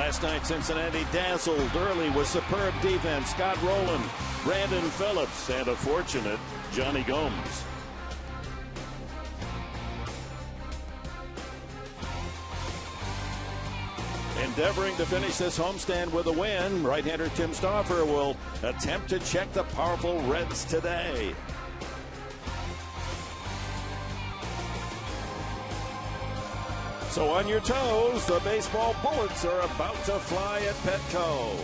Last night, Cincinnati dazzled early with superb defense. Scott Rowland, Brandon Phillips, and a fortunate Johnny Gomes. Endeavoring to finish this homestand with a win, right-hander Tim Stauffer will attempt to check the powerful Reds today. So on your toes, the baseball bullets are about to fly at Petco.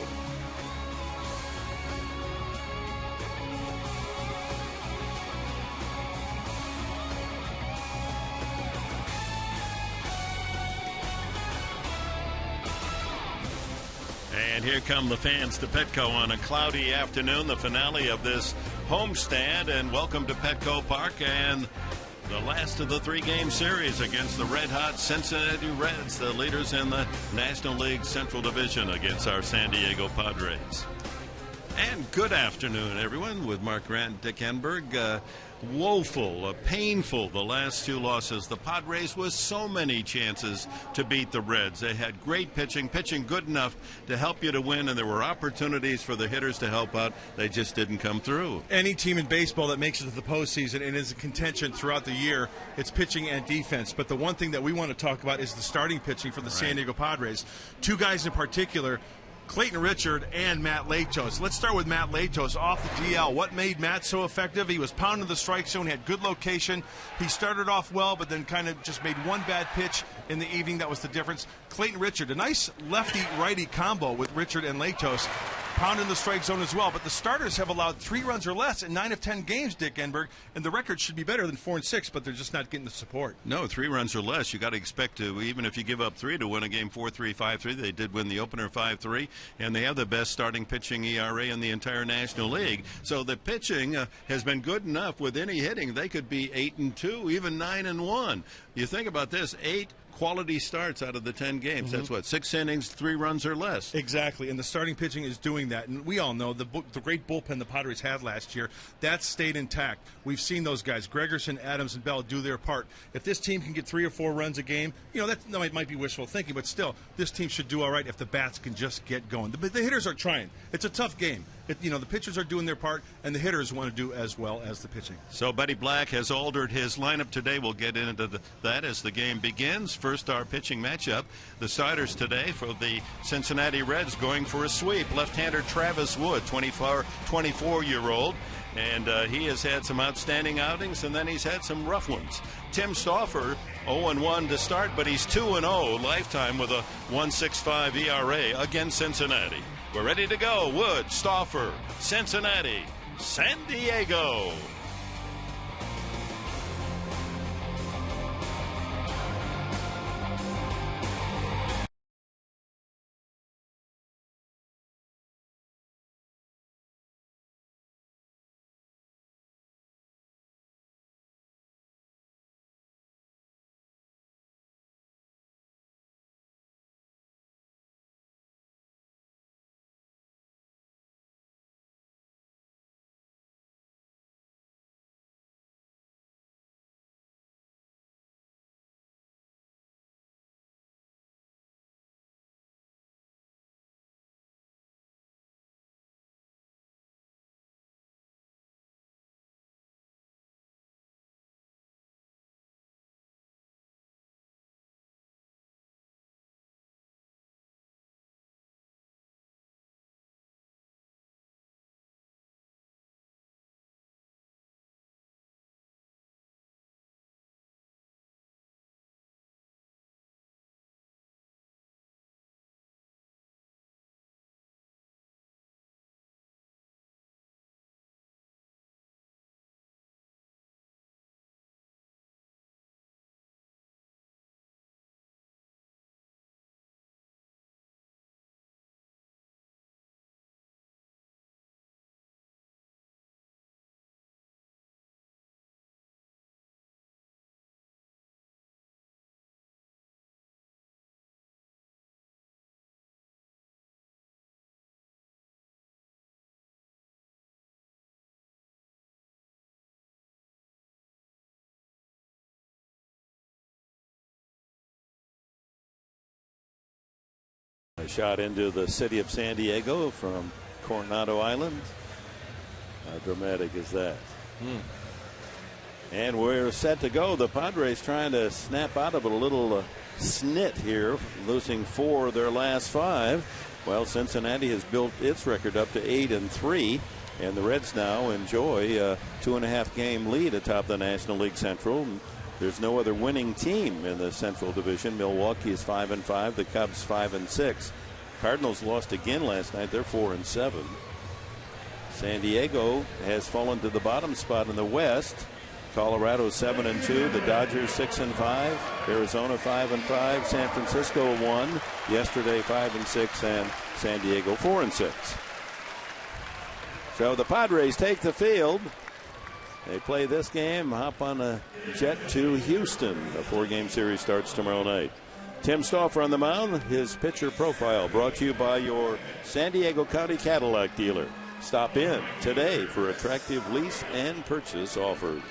And here come the fans to Petco on a cloudy afternoon, the finale of this homestand. And welcome to Petco Park and the last of the three-game series against the red-hot Cincinnati Reds, the leaders in the National League Central Division, against our San Diego Padres. And good afternoon, everyone, with Mark Grant, Dick Enberg. Woeful, painful, the last two losses. The Padres with so many chances to beat the Reds. They had great pitching good enough to help you to win, and there were opportunities for the hitters to help out. They just didn't come through. Any team in baseball that makes it to the postseason and is in contention throughout the year, it's pitching and defense. But the one thing that we want to talk about is the starting pitching for the San Diego Padres. Two guys in particular, Clayton Richard and Matt Latos. Let's start with Matt Latos off the DL. What made Matt so effective? He was pounding the strike zone, had good location. He started off well, but then kind of just made one bad pitch in the evening. That was the difference. Clayton Richard, a nice lefty-righty combo with Richard and Latos, pounding the strike zone as well. But the starters have allowed 3 runs or less in 9 of 10 games, Dick Enberg, and the record should be better than 4 and 6, but they're just not getting the support. No, 3 runs or less. You got to expect to, even if you give up 3, to win a game 4-3, 5-3. They did win the opener 5-3, and they have the best starting pitching ERA in the entire National League. So the pitching has been good enough with any hitting. They could be 8-2, even 9-1. You think about this, 8 quality starts out of the 10 games. That's what, 6 innings, 3 runs or less. Exactly, and the starting pitching is doing that. And we all know the great bullpen the Padres had last year, that stayed intact. We've seen those guys, Gregerson, Adams, and Bell, do their part. If this team can get 3 or 4 runs a game, you know, that might be wishful thinking, but still, this team should do all right if the bats can just get going. The hitters are trying. It's a tough game. The pitchers are doing their part, and the hitters want to do as well as the pitching. So Buddy Black has altered his lineup today. We'll get into that as the game begins. First, our pitching matchup. The starters today for the Cincinnati Reds going for a sweep. Left-hander Travis Wood, 24-year-old. And he has had some outstanding outings, and then he's had some rough ones. Tim Stauffer, 0-1 to start, but he's 2-0 lifetime with a 1.65 ERA against Cincinnati. We're ready to go. Wood, Stauffer, Cincinnati, San Diego. A shot into the city of San Diego from Coronado Island. How dramatic is that? And we're set to go. The Padres trying to snap out of a little snit here, losing 4 of their last 5. Well, Cincinnati has built its record up to 8-3, and the Reds now enjoy a 2.5-game lead atop the National League Central. There's no other winning team in the Central Division. Milwaukee is 5-5. The Cubs 5-6. Cardinals lost again last night. They're 4-7. San Diego has fallen to the bottom spot in the West. Colorado 7-2. The Dodgers 6-5. Arizona 5-5. San Francisco won yesterday 5-6, and San Diego 4-6. So the Padres take the field. They play this game, hop on a jet to Houston. A 4-game series starts tomorrow night. Tim Stauffer on the mound. His pitcher profile brought to you by your San Diego County Cadillac dealer. Stop in today for attractive lease and purchase offers.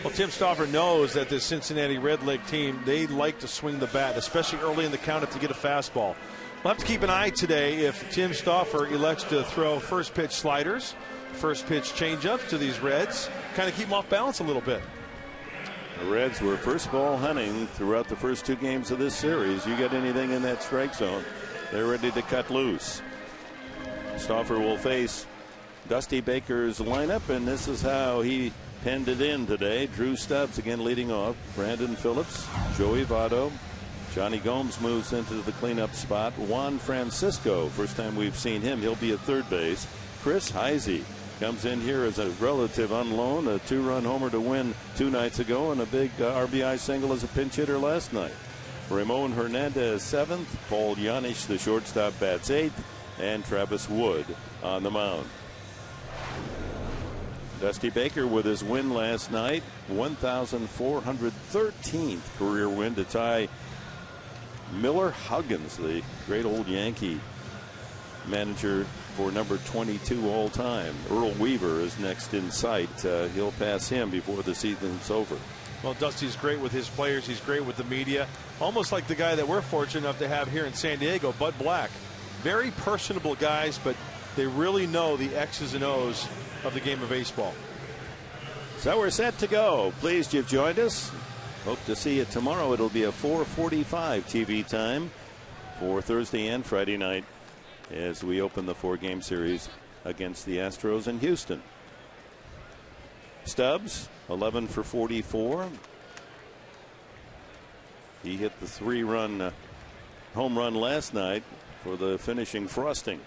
Well, Tim Stauffer knows that this Cincinnati Red Leg team, they like to swing the bat, especially early in the count if to get a fastball. We'll have to keep an eye today if Tim Stauffer elects to throw first pitch sliders, first pitch changeup to these Reds, kind of keep them off balance a little bit. The Reds were first ball hunting throughout the first 2 games of this series. You get anything in that strike zone, they're ready to cut loose. Stauffer will face Dusty Baker's lineup, and this is how he penned it in today. Drew Stubbs again leading off. Brandon Phillips, Joey Votto. Johnny Gomes moves into the cleanup spot. Juan Francisco, first time we've seen him. He'll be at third base. Chris Heisey comes in here as a relative on loan. A 2-run homer to win 2 nights ago, and a big RBI single as a pinch hitter last night. Ramon Hernandez 7th. Paul Yanish, the shortstop, bats 8th. And Travis Wood on the mound. Dusty Baker with his win last night, 1,413th career win to tie Miller Huggins, the great old Yankee manager, for number 22 all time. Earl Weaver is next in sight. He'll pass him before the season's over. Well, Dusty's great with his players. He's great with the media. Almost like the guy that we're fortunate enough to have here in San Diego, Bud Black. Very personable guys, but they really know the X's and O's of the game of baseball. So we're set to go. Pleased you've joined us. Hope to see you tomorrow. It'll be a 4:45 TV time for Thursday and Friday night as we open the 4-game series against the Astros in Houston. Stubbs 11 for 44. He hit the 3-run home run last night for the finishing frosting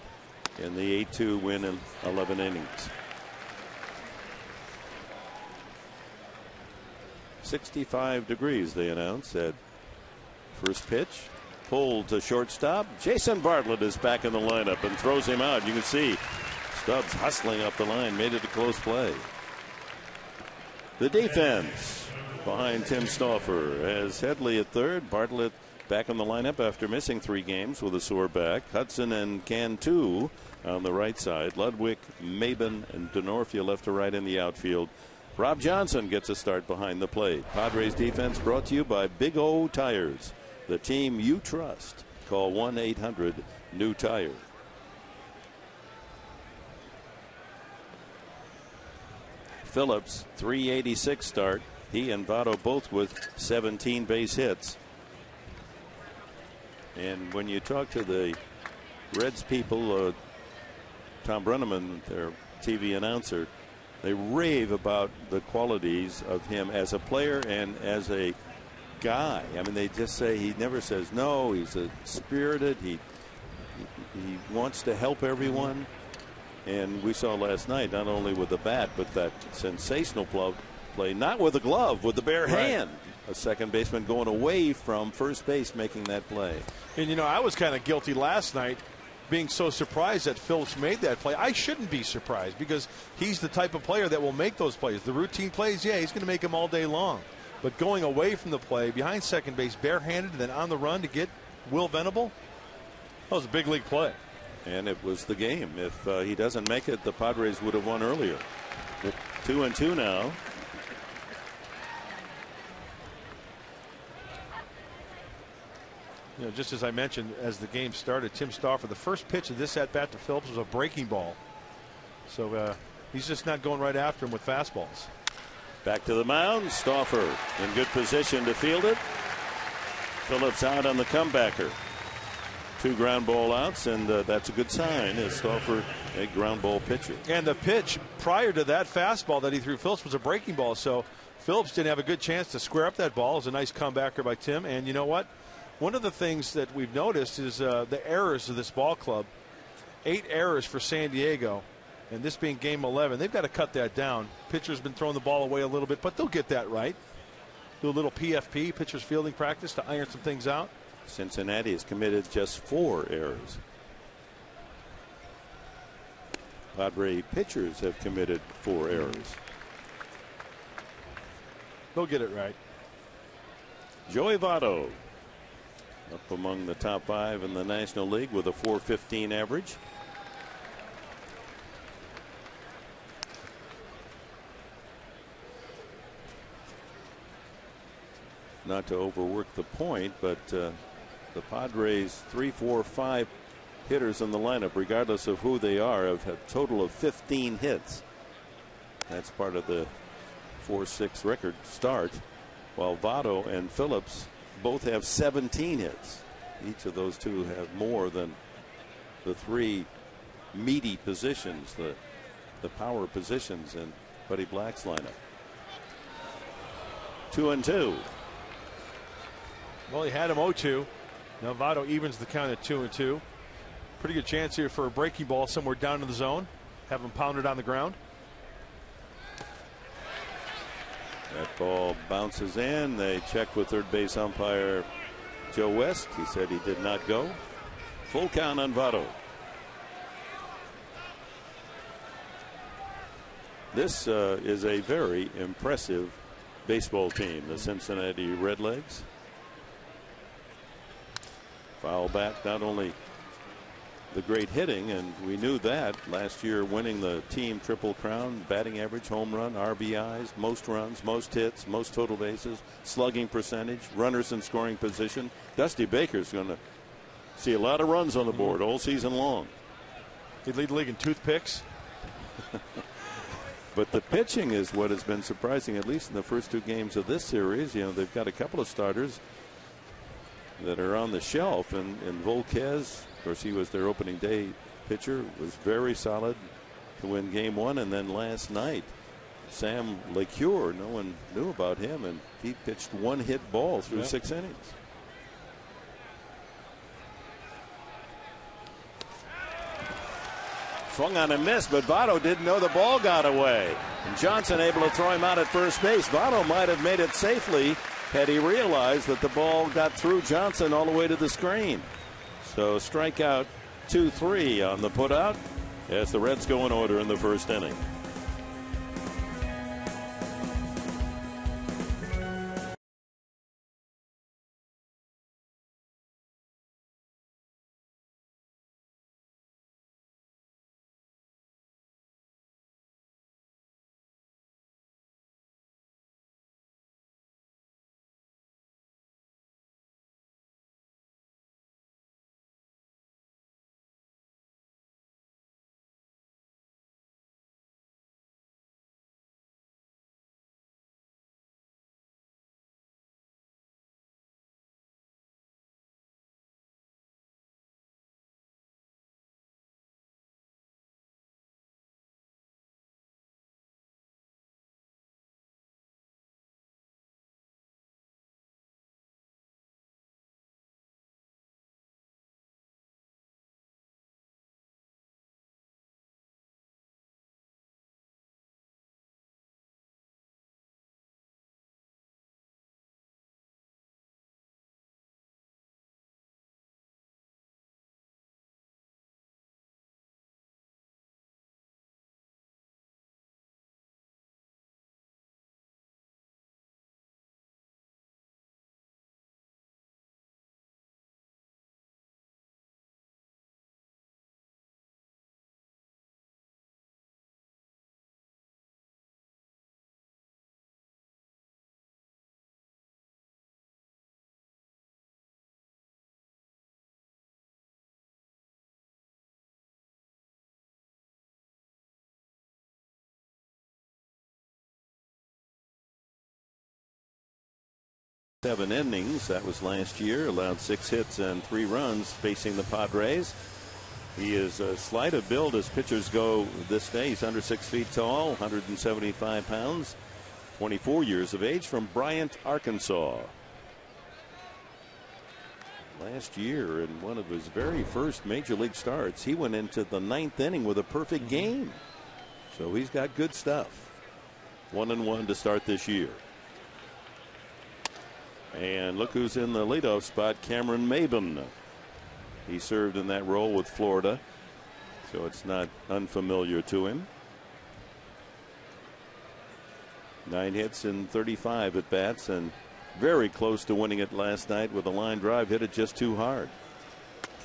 in the 8-2 win in 11 innings. 65 degrees, they announced at first pitch. Pulled to shortstop. Jason Bartlett is back in the lineup and throws him out. You can see Stubbs hustling up the line, made it a close play. The defense behind Tim Stauffer has Headley at third. Bartlett back in the lineup after missing 3 games with a sore back. Hudson and Cantu on the right side. Ludwig, Maben, and Denorfia left to right in the outfield. Rob Johnson gets a start behind the plate. Padres defense brought to you by Big O Tires, the team you trust. Call 1-800-NEW-TIRE. Phillips, 386 start. He and Votto both with 17 base hits. And when you talk to the Reds people, Tom Brenneman, their TV announcer, they rave about the qualities of him as a player and as a guy. I mean, they just say he never says no. He's a spirited. He wants to help everyone. And we saw last night, not only with the bat, but that sensational play, not with a glove, with the bare hand. A second baseman going away from first base making that play. And, you know, I was kind of guilty last night being so surprised that Phillips made that play. I shouldn't be surprised because he's the type of player that will make those plays. The routine plays, yeah, he's going to make them all day long. But going away from the play, behind second base, barehanded, and then on the run to get Will Venable, that was a big league play. And it was the game. If he doesn't make it, the Padres would have won earlier. 2-2 now. You know, just as I mentioned, as the game started, Tim Stauffer, the first pitch of this at bat to Phillips was a breaking ball. So he's just not going right after him with fastballs. Back to the mound. Stauffer in good position to field it. Phillips out on the comebacker. 2 ground ball outs, and that's a good sign as Stauffer, a ground ball pitcher. And the pitch prior to that fastball that he threw Phillips was a breaking ball. So Phillips didn't have a good chance to square up that ball. It was a nice comebacker by Tim. And you know what? One of the things that we've noticed is the errors of this ball club. 8 errors for San Diego. And this being game 11, they've got to cut that down. Pitcher's been throwing the ball away a little bit, but they'll get that right. Do a little PFP, pitcher's fielding practice, to iron some things out. Cincinnati has committed just 4 errors. Padre pitchers have committed 4 errors. They'll get it right. Joey Votto up among the top 5 in the National League with a .415 average. Not to overwork the point, but the Padres 3, 4, 5 hitters in the lineup, regardless of who they are, have a total of 15 hits. That's part of the 4-6 record start, while Votto and Phillips both have 17 hits. Each of those two have more than the 3 meaty positions, the power positions in Buddy Black's lineup. 2-2. Well, he had him 0-2. Now Votto evens the count at 2-2. Pretty good chance here for a breaking ball somewhere down in the zone. Have him pounded on the ground. That ball bounces in. They check with third base umpire Joe West. He said he did not go. Full count on Votto. This is a very impressive baseball team, the Cincinnati Redlegs. Foul back, not only the great hitting, and we knew that last year, winning the team triple crown, batting average, home run, RBIs, most runs, most hits, most total bases, slugging percentage, runners in scoring position. Dusty Baker's going to see a lot of runs on the board all season long. He'd lead the league in toothpicks. But the pitching is what has been surprising, at least in the first 2 games of this series. You know, they've got a couple of starters that are on the shelf, and Volquez, of course, he was their opening day pitcher, was very solid to win game 1. And then last night, Sam LeCure, no one knew about him, and he pitched 1 hit ball through 6 innings. Swung on and missed, but Votto didn't know the ball got away. And Johnson able to throw him out at first base. Votto might have made it safely had he realized that the ball got through Johnson all the way to the screen. So strikeout 2-3 on the putout as the Reds go in order in the first inning. 7 innings. That was last year. Allowed 6 hits and 3 runs facing the Padres. He is slight of build as pitchers go this day. He's under 6 feet tall, 175 pounds, 24 years of age, from Bryant, Arkansas. Last year, in one of his very first major league starts, he went into the 9th inning with a perfect game. So he's got good stuff. 1-1 to start this year. And look who's in the leadoff spot, Cameron Maben. He served in that role with Florida, so it's not unfamiliar to him. 9 hits in 35 at bats, and very close to winning it last night with a line drive. Hit it just too hard.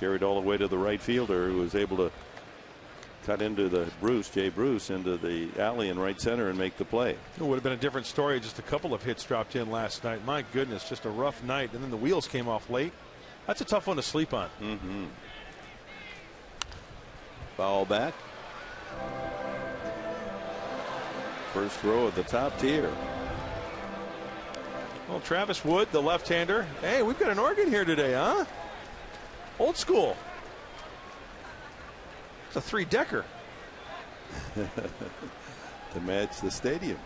Carried all the way to the right fielder, who was able to cut into the Jay Bruce, into the alley in right center and make the play. It would have been a different story. Just a couple of hits dropped in last night. My goodness, just a rough night. And then the wheels came off late. That's a tough one to sleep on. Foul back. First throw at the top tier. Well, Travis Wood, the left-hander. Hey, we've got an organ here today, huh? Old school. It's a 3-decker. To match the stadium.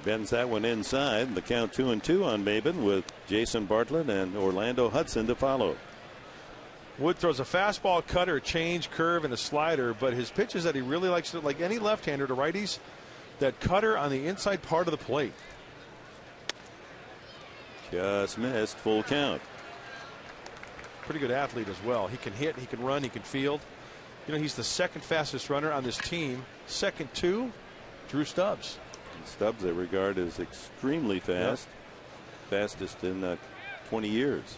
Bends that one inside. The count 2-2 on Maben, with Jason Bartlett and Orlando Hudson to follow. Wood throws a fastball, cutter, change, curve, and a slider, but his pitches that he really likes, like any left-hander to righties, that cutter on the inside part of the plate. Just missed. Full count. Pretty good athlete as well. He can hit, he can run, he can field. You know, he's the 2nd fastest runner on this team. Second to Drew Stubbs. And Stubbs, they regard as extremely fast. Fastest in 20 years.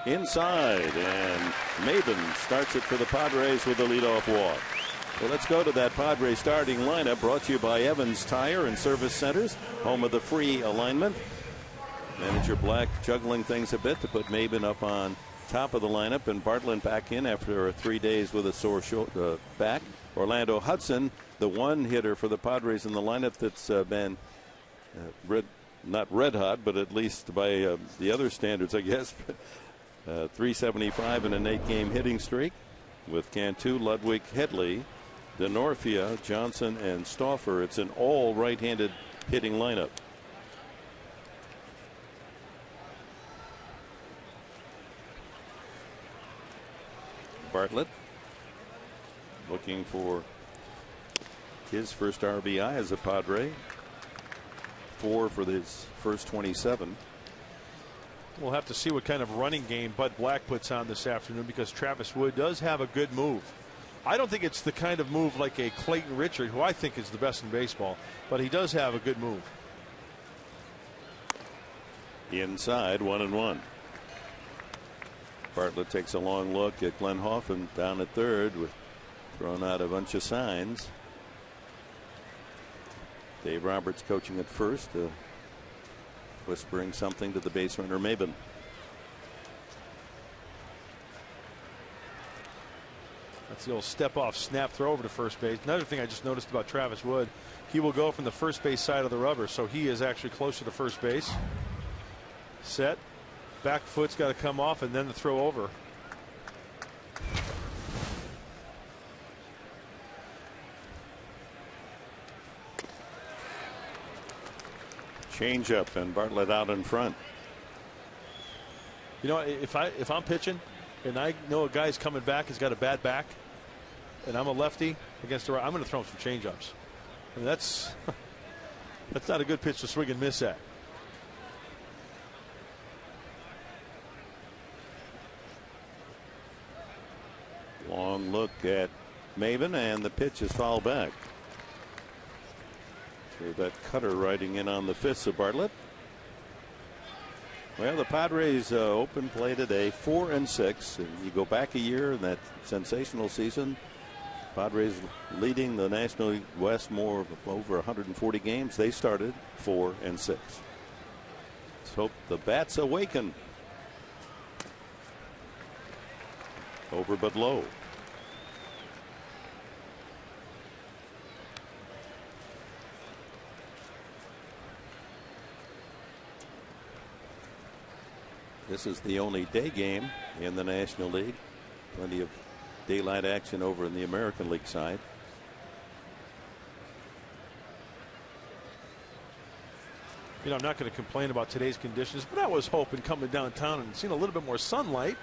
Inside, and Maben starts it for the Padres with a leadoff walk. Well, let's go to that Padres starting lineup, brought to you by Evans Tire and Service Centers, home of the free alignment. Manager Black juggling things a bit to put Maben up on top of the lineup, and Bartlett back in after 3 days with a sore back. Orlando Hudson, the one hitter for the Padres in the lineup that's been not red hot, but at least by the other standards, I guess. 375 in an 8-game hitting streak, with Cantu, Ludwig, Headley, Denorfia, Johnson, and Stauffer. It's an all right-handed hitting lineup. Bartlett looking for his first RBI as a Padre. 4 for his first 27. We'll have to see what kind of running game Bud Black puts on this afternoon, because Travis Wood does have a good move. I don't think it's the kind of move like a Clayton Richard, who I think is the best in baseball, but he does have a good move. Inside, 1-1. Bartlett takes a long look at Glenn Hoffman down at third, with throwing out a bunch of signs. Dave Roberts coaching at first, whispering something to the base runner Maben. That's the old step off snap throw over to first base. Another thing I just noticed about Travis Wood, he will go from the first base side of the rubber, so he is actually closer to first base. Set. Back foot's got to come off, and then the throw over. Change up, and Bartlett out in front. You know, if I'm pitching and I know a guy's coming back, he's got a bad back, and I'm a lefty against the right, I'm going to throw him some change-ups. I mean, that's not a good pitch to swing and miss at. Long look at Maben, and the pitch is fouled back. So that cutter riding in on the fists of Bartlett. Well, the Padres open play today 4-6, and you go back a year in that sensational season. Padres leading the National League West over 140 games. They started 4-6. Let's hope the bats awaken. Over but low. This is the only day game in the National League. Plenty of daylight action over in the American League side. You know, I'm not going to complain about today's conditions, but I was hoping coming downtown and seeing a little bit more sunlight.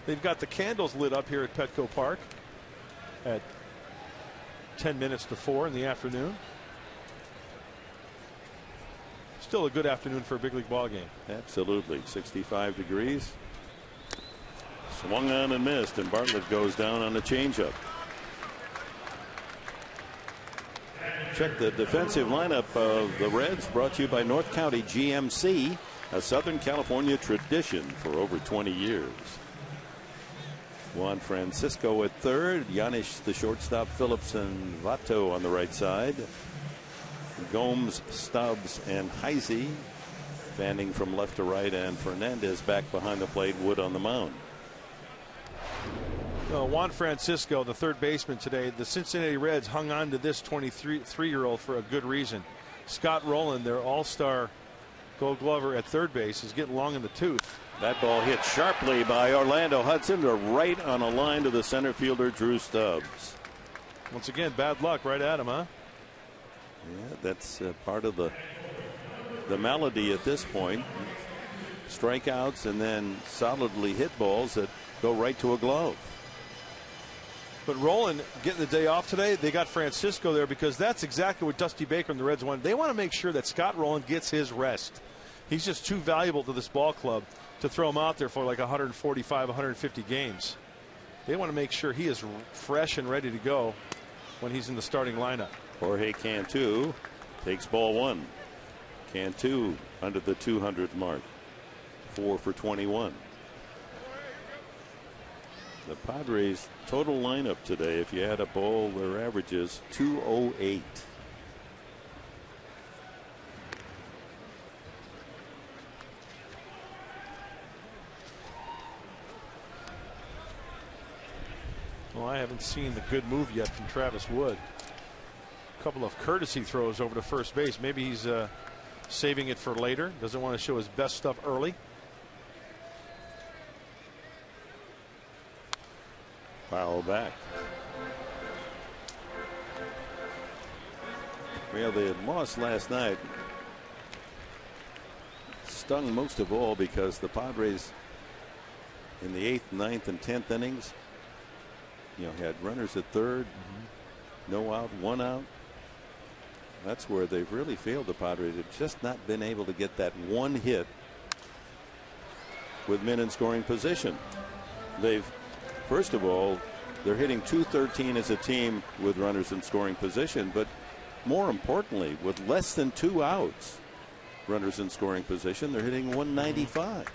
They've got the candles lit up here at Petco Park at 10 minutes to 4 in the afternoon. Still a good afternoon for a big league ball game. Absolutely. 65 degrees. Swung on and missed, and Bartlett goes down on a changeup. Check the defensive lineup of the Reds, brought to you by North County GMC, a Southern California tradition for over 20 years. Juan Francisco at third, Yanish the shortstop, Phillips and Vato on the right side. Gomes, Stubbs, and Heisey fanning from left to right, and Fernandez back behind the plate, Wood on the mound. Juan Francisco, the third baseman today. The Cincinnati Reds hung on to this 23-year-old for a good reason. Scott Rowland, their all-star Gold Glover at third base, is getting long in the tooth. That ball hit sharply by Orlando Hudson to right on a line to the center fielder Drew Stubbs. Once again, bad luck right at him, huh? Yeah, that's part of the malady at this point. Strikeouts and then solidly hit balls that go right to a glove. But Rowland getting the day off today. They got Francisco there because that's exactly what Dusty Baker and the Reds want. They want to make sure that Scott Rowland gets his rest. He's just too valuable to this ball club to throw him out there for like 145, 150 games. They want to make sure he is fresh and ready to go when he's in the starting lineup. Jorge Cantu takes ball one. Cantu under the 200 mark. 4 for 21. The Padres total lineup today, if you add up all their averages, 208. Well, I haven't seen the good move yet from Travis Wood. A couple of courtesy throws over to first base. Maybe he's saving it for later. Doesn't want to show his best stuff early. Foul back. Well, they had lost last night. Stung most of all because the Padres in the 8th, 9th, and 10th innings, had runners at third, no out, 1 out. That's where they've really failed. The Padres have just not been able to get that one hit with men in scoring position. First of all, they're hitting .213 as a team with runners in scoring position, but more importantly, with less than 2 outs, runners in scoring position, they're hitting .195.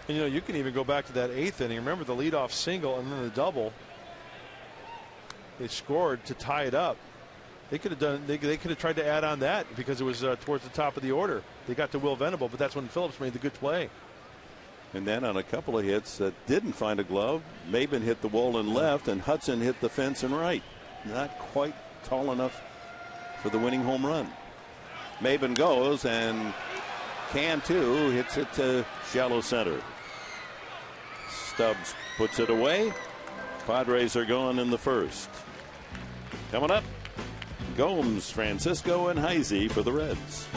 And you can even go back to that 8th inning. Remember the leadoff single and then the double. They scored to tie it up. They could have done. They could have tried to add on that because it was towards the top of the order. They got to Will Venable, but that's when Phillips made the good play. And then on a couple of hits that didn't find a glove, Maben hit the wall and left, and Hudson hit the fence and right. Not quite tall enough for the winning home run. Maben goes, and Cantu hits it to shallow center. Stubbs puts it away. Padres are going in the first. Coming up, Gomes, Francisco, and Heisey for the Reds.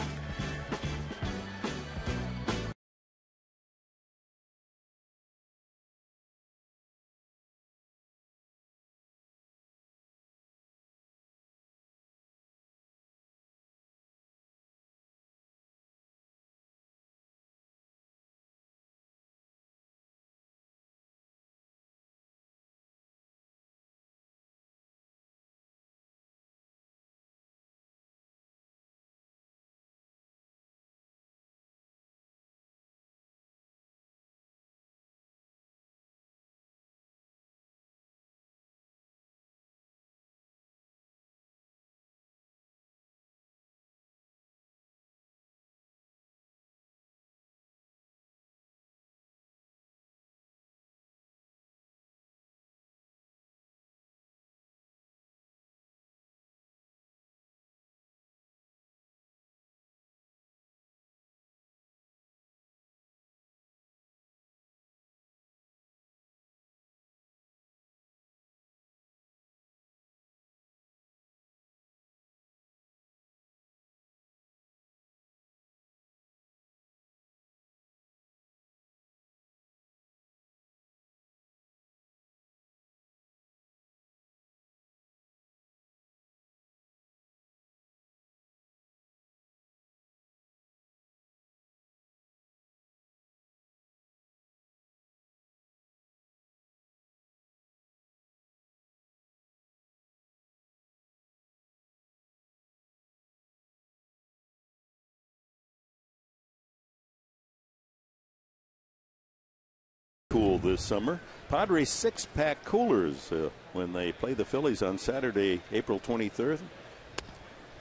this summer. Padres 6-pack coolers when they play the Phillies on Saturday, April 23rd.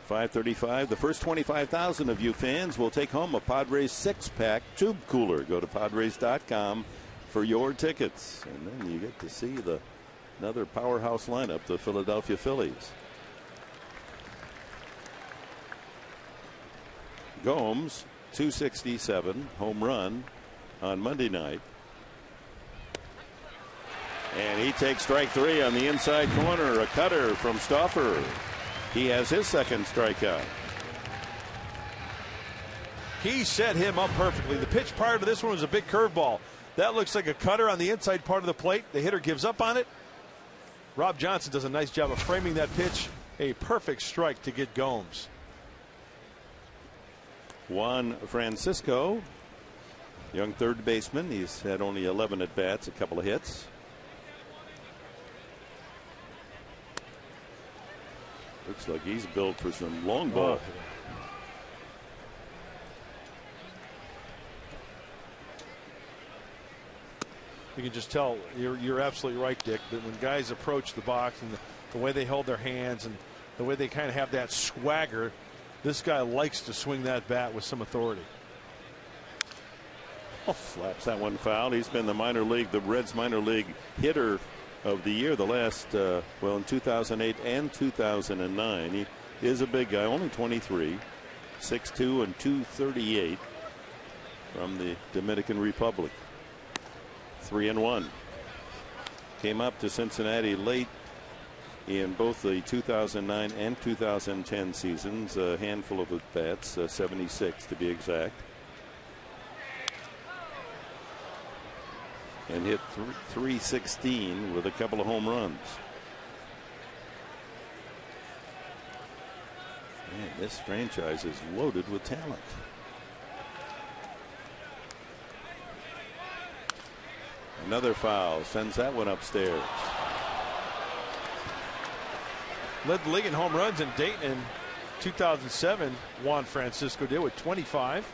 5:35. The first 25,000 of you fans will take home a Padres 6-pack tube cooler. Go to Padres.com for your tickets. And then you get to see another powerhouse lineup, the Philadelphia Phillies. Gomes, 267, home run on Monday night. And he takes strike 3 on the inside corner. A cutter from Stauffer. He has his second strikeout. He set him up perfectly. The pitch prior to this one was a big curveball. That looks like a cutter on the inside part of the plate. The hitter gives up on it. Rob Johnson does a nice job of framing that pitch. A perfect strike to get Gomes. Juan Francisco, young third baseman. He's had only 11 at bats, a couple of hits. Looks like he's built for some long ball. You can just tell, you're absolutely right, Dick, that when guys approach the box and the way they hold their hands and the way they kind of have that swagger, this guy likes to swing that bat with some authority. Slaps that one foul. He's been the Reds minor league hitter of the year the last, in 2008 and 2009. He is a big guy, only 23, 6'2" and 238 from the Dominican Republic. 3-1. Came up to Cincinnati late in both the 2009 and 2010 seasons. A handful of at bats, 76 to be exact. And hit 316 with a couple of home runs. Man, this franchise is loaded with talent. Another foul sends that one upstairs. Led the league in home runs in Dayton in 2007. Juan Francisco did with 25.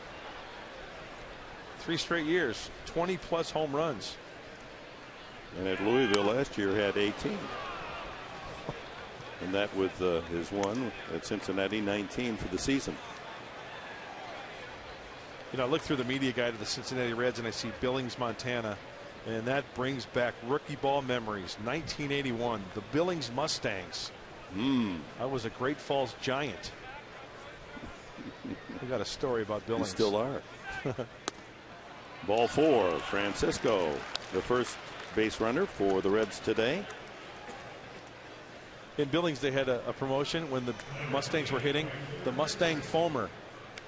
3 straight years, 20+ home runs. And at Louisville last year had 18. And that with his one at Cincinnati, 19 for the season. You know, I look through the media guide of the Cincinnati Reds and I see Billings, Montana, and that brings back rookie ball memories. 1981, the Billings Mustangs. I was a Great Falls Giant. We got a story about Billings. You still are. Ball 4, Francisco, the first base runner for the Reds today. In Billings, they had a promotion when the Mustangs were hitting. The Mustang Foamer.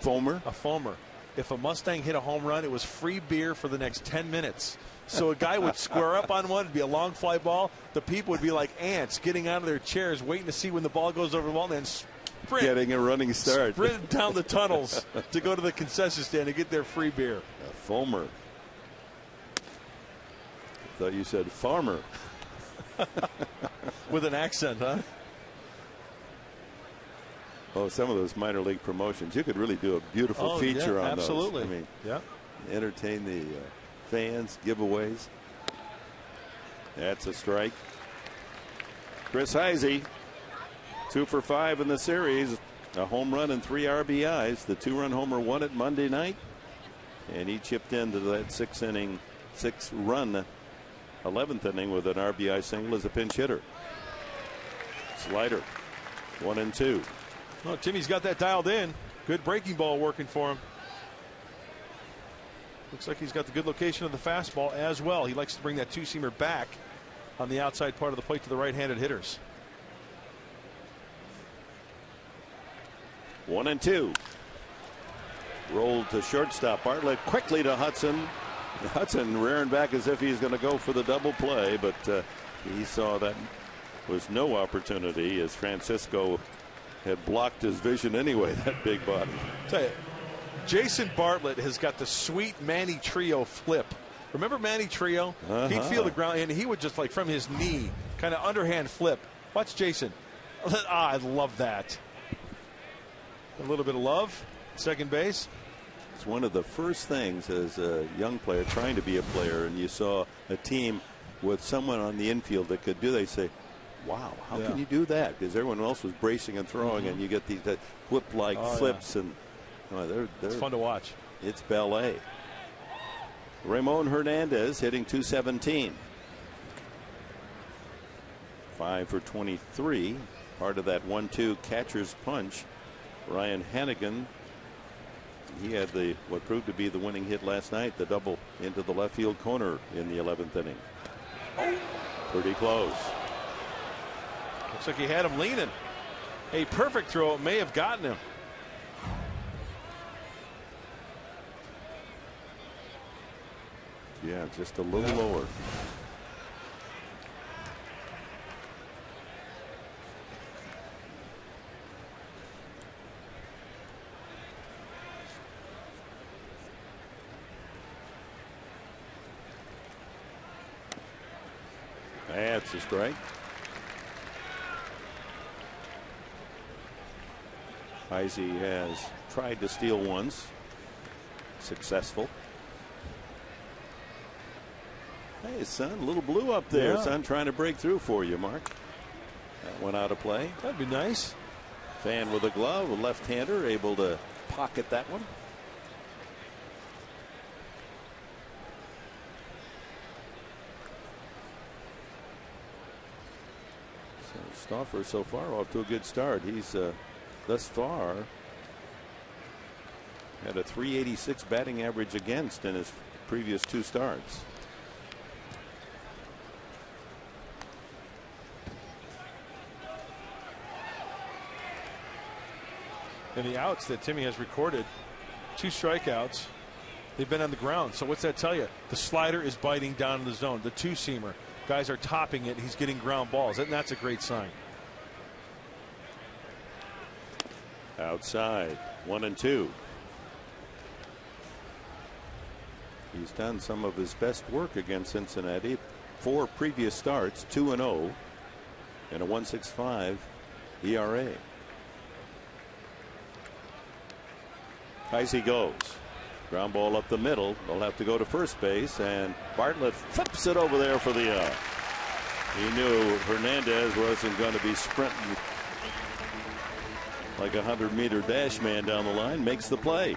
Foamer? A foamer. If a Mustang hit a home run, it was free beer for the next 10 minutes. So a guy would square up on one. It'd be a long fly ball. The people would be like ants getting out of their chairs, waiting to see when the ball goes over the wall, and then sprint. Getting a running start. Sprint down the tunnels to go to the concession stand and get their free beer. A foamer. I thought you said farmer. With an accent, huh? Oh, some of those minor league promotions. You could really do a beautiful feature on absolutely. those. I mean, yeah. Entertain the fans, giveaways. That's a strike. Chris Heisey, 2 for 5 in the series. A home run and 3 RBIs. The 2-run homer won it Monday night. And he chipped into that 6-run 11th inning with an RBI single as a pinch hitter. Slider, 1-2. Well, Timmy's got that dialed in. Good breaking ball working for him. Looks like he's got the good location of the fastball as well. He likes to bring that two-seamer back on the outside part of the plate to the right-handed hitters. 1-2. Rolled to shortstop. Bartlett quickly to Hudson. Hudson rearing back as if he's going to go for the double play, but he saw that was no opportunity as Francisco had blocked his vision anyway, that big body. Tell you, Jason Bartlett has got the sweet Manny Trio flip. Remember Manny Trio? He'd feel the ground and he would just like from his knee kind of underhand flip. Watch Jason. I love that. A little bit of love. Second base. It's one of the first things as a young player trying to be a player, and you saw a team with someone on the infield that could do. They say, wow, how can you do that? Because everyone else was bracing and throwing, and you get these whip-like flips, and it's fun to watch. It's ballet. Ramon Hernandez hitting .217. 5 for 23. Part of that 1-2 catcher's punch. Ryan Hannigan, he had what proved to be the winning hit last night, the double into the left field corner in the 11th inning. Pretty close. Looks like he had him leaning. A perfect throw. It may have gotten him. Yeah, just a little lower. That's a strike. Heisey has tried to steal once. Successful. Hey, son, a little blue up there. Son trying to break through for you, Mark. That went out of play. That'd be nice. Fan with a glove, a left-hander, able to pocket that one. Stauffer so far off to a good start. He's thus far had a .386 batting average against in his previous 2 starts. And the outs that Timmy has recorded, 2 strikeouts, they've been on the ground. So what's that tell you? The slider is biting down in the zone. The 2-seamer, guys are topping it. He's getting ground balls, and that's a great sign. Outside, 1-2. He's done some of his best work against Cincinnati. 4 previous starts, 2-0, and a 1.65 ERA. Heisey goes. Ground ball up the middle. They'll have to go to first base, and Bartlett flips it over there for the out. He knew Hernandez wasn't going to be sprinting like a 100-meter dash man down the line. Makes the play.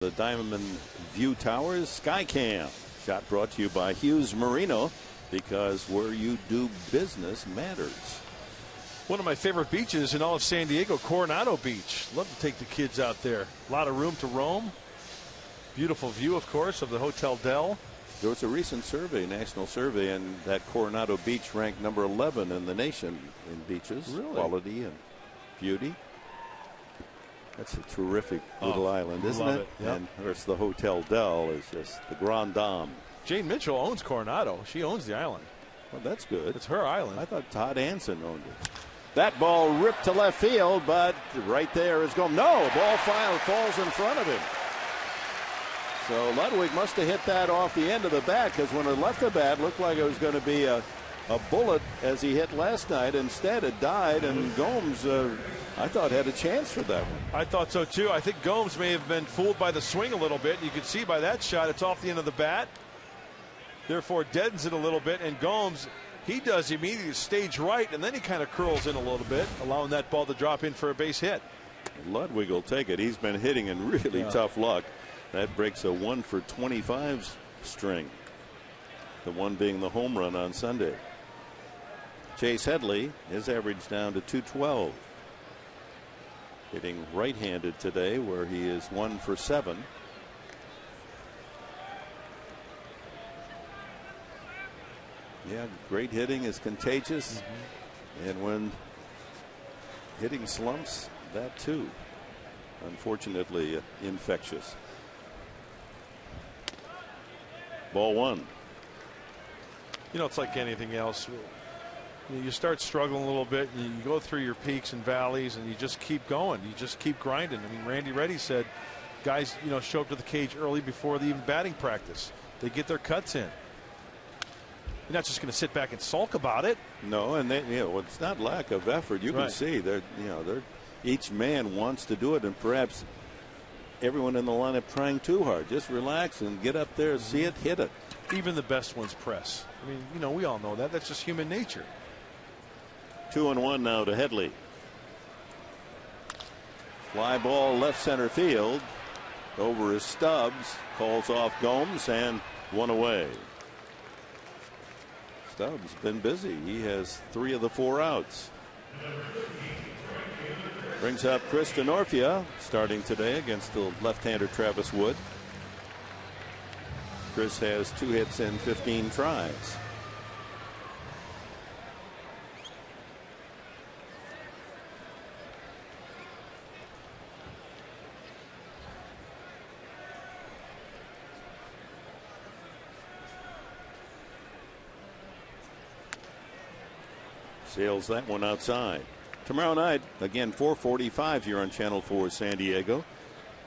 The Diamond View Towers Skycam shot brought to you by Hughes Marino, because where you do business matters. One of my favorite beaches in all of San Diego, Coronado Beach. Love to take the kids out there. A lot of room to roam. Beautiful view, of course, of the Hotel Del. There was a recent survey, national survey, and that Coronado Beach ranked number 11 in the nation in beaches. Really? Quality and beauty. That's a terrific little island, isn't love it? it. Yep. And of course, the Hotel Del is just the Grand Dame. Jane Mitchell owns Coronado. She owns the island. Well, that's good. It's her island. I thought Todd Hansen owned it. That ball ripped to left field, but right there is going. No, ball falls in front of him. So Ludwig must have hit that off the end of the bat, because when it left the bat, it looked like it was going to be a bullet as he hit last night. Instead, it died, and Gomes, I thought, had a chance for that one. I thought so too. I think Gomes may have been fooled by the swing a little bit. You could see by that shot, it's off the end of the bat. Therefore, deadens it a little bit, and Gomes, he does immediately stage right, and then he kind of curls in a little bit, allowing that ball to drop in for a base hit. Ludwig will take it. He's been hitting in really tough luck. That breaks a 1 for 25 string. The one being the home run on Sunday. Chase Headley, his average down to 212. Hitting right-handed today, where he is 1 for 7. Yeah, great hitting is contagious. And when hitting slumps, that too, unfortunately, infectious. Ball 1. You know, it's like anything else. You start struggling a little bit, and you go through your peaks and valleys, and you just keep going. You just keep grinding. I mean, Randy Reddy said guys, show up to the cage early before the even batting practice. They get their cuts in. You're not just going to sit back and sulk about it. No, and it's not lack of effort. You can see each man wants to do it, and perhaps everyone in the lineup trying too hard. Just relax and get up there, see it, hit it. Even the best ones press. I mean, we all know that. That's just human nature. 2-1 now to Headley. Fly ball left center field. Over his Stubbs. Calls off Gomes, and 1 away. Stubbs been busy. He has 3 of the 4 outs. Brings up Chris Denorfia, starting today against the left-hander Travis Wood. Chris has 2 hits in 15 tries. Sails that one outside. Tomorrow night, again, 4:45 here on Channel 4 San Diego.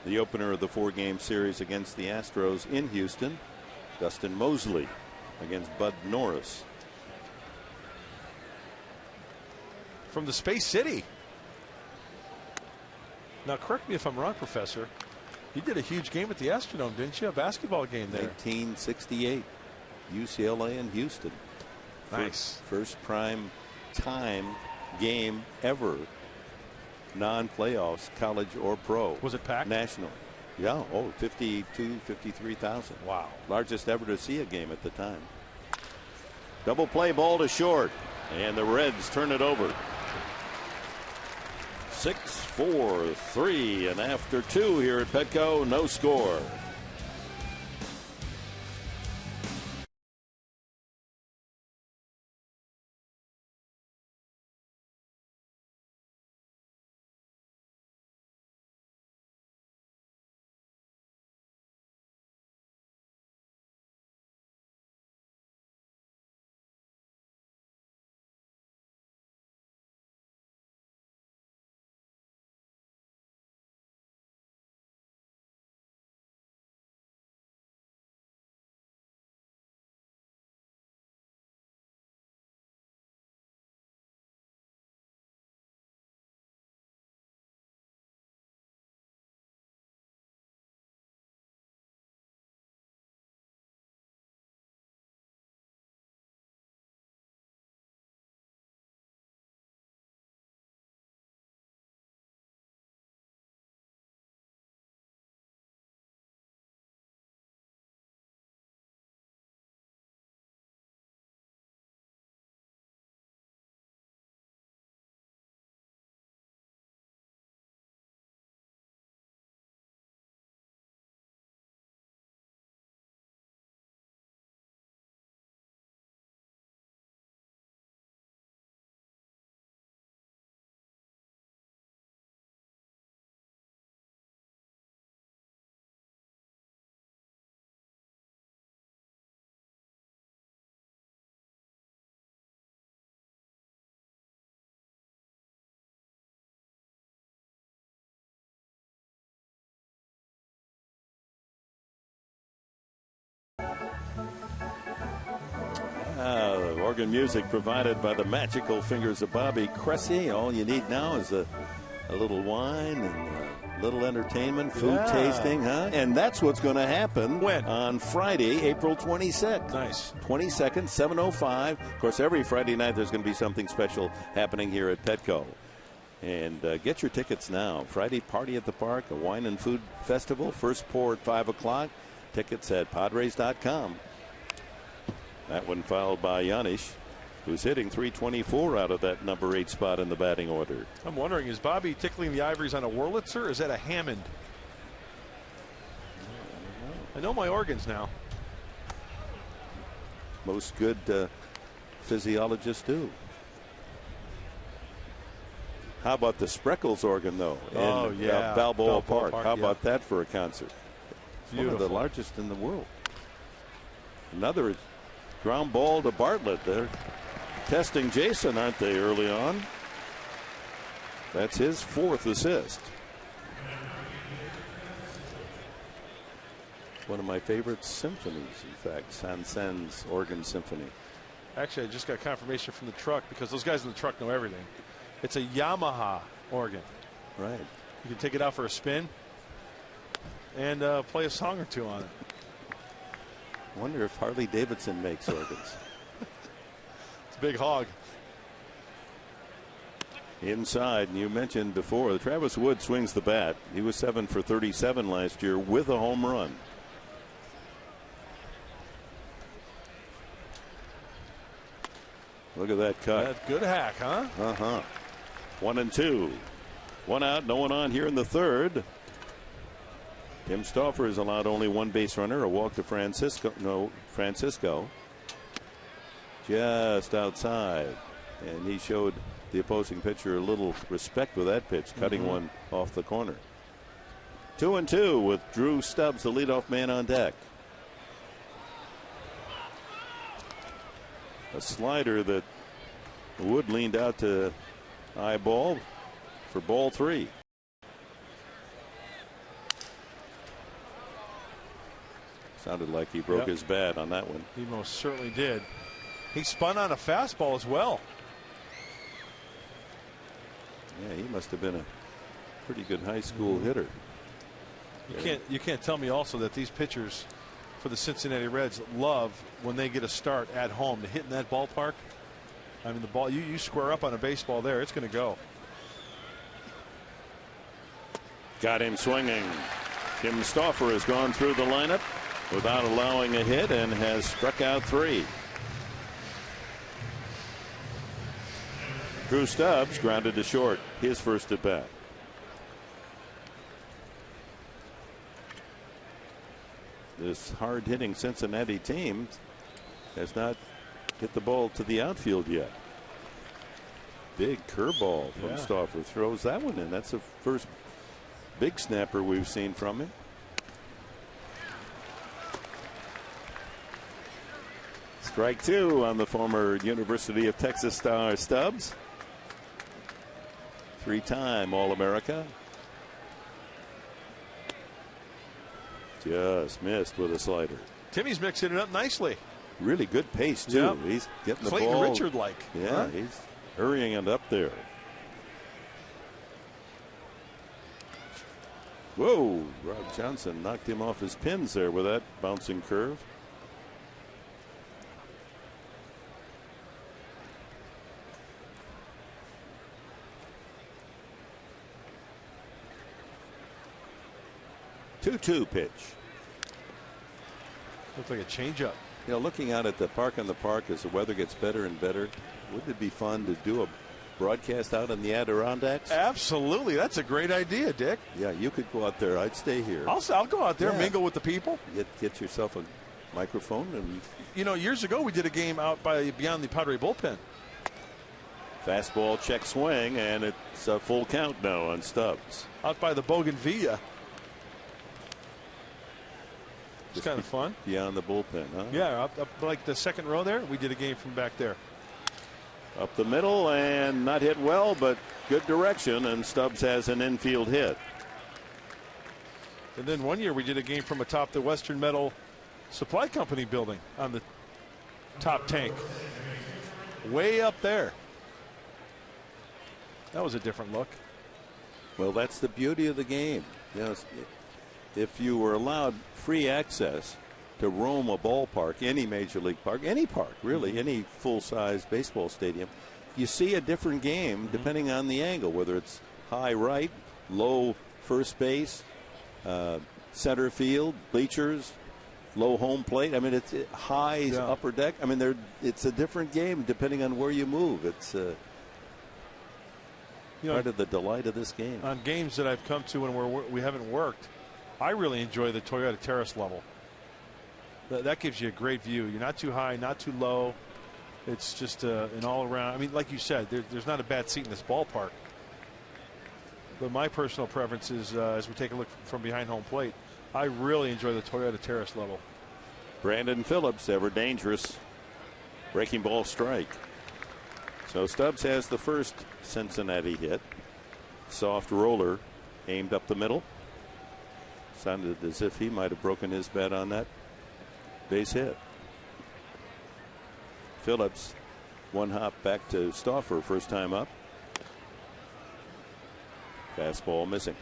The opener of the 4-game series against the Astros in Houston. Dustin Mosley against Bud Norris. From the Space City. Now, correct me if I'm wrong, Professor. You did a huge game at the Astrodome, didn't you? A basketball game there. 1968. UCLA and Houston. Nice. First prime time game ever. Non-playoffs, college or pro. Was it packed? National. Yeah. 53,000. Wow. Largest ever to see a game at the time. Double play, ball to short. And the Reds turn it over. 6-4-3. And after 2 here at Petco, no score. Organ music provided by the magical fingers of Bobby Cressy. All you need now is a little wine and a little entertainment, food tasting, huh? And that's what's going to happen on Friday, April 26th. Nice. 22nd, 7:05. Of course, every Friday night there's going to be something special happening here at Petco. And get your tickets now. Friday party at the park, a wine and food festival. First pour at 5 o'clock. Tickets at Padres.com. That one fouled by Yanish, who's hitting .324 out of that number 8 spot in the batting order. I'm wondering, is Bobby tickling the ivories on a Wurlitzer, or is that a Hammond? I know my organs now. Most good physiologists do. How about the Spreckles organ, though? In Balboa Park. How about that for a concert? It's one of the largest in the world. Another ground ball to Bartlett. They're testing Jason, aren't they, early on? That's his 4th assist. One of my favorite symphonies, in fact, Saint-Saëns Organ Symphony. Actually, I just got confirmation from the truck, because those guys in the truck know everything. It's a Yamaha organ. Right. You can take it out for a spin and play a song or two on it. Wonder if Harley Davidson makes organs. It's a big hog. Inside, and you mentioned before, Travis Wood swings the bat. He was 7 for 37 last year with a home run. Look at that cut. That's good hack, huh? 1-2. 1 out, no one on here in the 3rd. Tim Stauffer has allowed only 1 base runner, a walk to Francisco. Just outside. And he showed the opposing pitcher a little respect with that pitch, cutting one off the corner. 2-2 with Drew Stubbs, the leadoff man, on deck. A slider that Wood leaned out to eyeball for ball 3. Sounded like he broke his bat on that one. He most certainly did. He spun on a fastball as well. Yeah, he must have been a pretty good high school hitter. You can't tell me also that these pitchers for the Cincinnati Reds love when they get a start at home to hit in that ballpark. I mean, the ball, you square up on a baseball there, it's going to go. Got him swinging. Tim Stauffer has gone through the lineup without allowing a hit and has struck out 3. Drew Stubbs grounded to short, his first at bat. This hard-hitting Cincinnati team has not hit the ball to the outfield yet. Big curveball from Stauffer, throws that one in. That's the first big snapper we've seen from him. Strike 2 on the former University of Texas star Stubbs. 3-time All-America. Just missed with a slider. Timmy's mixing it up nicely. Really good pace, too. Yep. He's getting the Clayton ball. Richard-like. Yeah, he's hurrying it up there. Whoa, Rob Johnson knocked him off his pins there with that bouncing curve. Two-2 pitch. Looks like a changeup. You know, looking out at the park on the park as the weather gets better and better, wouldn't it be fun to do a broadcast out in the Adirondacks? Absolutely. That's a great idea, Dick. Yeah, you could go out there. I'd stay here. I'll go out there, mingle with the people. Get yourself a microphone. And you know, years ago we did a game out beyond the Padre bullpen. Fastball check swing, and it's a full count now on Stubbs. Out by the Bougainvillea. It's kind of fun. Beyond the bullpen, huh? Yeah, up like the second row there. We did a game from back there. Up the middle and not hit well, but good direction, and Stubbs has an infield hit. And then one year we did a game from atop the Western Metal Supply Company building on the top tank. way up there. That was a different look. Well, that's the beauty of the game. You know, if you were allowed free access to roam a ballpark, any major league park, any park really, any full-size baseball stadium, you see a different game depending on the angle, whether it's high right, low first base, center field, bleachers, low home plate. I mean, it's high upper deck. I mean, it's a different game depending on where you move. It's part of the delight of this game. On games that I've come to when we haven't worked, I really enjoy the Toyota Terrace level. That gives you a great view. You're not too high, not too low. It's just an all-around. I mean, like you said, there's not a bad seat in this ballpark. But my personal preference is, as we take a look from behind home plate, I really enjoy the Toyota Terrace level. Brandon Phillips, ever dangerous. Breaking ball strike. So Stubbs has the first Cincinnati hit. Soft roller aimed up the middle. Sounded as if he might have broken his bat on that base hit. Phillips, one hop back to Stauffer, first time up. Fastball missing.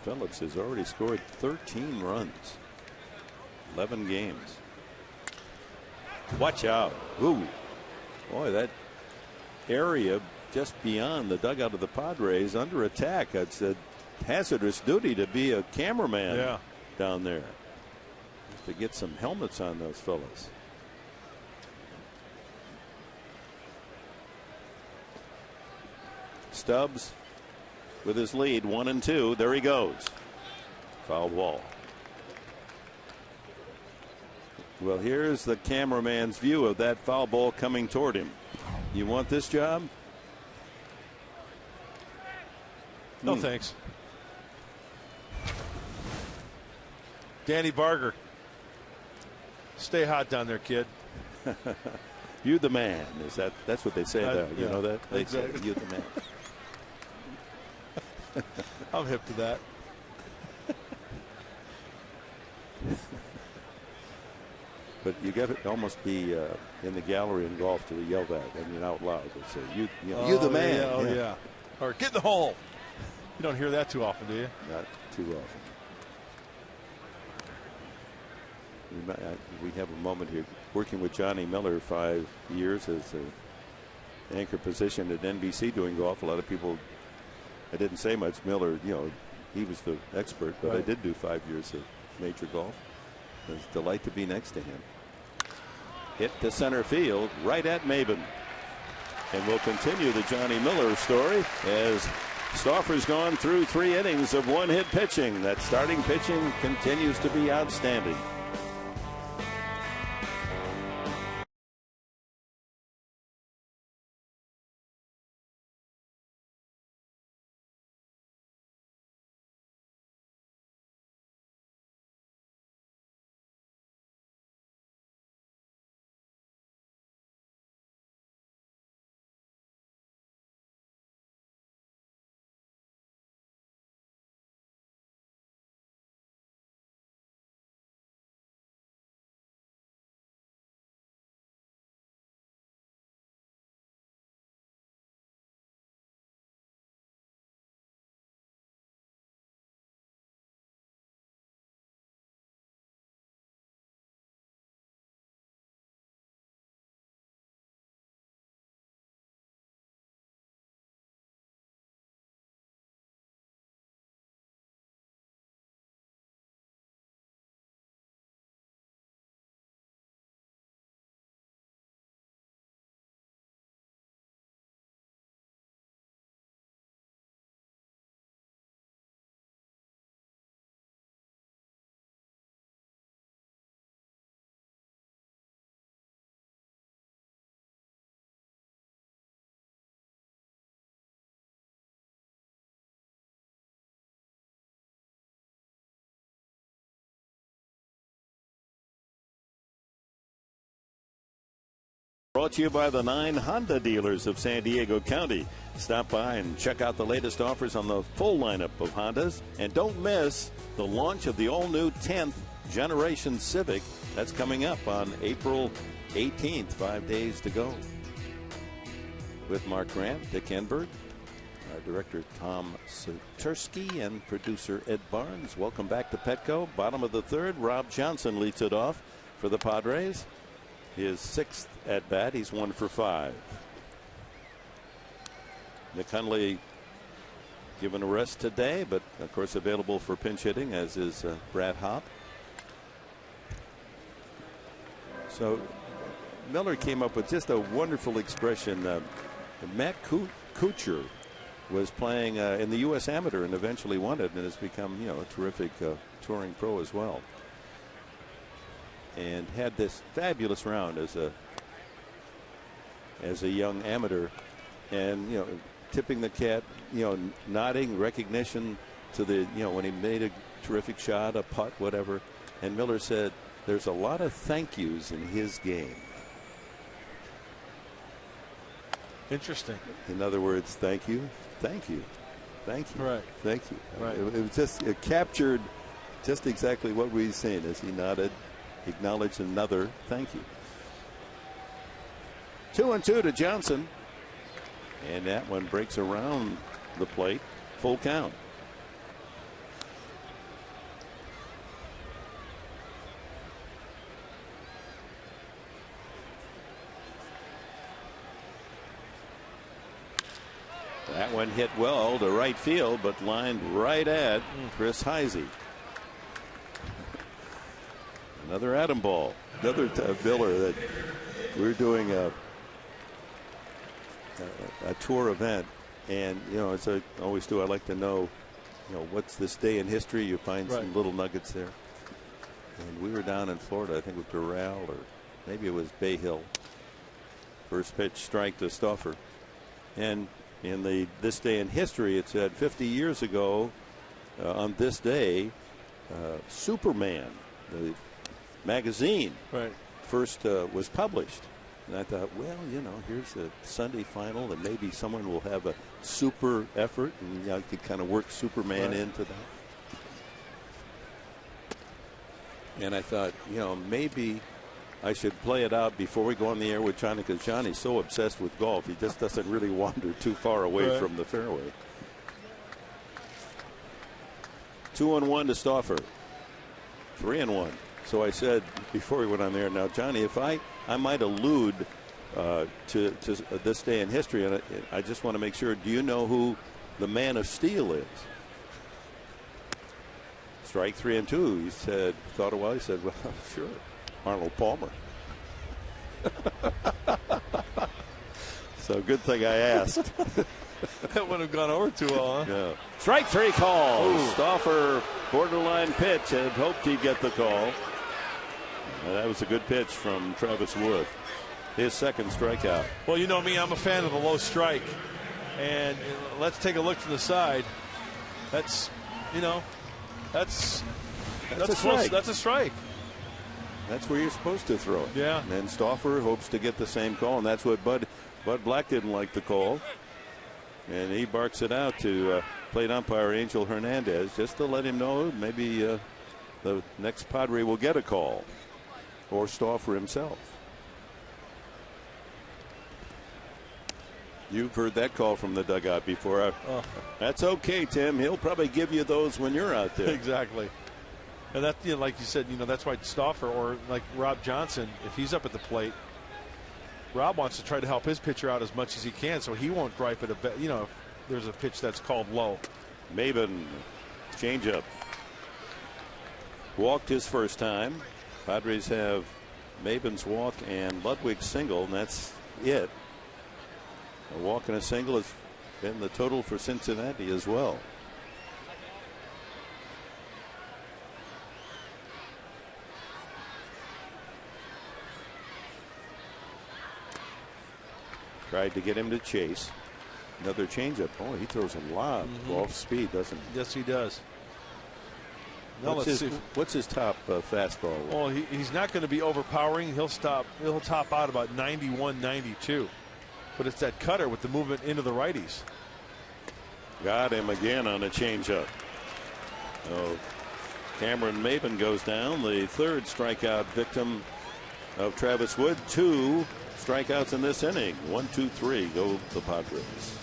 Phillips has already scored 13 runs, 11 games. Watch out. Ooh. Boy, that area just beyond the dugout of the Padres under attack. It's a hazardous duty to be a cameraman down there. To get some helmets on those fellas. Stubbs with his lead, 1-2. There he goes. Foul ball. Well, here's the cameraman's view of that foul ball coming toward him. You want this job? No, thanks. Danny Barger. Stay hot down there, kid. You the man. That's what they say there. You know that? They say you the man. I'm hip to that. But you got to almost be in the gallery in golf to yell that. I mean, out loud. They say, you the man. Yeah. Or get in the hole. You don't hear that too often, do you? Not too often. We have a moment here working with Johnny Miller 5 years as an anchor position at NBC doing golf. A lot of people, I didn't say much. Miller, he was the expert, but I did do 5 years of major golf. It's a delight to be next to him. Hit to center field, right at Maben. And we'll continue the Johnny Miller story as Stauffer's gone through 3 innings of one-hit pitching. That starting pitching continues to be outstanding. Brought to you by the 9 Honda dealers of San Diego County. Stop by and check out the latest offers on the full lineup of Hondas. And don't miss the launch of the all-new 10th Generation Civic. That's coming up on April 18th, 5 days to go. With Mark Grant, Dick Enberg, our director Tom Sutersky, and producer Ed Barnes. Welcome back to Petco. Bottom of the third, Rob Johnson leads it off for the Padres. His 6th at bat. He's 1 for 5. Nick Hundley given a rest today, but of course available for pinch hitting, as is Brad Hopp. So Miller came up with just a wonderful expression. Matt Kuchar was playing in the U.S. Amateur and eventually won it, and has become, you know, a terrific touring pro as well. And had this fabulous round as a young amateur, and you know, tipping the cap, you know, nodding recognition to the, you know, when he made a terrific shot, a putt, whatever. And Miller said, "There's a lot of thank yous in his game." Interesting. In other words, thank you, thank you, thank you, right, thank you. Right. It was just, it captured just exactly what we were saying as he nodded. Acknowledged another thank you. 2-2 to Johnson, and that one breaks around the plate. Full count. That one hit well to right field, but lined right at Chris Heisey. Another atom ball. Another Miller that we're doing a tour event, and you know, as I always do, I like to know, you know, what's this day in history. You find some little nuggets there. And we were down in Florida, I think with Doral, or maybe it was Bay Hill. First pitch strike to Stauffer. And in the this day in history, it said 50 years ago on this day, Superman, the magazine, first was published. And I thought, well, you know, here's a Sunday final, and maybe someone will have a super effort, and you know, I could kind of work Superman into that. And I thought, you know, maybe I should play it out before we go on the air with Johnny, because Johnny's so obsessed with golf, he just doesn't really wander too far away from the fairway. 2-1 to Stauffer. 3-1. So I said before we went on there, now Johnny, if I might allude to this day in history, and I just want to make sure, do you know who the Man of Steel is? Strike 3-2. He said, thought a while, he said, well, sure, Arnold Palmer. So good thing I asked. That wouldn't have gone over too well, huh? Yeah. Strike 3 call. Stauffer, borderline pitch, and hoped he'd get the call. That was a good pitch from Travis Wood. His second strikeout. Well, you know me, I'm a fan of the low strike. And let's take a look to the side. That's, you know, that's a strike. That's a strike. That's where you're supposed to throw it. Yeah. And Stauffer hopes to get the same call, and that's what Bud Black didn't like the call. And he barks it out to plate umpire Angel Hernandez, just to let him know maybe the next Padre will get a call, or Stauffer himself. You've heard that call from the dugout before. That's okay, Tim. He'll probably give you those when you're out there. Exactly. And that, you know, like you said, you know, that's why Stauffer, or like Rob Johnson, if he's up at the plate, Rob wants to try to help his pitcher out as much as he can, so he won't gripe at you know, if there's a pitch that's called low. Maben, changeup. Walked his first time. Padres have Maben's walk and Ludwig's single, and that's it. A walk and a single has been the total for Cincinnati as well. Tried to get him to chase. Another changeup. Oh, he throws a lot off speed, doesn't he? Yes, he does. Now What's his top fastball? Well, he's not going to be overpowering. He'll top out about 91, 92. But it's that cutter with the movement into the righties. Got him again on a changeup. Oh, Cameron Maben goes down, the third strikeout victim of Travis Wood. 2 strikeouts in this inning. 1, 2, 3 go the Padres.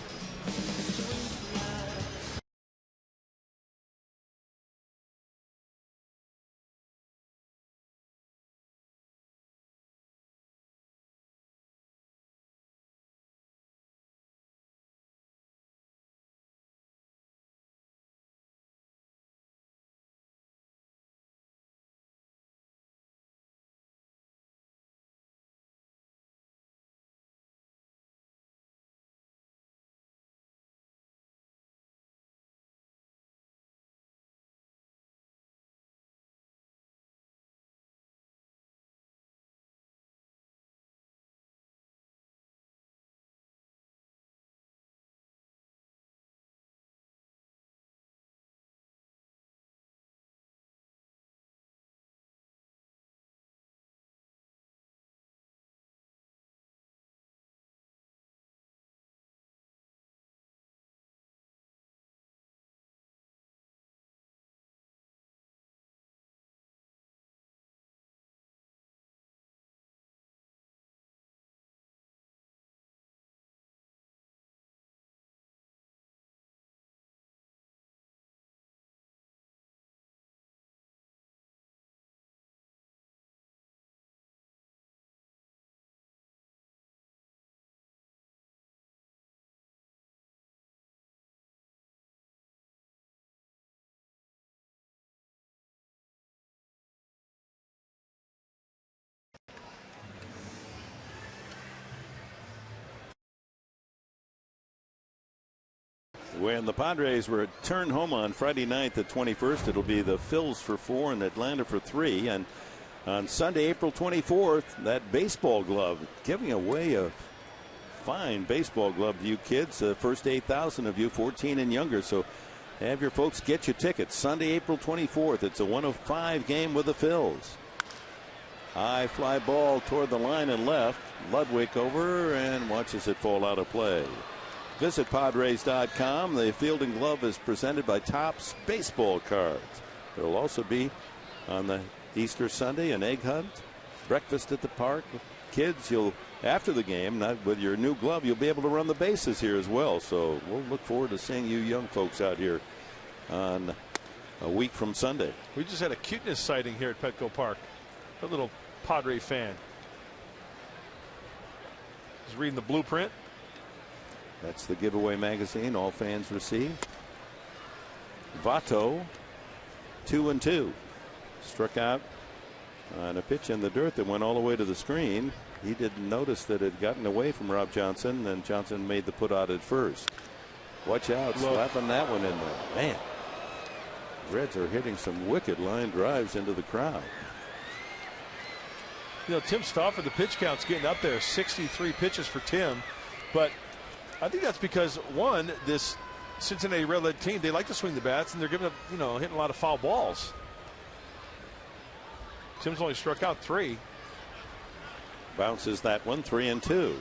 When the Padres return home on Friday night, the 21st, it'll be the Phils for 4 and Atlanta for 3. And on Sunday, April 24th, that baseball glove, giving away a fine baseball glove to you kids. The first 8,000 of you 14 and younger. So have your folks get your tickets. Sunday, April 24th. It's a 105 game with the Phils. High fly ball toward the line and left. Ludwig over and watches it fall out of play. Visit Padres.com. The fielding glove is presented by Topps Baseball Cards. There will also be on the Easter Sunday an egg hunt, breakfast at the park. Kids, you'll after the game, not with your new glove, you'll be able to run the bases here as well. So we'll look forward to seeing you young folks out here on a week from Sunday. We just had a cuteness sighting here at Petco Park. A little Padre fan. He's reading the blueprint. That's the giveaway magazine all fans receive. Votto, 2-2. Struck out on a pitch in the dirt that went all the way to the screen. He didn't notice that it had gotten away from Rob Johnson, and Johnson made the put out at first. Watch out, slapping that one in there. Man, Reds are hitting some wicked line drives into the crowd. You know, Tim Stauffer, the pitch count's getting up there, 63 pitches for Tim, but I think that's because, one, this Cincinnati Red-led team, they like to swing the bats, and they're giving up, you know, hitting a lot of foul balls. Tim's only struck out 3. Bounces that one, 3-2.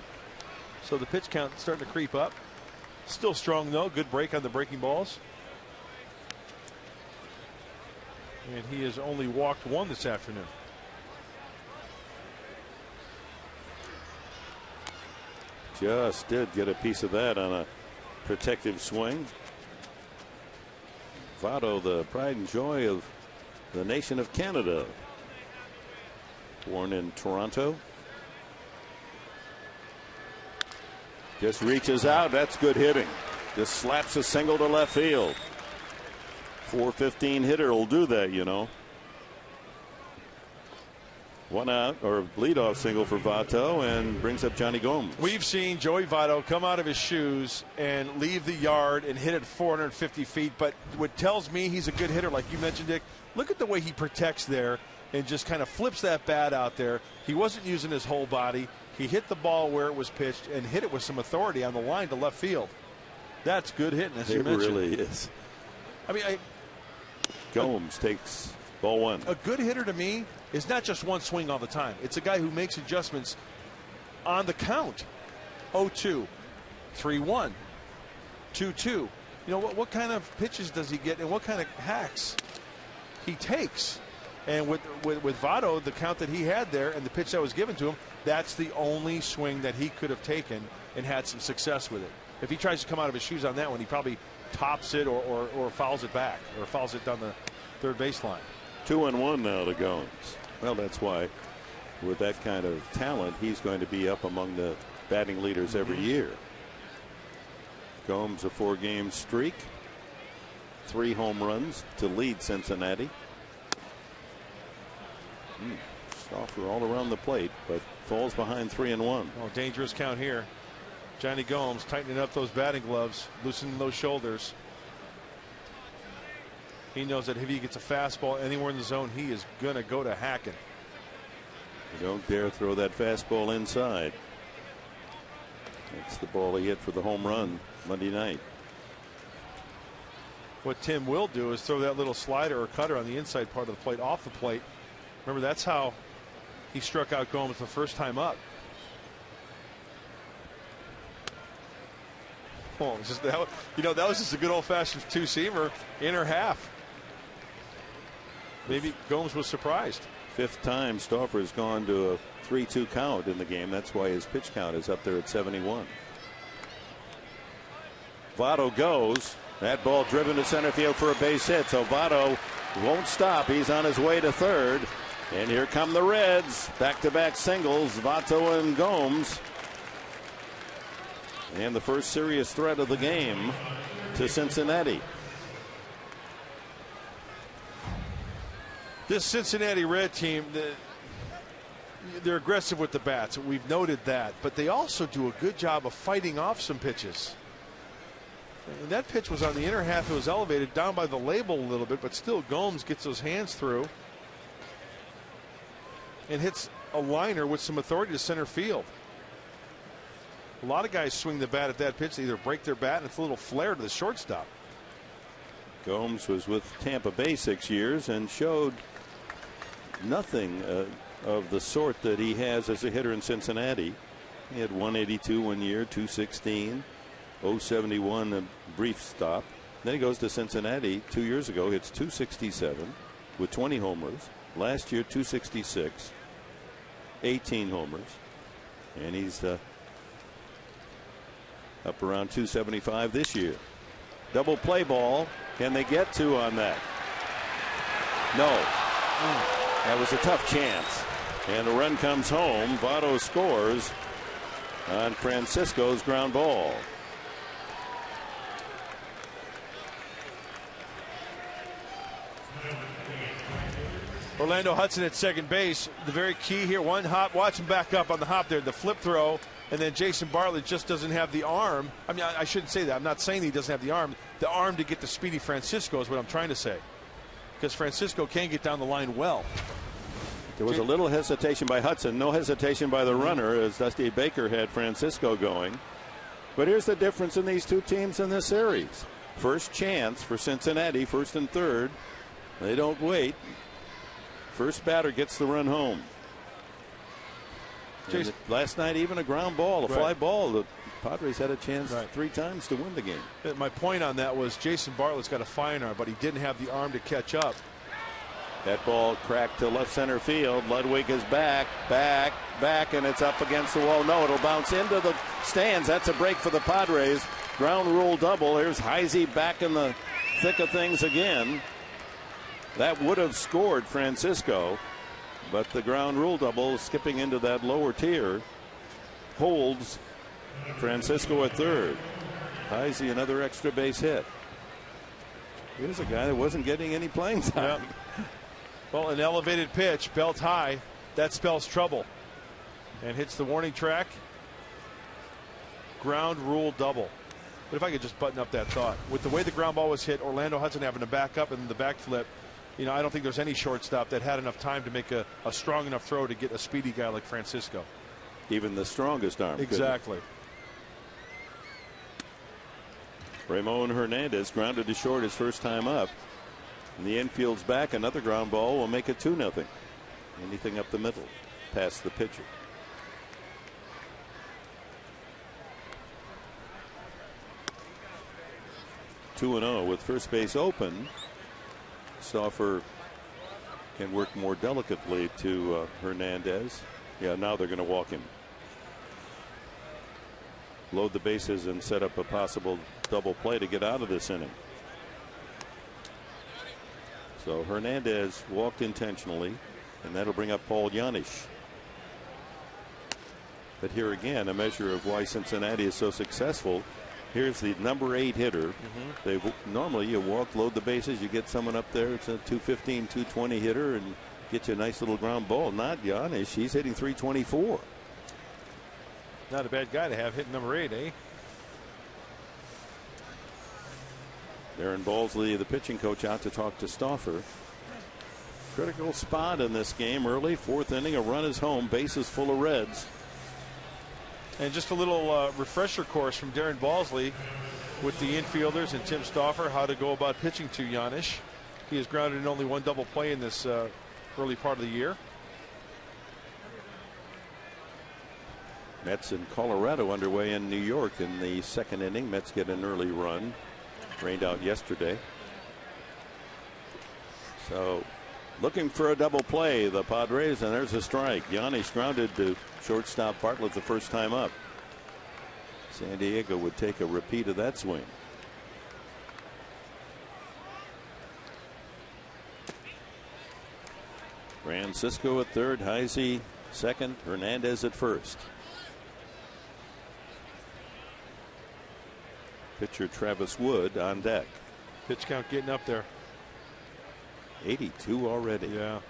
So the pitch count starting to creep up. Still strong, though. Good break on the breaking balls. And he has only walked 1 this afternoon. Just did get a piece of that on a protective swing. Votto, the pride and joy of the nation of Canada. Born in Toronto. Just reaches out. That's good hitting. Just slaps a single to left field. 415 hitter will do that, you know. 1 out, or leadoff single for Votto, and brings up Johnny Gomes. We've seen Joey Votto come out of his shoes and leave the yard and hit it 450 feet. But what tells me he's a good hitter, like you mentioned, Dick, look at the way he protects there and just kind of flips that bat out there. He wasn't using his whole body. He hit the ball where it was pitched and hit it with some authority on the line to left field. That's good hitting, as you mentioned. It really is. I mean, Gomes takes ball one. A good hitter to me is not just one swing all the time. It's a guy who makes adjustments on the count. 0-2, 3-1, 2-2. You know, what kind of pitches does he get and what kind of hacks he takes? And with Votto, the count that he had there and the pitch that was given to him, that's the only swing that he could have taken and had some success with it. If he tries to come out of his shoes on that one, he probably tops it or fouls it back or fouls it down the third baseline. 2-1 now to Gomes. Well, that's why with that kind of talent, he's going to be up among the batting leaders every year. Gomes a 4-game streak, 3 home runs to lead Cincinnati. Stoffer all around the plate, but falls behind 3-1. Oh, dangerous count here. Johnny Gomes tightening up those batting gloves, loosening those shoulders. He knows that if he gets a fastball anywhere in the zone, he is going to go to hacking. You don't dare throw that fastball inside. That's the ball he hit for the home run Monday night. What Tim will do is throw that little slider or cutter on the inside part of the plate off the plate. Remember, that's how he struck out Gomes the first time up. Oh, that was just a good old-fashioned two-seamer, inner half. Maybe Gomes was surprised. 5th time Stoffer has gone to a 3-2 count in the game. That's why his pitch count is up there at 71. Votto goes. That ball driven to center field for a base hit. So Votto won't stop. He's on his way to third. And here come the Reds. Back-to-back singles, Votto and Gomes. And the first serious threat of the game to Cincinnati. This Cincinnati Red team, they're aggressive with the bats. We've noted that. But they also do a good job of fighting off some pitches. And that pitch was on the inner half. It was elevated down by the label a little bit, but still Gomes gets those hands through and hits a liner with some authority to center field. A lot of guys swing the bat at that pitch. They either break their bat and it's a little flare to the shortstop. Gomes was with Tampa Bay 6 years and showed nothing of the sort that he has as a hitter in Cincinnati. He had 182 one year, 216, 071 a brief stop. Then he goes to Cincinnati 2 years ago, hits 267 with 20 homers. Last year 266, 18 homers, and he's up around 275 this year. Double play ball. Can they get 2 on that? No. That was a tough chance. And the run comes home. Votto scores on Francisco's ground ball. Orlando Hudson at second base. The very key here, one hop. Watch him back up on the hop there. The flip throw. And then Jason Bartlett just doesn't have the arm. I mean, I shouldn't say that. I'm not saying he doesn't have the arm. The arm to get to Speedy Francisco is what I'm trying to say. Because Francisco can get down the line well. There was a little hesitation by Hudson. No hesitation by the runner as Dusty Baker had Francisco going. But here's the difference in these two teams in this series. First chance for Cincinnati, first and third. They don't wait. First batter gets the run home. Last night, even a ground ball, a fly ball, the Padres had a chance 3 times to win the game. My point on that was Jason Bartlett's got a fine arm, but he didn't have the arm to catch up. That ball cracked to left center field. Ludwig is back, and it's up against the wall. No, it'll bounce into the stands. That's a break for the Padres. Ground rule double. Here's Heisey back in the thick of things again. That would have scored Francisco. But the ground rule double, skipping into that lower tier, holds Francisco at third. Heisey another extra base hit. Here's a guy that wasn't getting any playing time. Yep. Well, an elevated pitch, belt high, that spells trouble. And hits the warning track. Ground rule double. But if I could just button up that thought. With the way the ground ball was hit, Orlando Hudson having to back up and the backflip, you know, I don't think there's any shortstop that had enough time to make a strong enough throw to get a speedy guy like Francisco. Even the strongest arm. Exactly. Ramon Hernandez grounded to short his first time up. And the infield's back. Another ground ball will make it 2-0. Anything up the middle past the pitcher. Two and 0 with first base open. Stauffer can work more delicately to Hernandez. Yeah, now they're going to walk him. Load the bases and set up a possible double play to get out of this inning. So Hernandez walked intentionally, and that'll bring up Paul Janisch. But here again, a measure of why Cincinnati is so successful. Here's the number 8 hitter. Normally you walk, load the bases, you get someone up there. It's a 215, 220 hitter, and get you a nice little ground ball. Not Janisch. He's hitting 324. Not a bad guy to have hitting number 8, eh? Darren Balsley, the pitching coach, out to talk to Stauffer. Critical spot in this game early. 4th inning, a run is home. Bases full of Reds. And just a little refresher course from Darren Balsley with the infielders and Tim Stauffer, how to go about pitching to Janisch. He has grounded in only 1 double play in this early part of the year. Mets in Colorado underway in New York in the 2nd inning. Mets get an early run. Rained out yesterday. So looking for a double play, the Padres, and there's a strike. Janisch grounded to shortstop Bartlett the first time up. San Diego would take a repeat of that swing. Francisco at third, Heisey second, Hernandez at first. Pitcher Travis Wood on deck. Pitch count getting up there. 82 already. Yeah.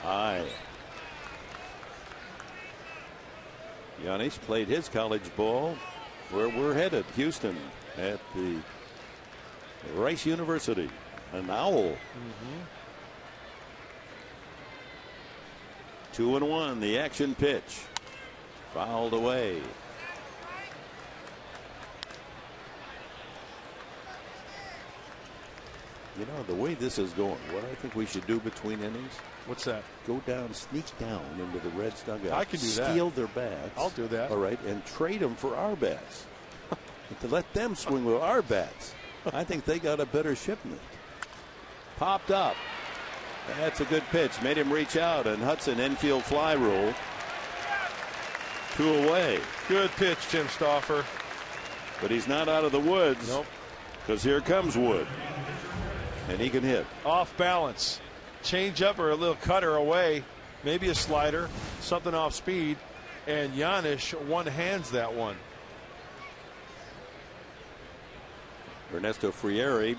High. Janisch played his college ball where we're headed, Houston, at the Rice University. An Owl. 2-1, the action pitch. Fouled away. You know, the way this is going, what I think we should do between innings. What's that? Go down, sneak down into the Reds dugout. I can do that. Steal their bats. I'll do that. All right, and trade them for our bats. To let them swing with our bats. I think they got a better shipment. Popped up. That's a good pitch. Made him reach out, and Hudson infield fly rule. 2 away. Good pitch, Tim Stauffer. But he's not out of the woods. Nope. Because here comes Wood. And he can hit. Off balance. Change up or a little cutter away. Maybe a slider. Something off speed. And Janisch one-hands that one. Ernesto Frieri,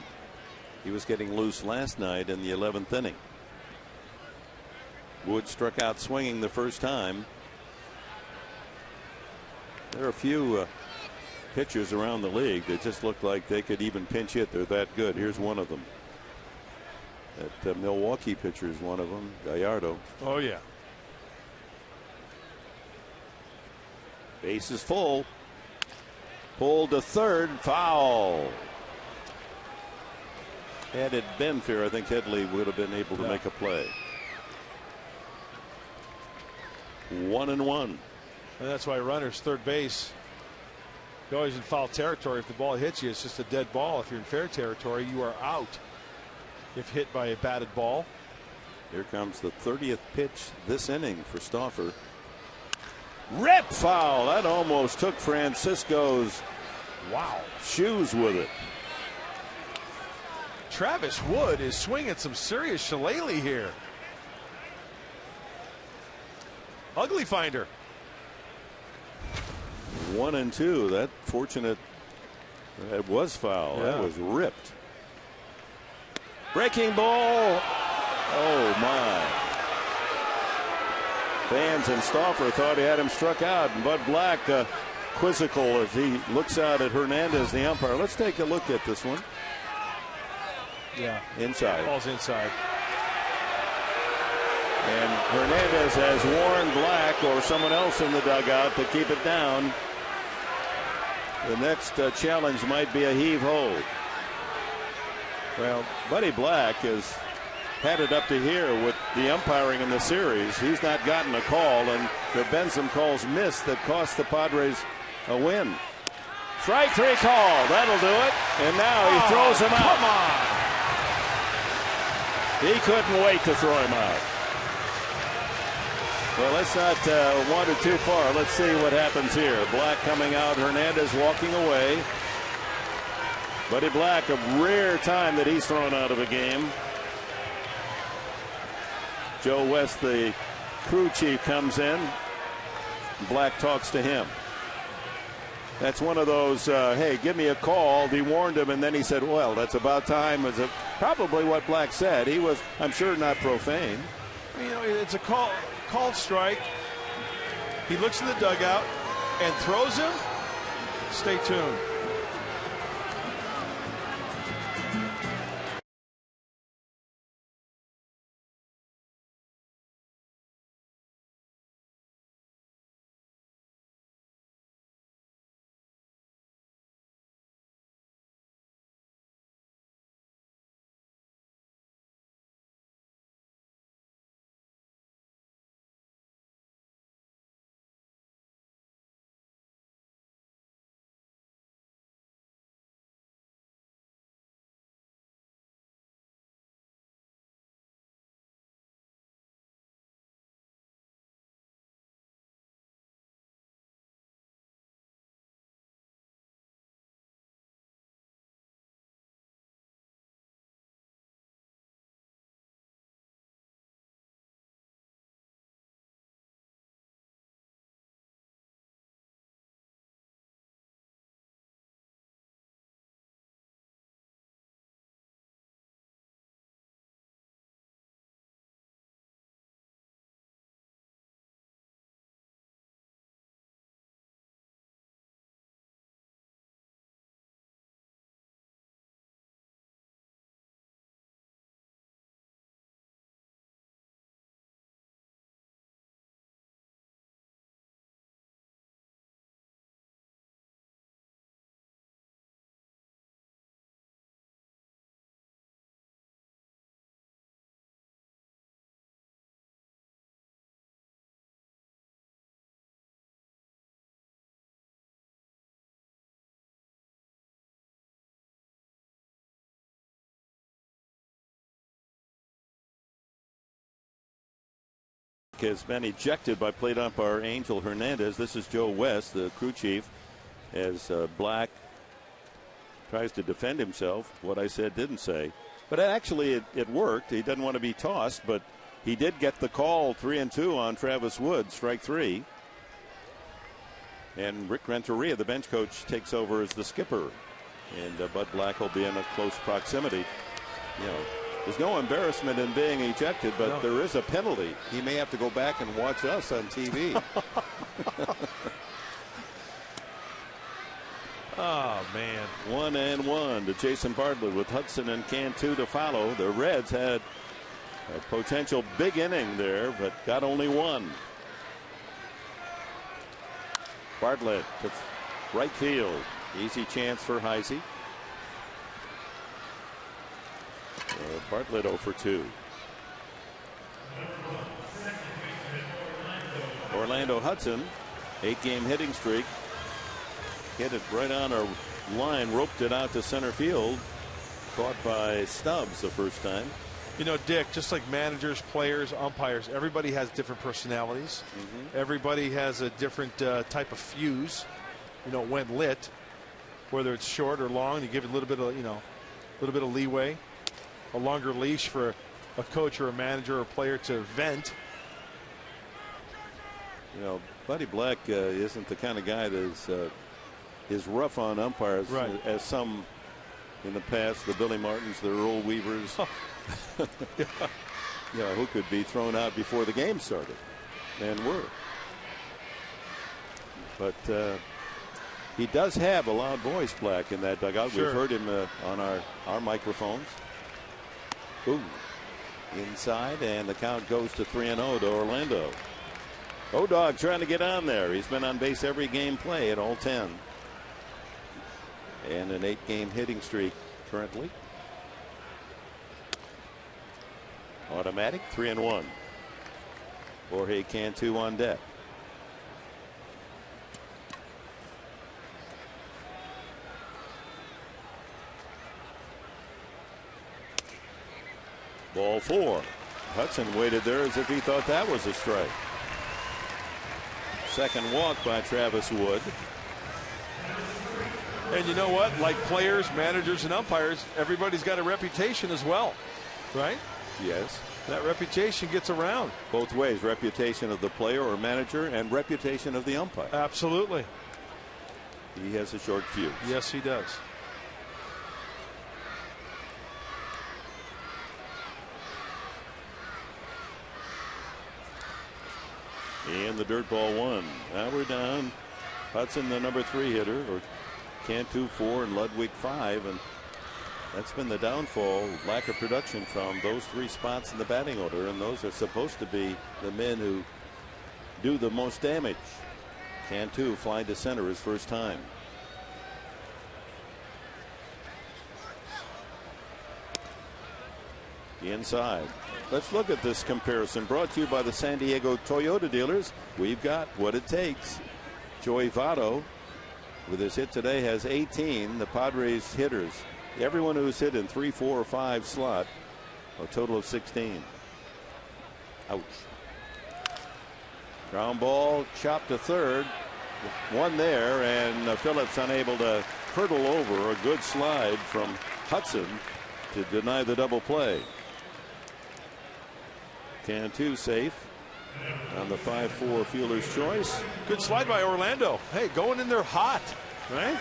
he was getting loose last night in the 11th inning. Wood struck out swinging the first time. There are a few pitchers around the league that just look like they could even pinch hit. They're that good. Here's one of them. That Milwaukee pitcher is one of them, Gallardo. Oh, yeah. Base is full. Pulled to third. Foul. Had it been fair, I think Headley would have been able to make a play. 1-1. And that's why runners third base. You're always in foul territory. If the ball hits you, it's just a dead ball. If you're in fair territory, you are out if hit by a batted ball. Here comes the 30th pitch this inning for Stauffer. Rip foul. That almost took Francisco's shoes with it. Travis Wood is swinging some serious shillelagh here. Ugly finder. 1-2. That fortunate. It was foul. Yeah. That was ripped. Breaking ball. Oh my. Fans and Stauffer thought he had him struck out. And Bud Black quizzical as he looks out at Hernandez, the umpire. Let's take a look at this one. Yeah. Inside. Ball's inside. And Hernandez has warned Black or someone else in the dugout to keep it down. The next challenge might be a heave-ho. Well, Buddy Black has had it up to here with the umpiring in the series. He's not gotten a call, and there have been some calls missed that cost the Padres a win. Strike 3 call. That'll do it. And now he throws him out. Come on. He couldn't wait to throw him out. Well, let's not wander too far. Let's see what happens here. Black coming out. Hernandez walking away. Buddy Black, a rare time that he's thrown out of a game. Joe West, the crew chief, comes in. Black talks to him. That's one of those, hey, give me a call. He warned him, and then he said, well, that's about time. Was probably what Black said. He was, I'm sure, not profane. You know, it's a called strike. He looks in the dugout and throws him. Stay tuned. Has been ejected by plate umpire Angel Hernandez. This is Joe West, the crew chief, as Black tries to defend himself. What I said didn't say, but actually it worked. He doesn't want to be tossed, but he did get the call. 3-2 on Travis Wood, strike 3. And Rick Renteria, the bench coach, takes over as the skipper, and Bud Black will be in a close proximity. You know, there's no embarrassment in being ejected, but there is a penalty. He may have to go back and watch us on TV. Oh, man. 1-1 to Jason Bartlett with Hudson and Cantu to follow. The Reds had a potential big inning there, but got only one. Bartlett to right field. Easy chance for Heisey. Bartlett 0 for 2. Orlando Hudson, 8-game hitting streak. Hit it right on a line, roped it out to center field. Caught by Stubbs the first time. You know, Dick, just like managers, players, umpires, everybody has different personalities. Everybody has a different type of fuse. You know, when lit, whether it's short or long, you give it a little bit of, a little bit of leeway. A longer leash for a coach or a manager or a player to vent. You know, Buddy Black isn't the kind of guy that is rough on umpires, right, as some in the past, the Billy Martins, the Earl Weavers, who could be thrown out before the game started, and were. But he does have a loud voice, Black, in that dugout. Sure. We've heard him on our microphones. Ooh, inside, and the count goes to 3-0 to Orlando. O-Dog trying to get on there. He's been on base every game play at all 10. and an 8-game hitting streak currently. Automatic 3-1. Jorge Cantu on deck. Ball 4. Hudson waited there as if he thought that was a strike. Second walk by Travis Wood. And you know what? Like players, managers, and umpires, everybody's got a reputation as well, right? Yes. That reputation gets around. Both ways, reputation of the player or manager and reputation of the umpire. Absolutely. He has a short fuse. Yes, he does. And the dirt ball 1. Now we're down. Hudson, the number 3 hitter, or Cantu 4 and Ludwig 5, and that's been the downfall. Lack of production from those 3 spots in the batting order, and those are supposed to be the men who do the most damage. Cantu flying to center his first time. Inside. Let's look at this comparison brought to you by the San Diego Toyota dealers. We've got what it takes. Joey Votto, with his hit today, has 18. The Padres hitters, everyone who's hit in 3, 4, or 5 slot, a total of 16. Ouch. Ground ball chopped to third. One there, and Phillips unable to hurdle over. A good slide from Hudson to deny the double play. Cantu safe on the 5-4 fielder's choice. Good slide by Orlando. Hey, going in there hot, right?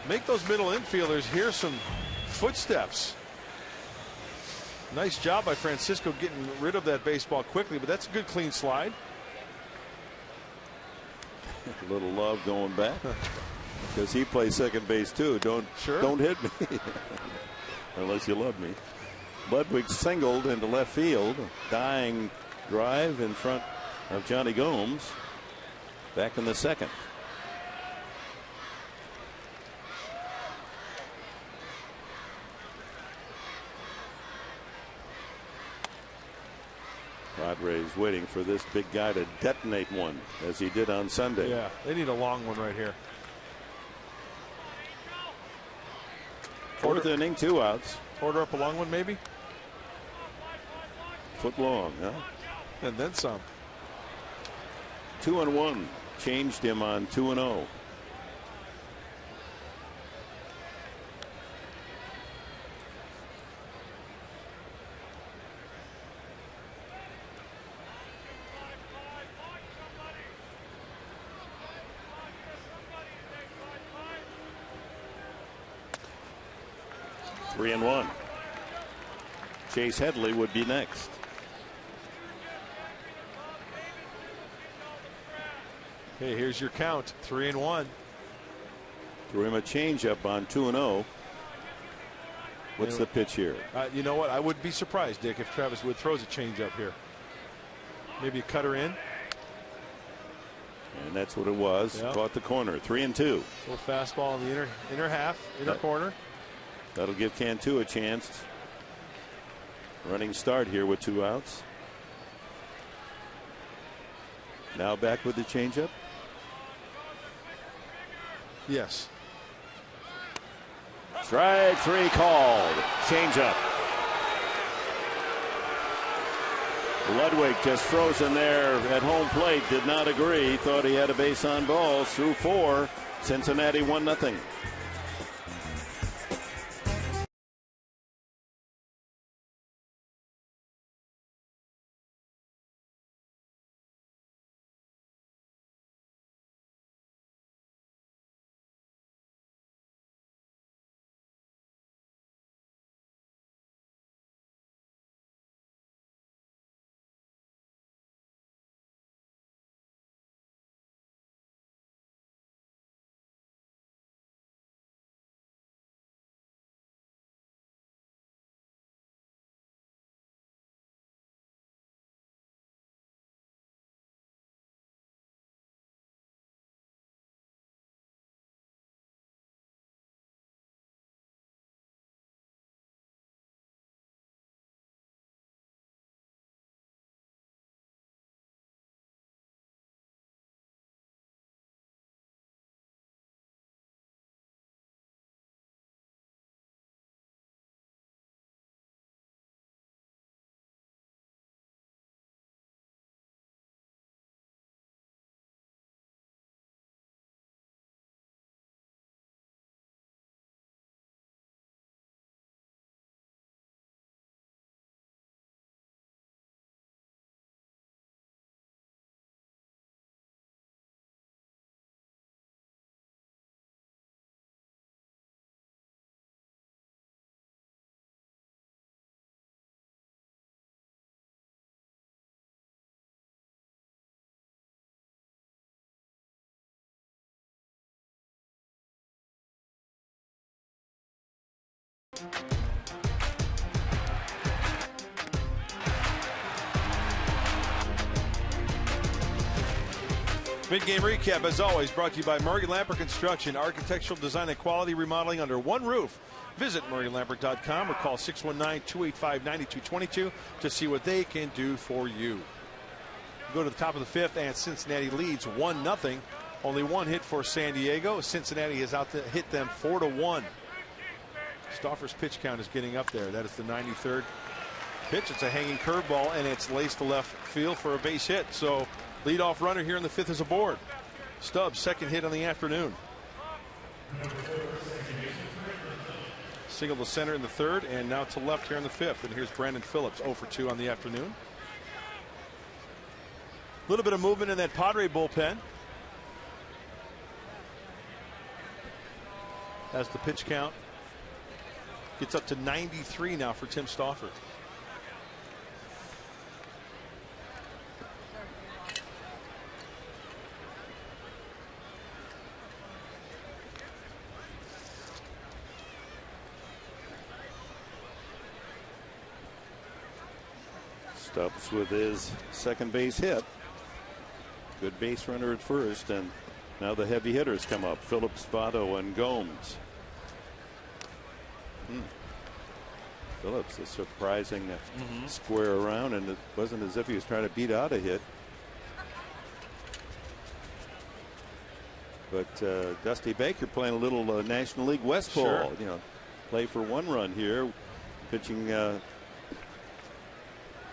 Make those middle infielders hear some footsteps. Nice job by Francisco getting rid of that baseball quickly, but that's a good clean slide. A little love going back because he plays second base too. Don't hit me unless you love me. Ludwig singled into left field. Dying drive in front of Johnny Gomes. Back in the second. Padres waiting for this big guy to detonate one as he did on Sunday. Yeah, they need a long one right here. Fourth inning, 2 outs. Order up a long one, maybe. Foot long, huh? And then some. 2-1. Changed him on 2-0. Three and one. Chase Headley would be next. Hey, here's your count. 3-1. Threw him a changeup on 2-0. What's the pitch here? You know what? I would be surprised, Dick, if Travis Wood throws a changeup here. Maybe a cutter in. And that's what it was. Yep. Caught the corner. 3-2. Little fastball in the inner half, inner corner. That'll give Cantu a chance. Running start here with 2 outs. Now back with the changeup. Yes. Strike 3 called. Changeup. Ludwig just frozen there at home plate. Did not agree. Thought he had a base on balls. Through 4. Cincinnati 1-0. Mid-game recap, as always, brought to you by Murray Lamper Construction. Architectural design and quality remodeling under one roof. Visit MurrayLamper.com or call 619-285-9222 to see what they can do for you. Go to the top of the fifth, and Cincinnati leads 1-0. Only one hit for San Diego. Cincinnati is out to hit them 4-1. Stauffer's pitch count is getting up there. That is the 93rd pitch. It's a hanging curveball, and it's laced to left field for a base hit. So leadoff runner here in the fifth is aboard. Stubbs, second hit on the afternoon. Single to center in the third, and now to left here in the fifth. And here's Brandon Phillips, 0 for 2 on the afternoon. A little bit of movement in that Padre bullpen, as the pitch count gets up to 93 now for Tim Stauffer. Stubbs with his second base hit. Good base runner at first, and now the heavy hitters come up. Phillips, Votto, and Gomes. Phillips is surprising square around, and it wasn't as if he was trying to beat out a hit. But Dusty Baker playing a little National League West ball. Sure. You know, play for one run here, pitching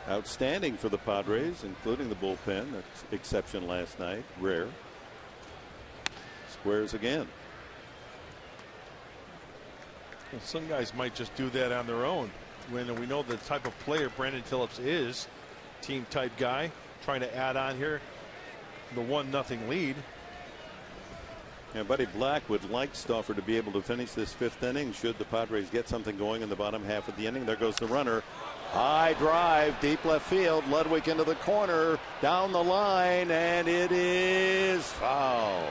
outstanding for the Padres, including the bullpen. That's exception last night. Rare. Squares again. Well, some guys might just do that on their own. When we know the type of player Brandon Phillips is, team type guy, trying to add on here the 1-0 lead. Yeah, Buddy Black would like Stauffer to be able to finish this fifth inning should the Padres get something going in the bottom half of the inning. There goes the runner. High drive, deep left field. Ludwig into the corner, down the line, and it is foul.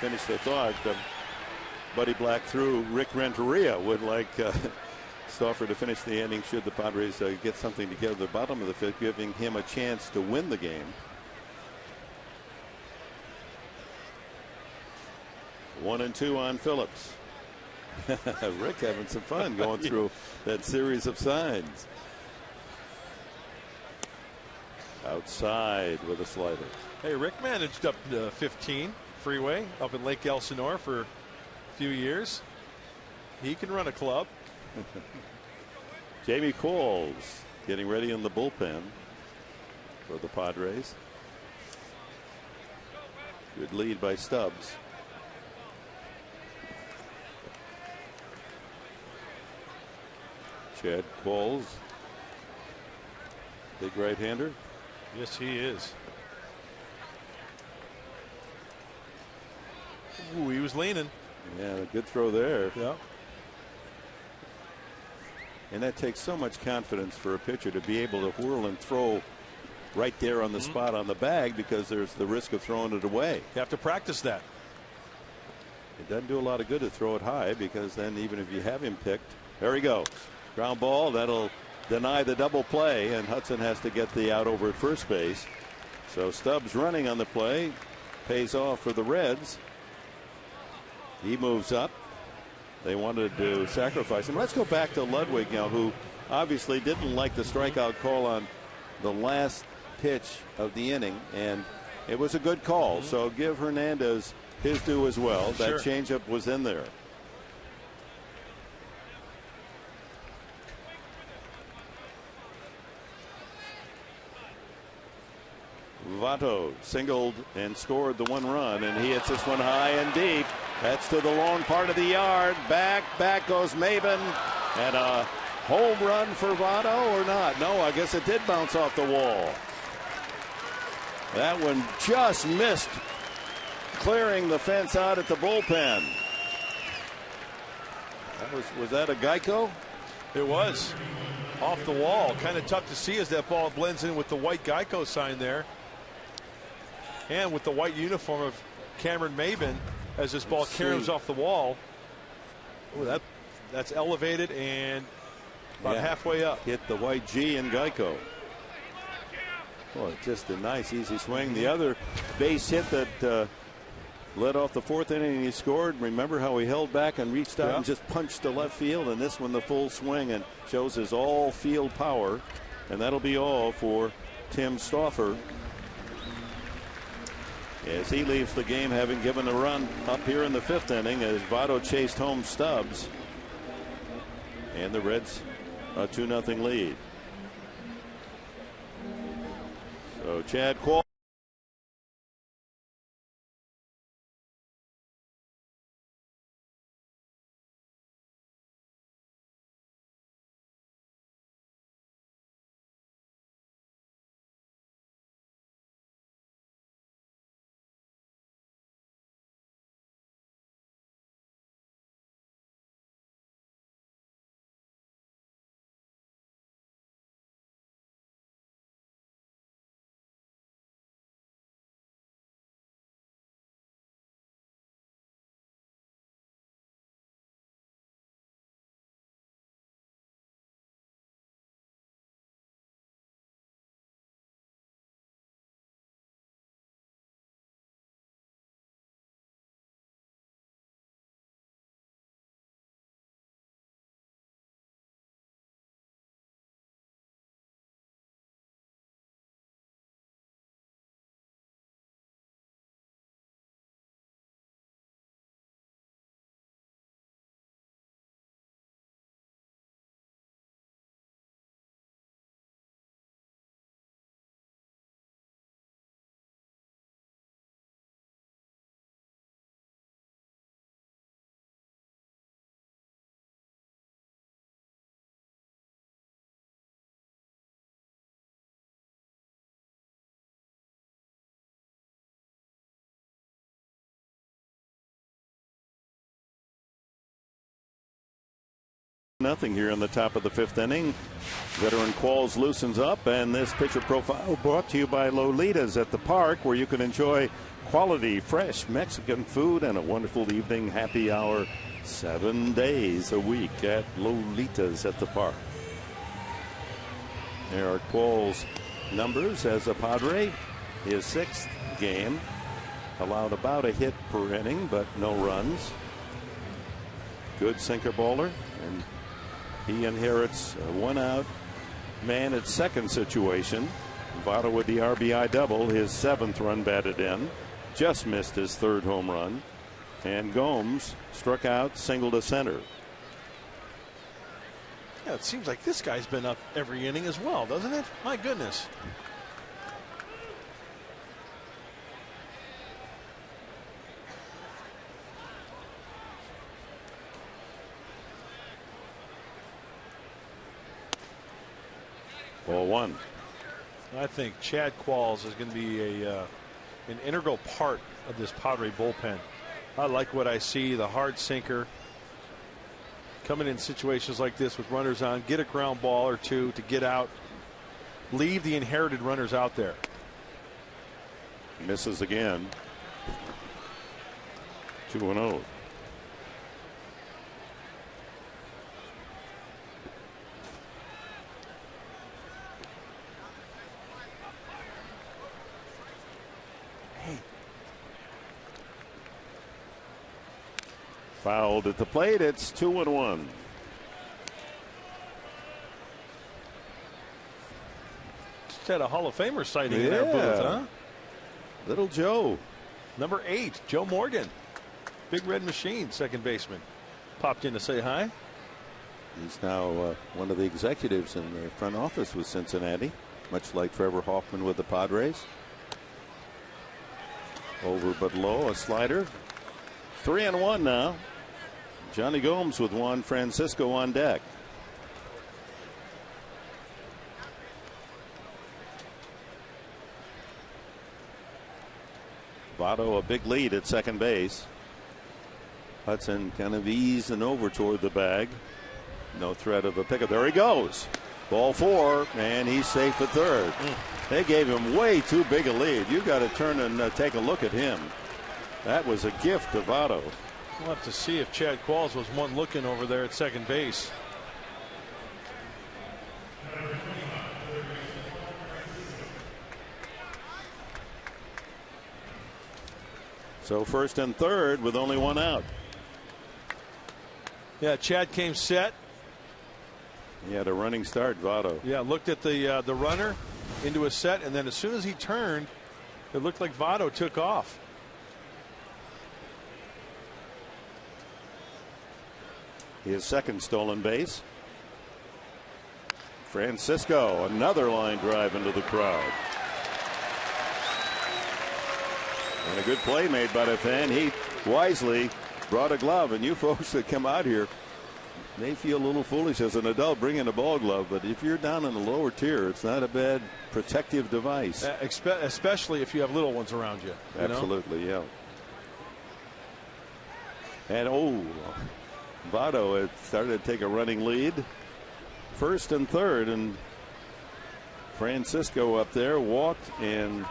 Finish the thought. Buddy Black threw. Rick Renteria would like Stauffer to finish the inning should the Padres get something together at the bottom of the fifth, giving him a chance to win the game. 1-2 on Phillips. Rick having some fun going through that series of signs. Outside with a slider. Hey, Rick managed up to 15 freeway up in Lake Elsinore for a few years. He can run a club. Jamie Coles getting ready in the bullpen for the Padres. Good lead by Stubbs. Chad Coles, big right-hander. Yes, he is. Ooh, he was leaning. Yeah, a good throw there. Yeah. And that takes so much confidence for a pitcher to be able to whirl and throw right there on the spot on the bag, because there's the risk of throwing it away. You have to practice that. It doesn't do a lot of good to throw it high, because then even if you have him picked, there he goes. Ground ball, that'll deny the double play, and Hudson has to get the out over at first base. So Stubbs running on the play pays off for the Reds. He moves up. They wanted to sacrifice him. Let's go back to Ludwig now, who obviously didn't like the strikeout call on the last pitch of the inning, and it was a good call. So give Hernandez his due as well. That changeup was in there. Votto singled and scored the one run, and he hits this one high and deep. That's to the long part of the yard. Back goes Maben, and a home run for Votto, or not? No, I guess it did bounce off the wall. That one just missed clearing the fence out at the bullpen. Was that a Geico? It was off the wall. Kind of tough to see as that ball blends in with the white Geico sign there, and with the white uniform of Cameron Maben. as this ball caroms off the wall. Oh, that's elevated and about halfway up. Hit the white G in Geico. Boy, just a nice, easy swing. The other base hit that led off the 4th inning, he scored. Remember how he held back and reached out and just punched to left field, and this one the full swing and shows his all field power. And that'll be all for Tim Stauffer as he leaves the game, having given a run up here in the 5th inning as Votto chased home Stubbs, and the Reds a 2-0 lead. So Chad Qualls. Nothing here in the top of the 5th inning. Veteran Qualls loosens up, and this pitcher profile brought to you by Lolitas at the Park, where you can enjoy quality, fresh Mexican food and a wonderful evening happy hour 7 days a week at Lolitas at the Park. There are Qualls' numbers as a Padre. His 6th game, allowed about a hit per inning, but no runs. Good sinker baller, and he inherits a 1-out man at second situation. Votto with the RBI double, his 7th run batted in. Just missed his 3rd home run. And Gomes struck out, single to center. Yeah, it seems like this guy's been up every inning as well, doesn't it? My goodness. Ball 1. I think Chad Qualls is going to be an integral part of this Padre bullpen. I like what I see, the hard sinker. Coming in situations like this with runners on, get a ground ball or two to get out. Leave the inherited runners out there. Misses again. 2-0. Fouled at the plate. It's 2-1. Just had a Hall of Famer sighting in their booth, huh? Little Joe. Number 8, Joe Morgan. Big Red Machine, second baseman. Popped in to say hi. He's now one of the executives in the front office with Cincinnati, much like Trevor Hoffman with the Padres. Over but low, a slider. 3-1 now. Johnny Gomes with Juan Francisco on deck. Votto a big lead at second base. Hudson kind of easing over toward the bag. No threat of a pickup. There he goes. Ball 4, and he's safe at third. They gave him way too big a lead. You got to turn and take a look at him. That was a gift to Votto. We'll have to see if Chad Qualls was one looking over there at second base. So first and third with only one out. Yeah, Chad came set. He had a running start, Votto. Yeah, looked at the runner into a set, and then as soon as he turned, it looked like Votto took off. His second stolen base. Francisco, another line drive into the crowd. And a good play made by the fan. He wisely brought a glove, and you folks that come out here may feel a little foolish as an adult bringing a ball glove, but if you're down in the lower tier, it's not a bad protective device. Especially if you have little ones around you. Absolutely, yeah. And Votto had started to take a running lead. First and third, and Francisco up there walked and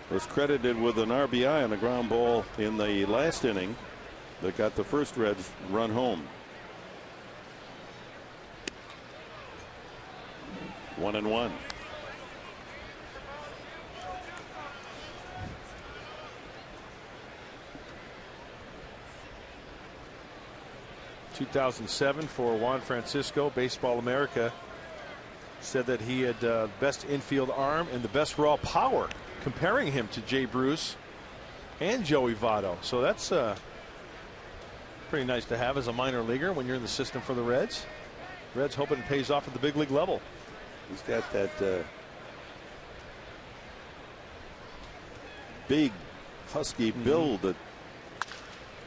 was credited with an RBI on a ground ball in the last inning that got the first Reds run home. 1-1. (2007) for Juan Francisco. Baseball America said that he had the best infield arm and the best raw power, comparing him to Jay Bruce and Joey Votto. So that's pretty nice to have as a minor leaguer when you're in the system for the Reds. Reds hoping it pays off at the big league level. He's got that big husky build. That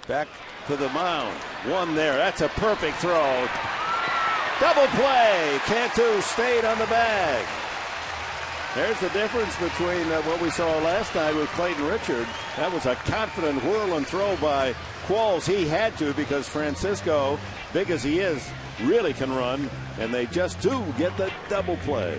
back to the mound. One there. That's a perfect throw. Double play. Cantu stayed on the bag. There's the difference between what we saw last night with Clayton Richard. That was a confident whirl and throw by Qualls. He had to, because Francisco, big as he is, really can run, and they just do get the double play.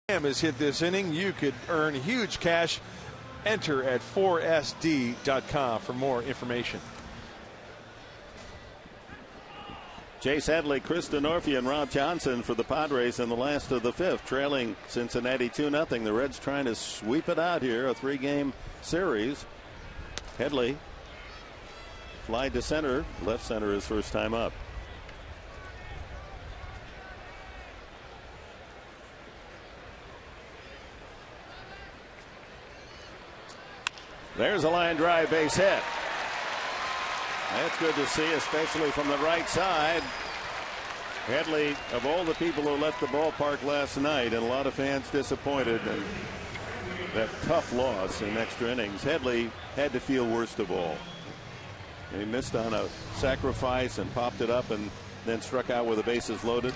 Has hit this inning. You could earn huge cash. Enter at 4sd.com for more information. Chase Headley, Chris Denorfia, and Rob Johnson for the Padres in the last of the fifth, trailing Cincinnati 2-0. The Reds trying to sweep it out here, a three-game series. Headley fly to center, left center his first time up. There's a line drive, base hit. That's good to see, especially from the right side. Headley, of all the people who left the ballpark last night, and a lot of fans disappointed in that tough loss in extra innings, Headley had to feel worst of all. And he missed on a sacrifice and popped it up and then struck out with the bases loaded.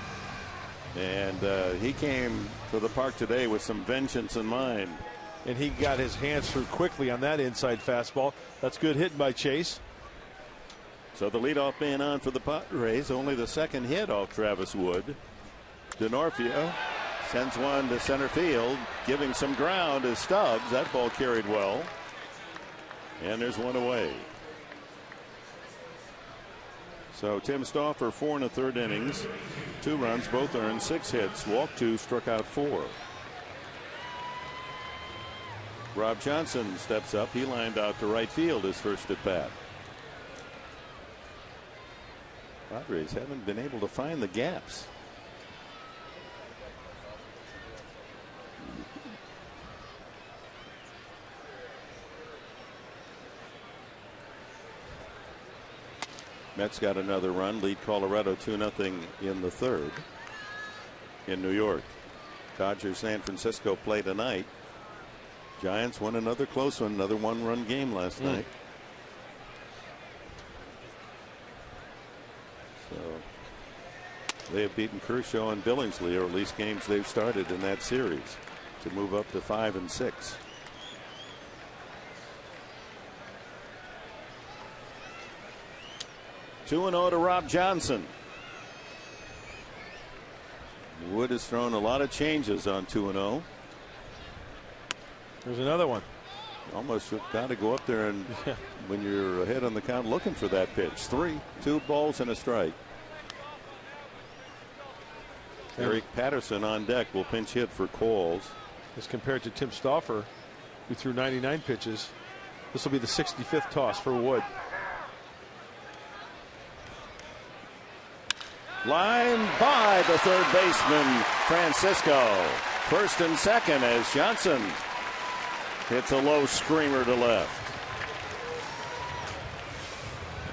And he came to the park today with some vengeance in mind. And he got his hands through quickly on that inside fastball. That's good hitting by Chase. So the leadoff man on for the Padres, only the second hit off Travis Wood. DeNorfia sends one to center field, giving some ground to Stubbs. That ball carried well. And there's one away. So Tim Stauffer, 4 1/3 innings, 2 runs, both earned, 6 hits, walked 2, struck out 4. Rob Johnson steps up. He lined out to right field his first at bat. Padres haven't been able to find the gaps. Mets got another run, lead Colorado 2-0 in the third in New York. Dodgers San Francisco play tonight. Giants won another close one, another 1-run game last night. So they have beaten Kershaw and Billingsley, or at least games they've started in that series, to move up to 5-6. Two 2-0 to Rob Johnson. Wood has thrown a lot of changes on 2-0. There's another one. Almost got to go up there and when you're ahead on the count looking for that pitch. 2 balls and a strike. Eric Patterson on deck will pinch hit for Coles. As compared to Tim Stauffer, who threw 99 pitches, this will be the 65th toss for Wood. Line by the third baseman, Francisco. First and second as Johnson hits a low screamer to left.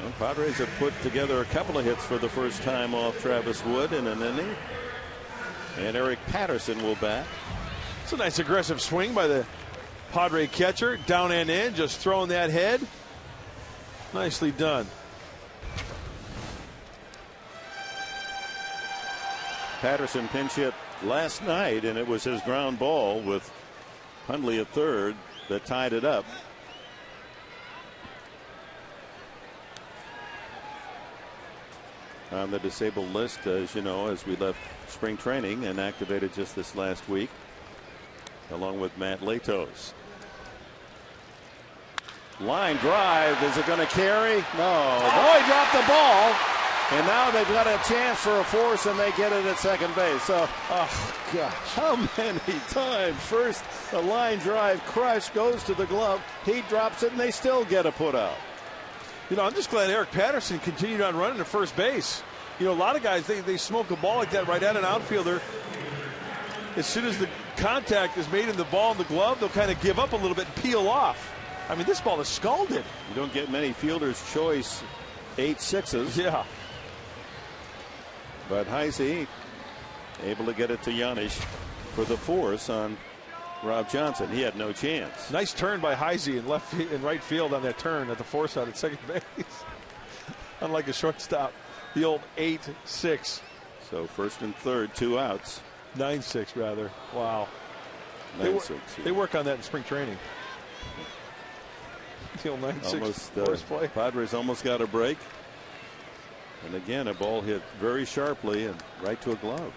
Well, Padres have put together a couple of hits for the first time off Travis Wood in an inning. And Eric Patterson will bat. It's a nice aggressive swing by the Padre catcher. Down and in, just throwing that head. Nicely done. Patterson pinch hit last night, and it was his ground ball with Hundley at third that tied it up. On the disabled list, as you know, as we left spring training and activated just this last week, along with Matt Latos. Line drive, is it going to carry? No. Boy dropped the ball. And now they've got a chance for a force, and they get it at second base. So, oh gosh, how many times? First, the line drive crush goes to the glove. He drops it, and they still get a put out. You know, I'm just glad Eric Patterson continued on running to first base. You know, a lot of guys, they smoke a ball like that right at an outfielder. As soon as the contact is made in the ball and the glove, they'll kind of give up a little bit and peel off. I mean, this ball is scalded. You don't get many fielder's choice 8-6s. Yeah. But Heisey able to get it to Yanish for the force on Rob Johnson. He had no chance. Nice turn by Heisey in right field on that turn at the force out at second base. Unlike a shortstop, the old 8-6. So first and third, 2 outs. 9-6 rather. Wow. 9-6. They work on that in spring training. The old 9-6 force play. Padres almost got a break. And again, a ball hit very sharply and right to a glove.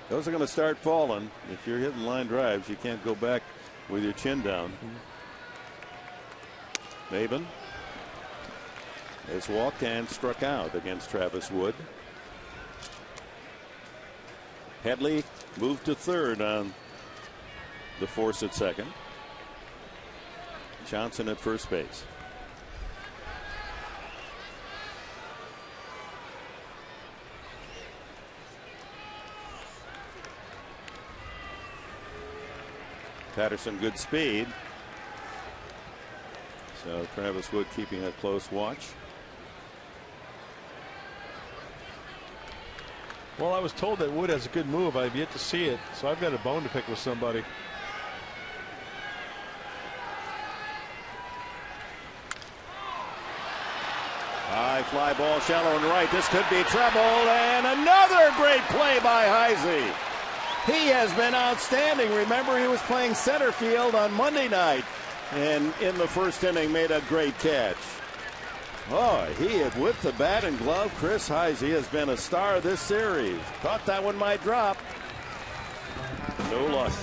Those are going to start falling. If you're hitting line drives, you can't go back with your chin down. Maben has walked and struck out against Travis Wood. Headley moved to third on the force at second. Johnson at first base. Patterson, good speed. So Travis Wood keeping a close watch. Well, I was told that Wood has a good move. I've yet to see it, so I've got a bone to pick with somebody. High fly ball, shallow and right. This could be trouble, and another great play by Heisey. He has been outstanding. Remember, he was playing center field on Monday night, and in the first inning made a great catch. Oh, he had whipped the bat and glove. Chris Heisey has been a star this series. Thought that one might drop. No luck.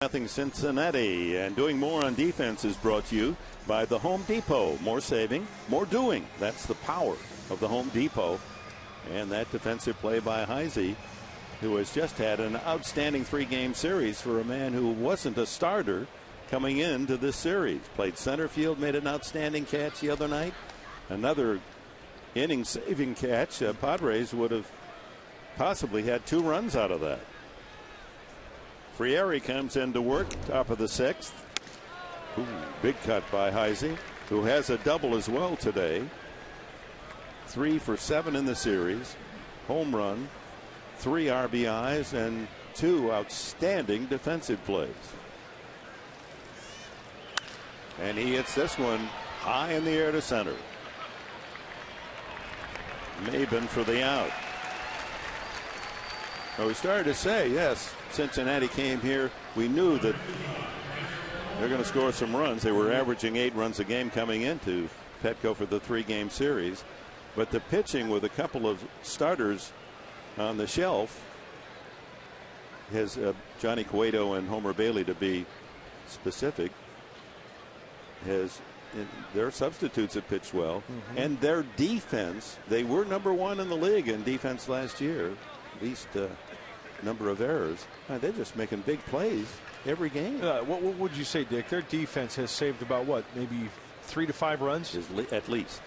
Nothing Cincinnati, and doing more on defense is brought to you by the Home Depot. More saving, more doing. That's the power of the Home Depot. And that defensive play by Heisey, who has just had an outstanding 3-game series for a man who wasn't a starter coming into this series. Played center field, made an outstanding catch the other night. Another inning-saving catch. Padres would have possibly had 2 runs out of that. Frieri comes into work, top of the 6th. Ooh, big cut by Heisey, who has a double as well today. 3 for 7 in the series. Home run, 3 RBIs, and 2 outstanding defensive plays. And he hits this one high in the air to center. Maben for the out. Well, we started to say, yes, Cincinnati came here. We knew that they're going to score some runs. They were averaging 8 runs a game coming into Petco for the 3-game series. But the pitching with a couple of starters on the shelf has Johnny Cueto and Homer Bailey, to be specific, has their substitutes have pitched well. And their defense, they were number 1 in the league in defense last year. Least number of errors. They're just making big plays every game. What would you say, Dick? Their defense has saved about what, maybe 3 to 5 runs? At least.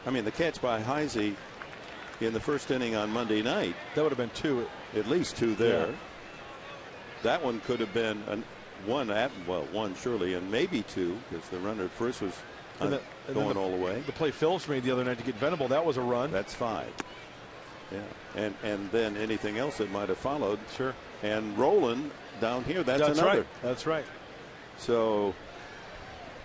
I mean, the catch by Heisey in the first inning on Monday night. That would have been 2. At least 2 there. Yeah. That one could have been one surely, and maybe 2, because the runner at first was going all the way. The play Phillips made the other night to get Venable, that was a run. That's 5. Yeah, and then anything else that might have followed. Sure. And Roland down here, that's another. Right. That's right. So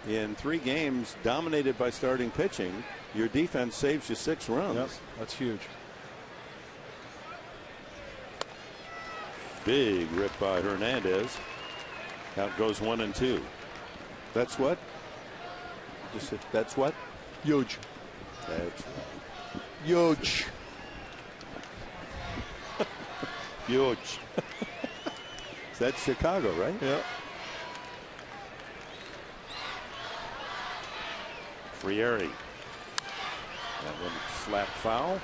in 3 games dominated by starting pitching, your defense saves you 6 runs. Yep, that's huge. Big rip by Hernandez. Out goes 1 and 2. That's what? That's what? Huge. That's huge. Huge. That's Chicago, right? Yeah. Frieri. That one slap foul.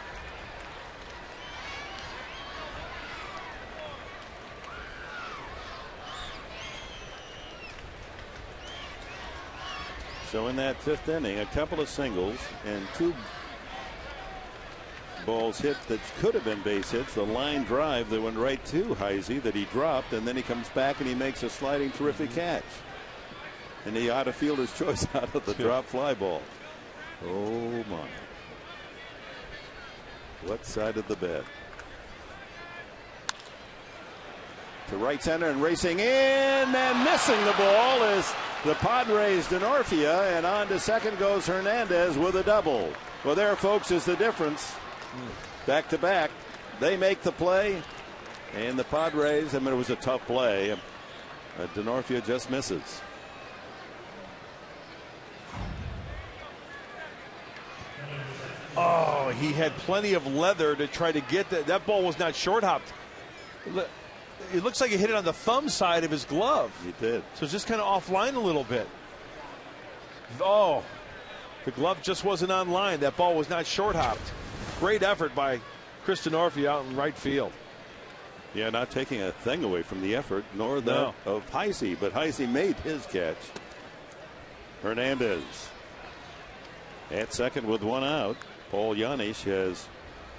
So in that 5th inning, a couple of singles and 2 balls hit that could have been base hits. The line drive that went right to Heisey that he dropped, and then he comes back and he makes a sliding terrific catch. And the out of fielder's choice out of the drop fly ball. Oh my. What side of the bed? To right center and racing in and missing the ball is the Padres Denorfia, and on to second goes Hernandez with a double. Well, there, folks, is the difference. Back to back, they make the play, and the Padres, I mean, it was a tough play. Denorfia just misses. Oh, he had plenty of leather to try to get that. That ball was not short hopped. It looks like he hit it on the thumb side of his glove. He did. So it's just kind of offline a little bit. Oh, the glove just wasn't on line. That ball was not short hopped. Great effort by Chris Denorfia out in right field. Yeah, not taking a thing away from the effort, nor that of Heisey, but Heisey made his catch. Hernandez at second with 1 out. Paul Janisch has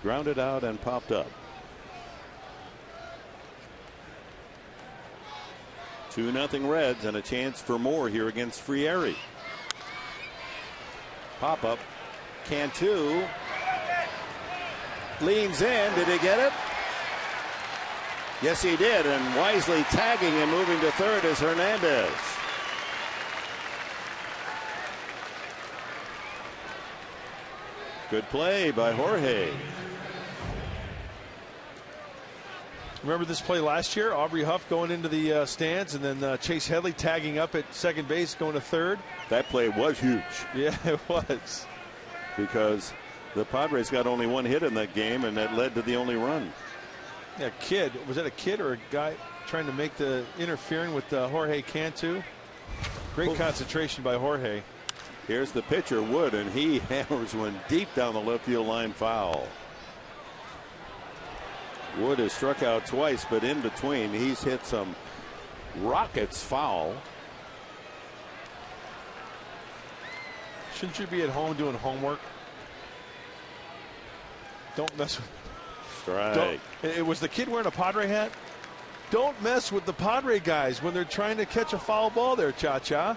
grounded out and popped up. 2-0 Reds, and a chance for more here against Frieri. Pop up. Cantu leans in. Did he get it? Yes, he did. And wisely tagging and moving to third is Hernandez. Good play by Jorge. Remember this play last year? Aubrey Huff going into the stands, and then Chase Headley tagging up at second base, going to third. That play was huge. Yeah, it was. Because the Padres got only 1 hit in that game, and that led to the only run. Yeah, kid. Was that a kid or a guy trying to make the interfering with Jorge Cantu? Great concentration by Jorge. Here's the pitcher, Wood, and he hammers one deep down the left field line, foul. Wood has struck out twice, but in between he's hit some rockets foul. Shouldn't you be at home doing homework? Don't mess with. Strike. It was the kid wearing a Padre hat. Don't mess with the Padre guys when they're trying to catch a foul ball there, Cha-Cha.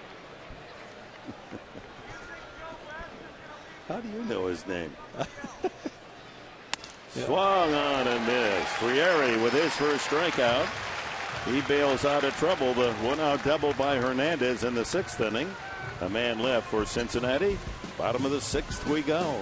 How do you know his name? Swung on and missed. Frieri with his first strikeout. He bails out of trouble. The 1-out double by Hernandez in the 6th inning. A man left for Cincinnati. Bottom of the 6th we go.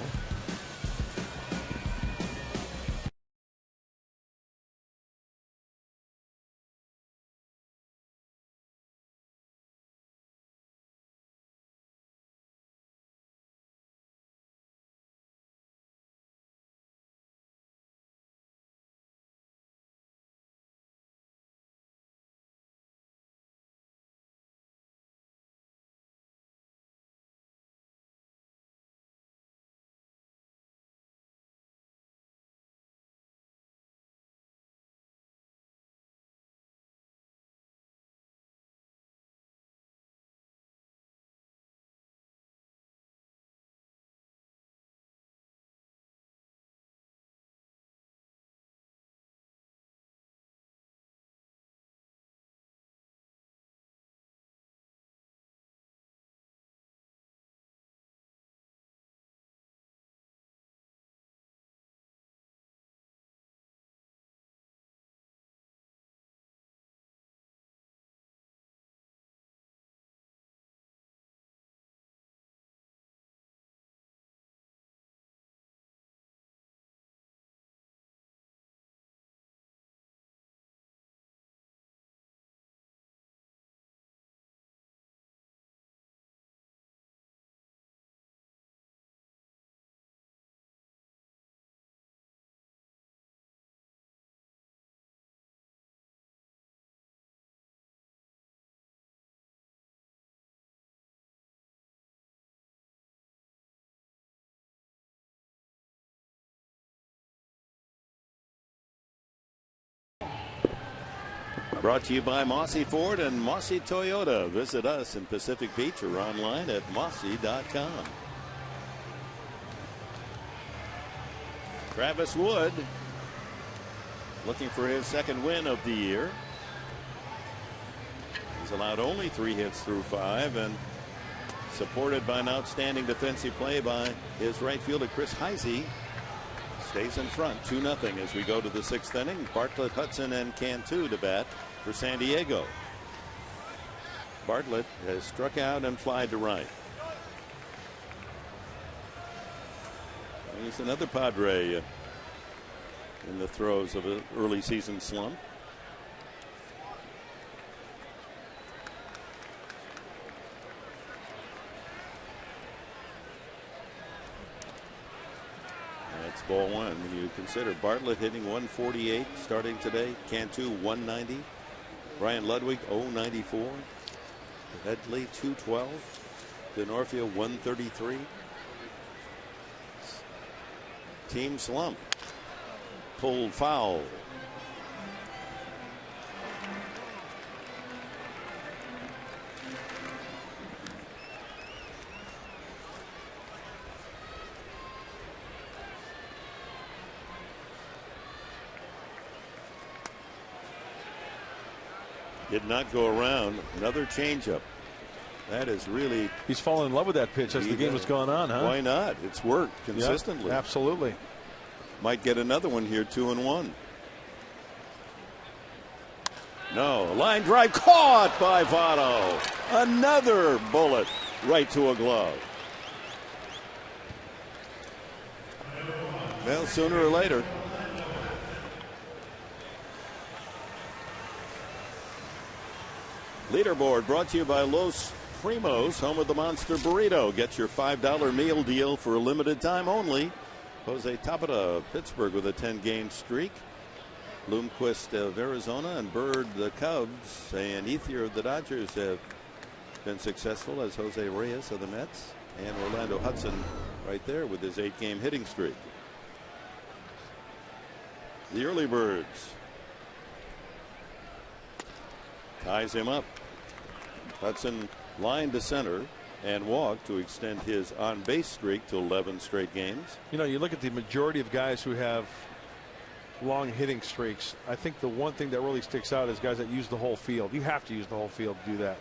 Brought to you by Mossy Ford and Mossy Toyota. Visit us in Pacific Beach or online at mossy.com. Travis Wood looking for his second win of the year. He's allowed only 3 hits through 5 and supported by an outstanding defensive play by his right fielder Chris Heisey. Stays in front 2-0 as we go to the 6th inning. Bartlett, Hudson, and Cantu to bat for San Diego. Bartlett has struck out and flied to right. He's another Padre in the throes of an early season slump. That's ball 1. You consider Bartlett hitting 148 starting today. Cantu 190. Brian Ludwig 094. Headley 212. Denorfia 133. Team slump. Pulled foul. Did not go around. Another changeup. That is really. He's fallen in love with that pitch as the game was going on, huh? Why not? It's worked consistently. Yep, absolutely. Might get another one here, 2-1. No, line drive caught by Votto. Another bullet right to a glove. Well, sooner or later. Leaderboard brought to you by Los Primos, home of the Monster Burrito. Get your $5 meal deal for a limited time only. Jose Tapia of Pittsburgh with a 10-game streak. Bloomquist of Arizona and Bird the Cubs, and Ethier of the Dodgers have been successful, as Jose Reyes of the Mets, and Orlando Hudson right there with his 8-game hitting streak. The early birds ties him up. Hudson lined to center and walked to extend his on-base streak to 11 straight games. You know, you look at the majority of guys who have long hitting streaks. I think the one thing that really sticks out is guys that use the whole field. You have to use the whole field to do that.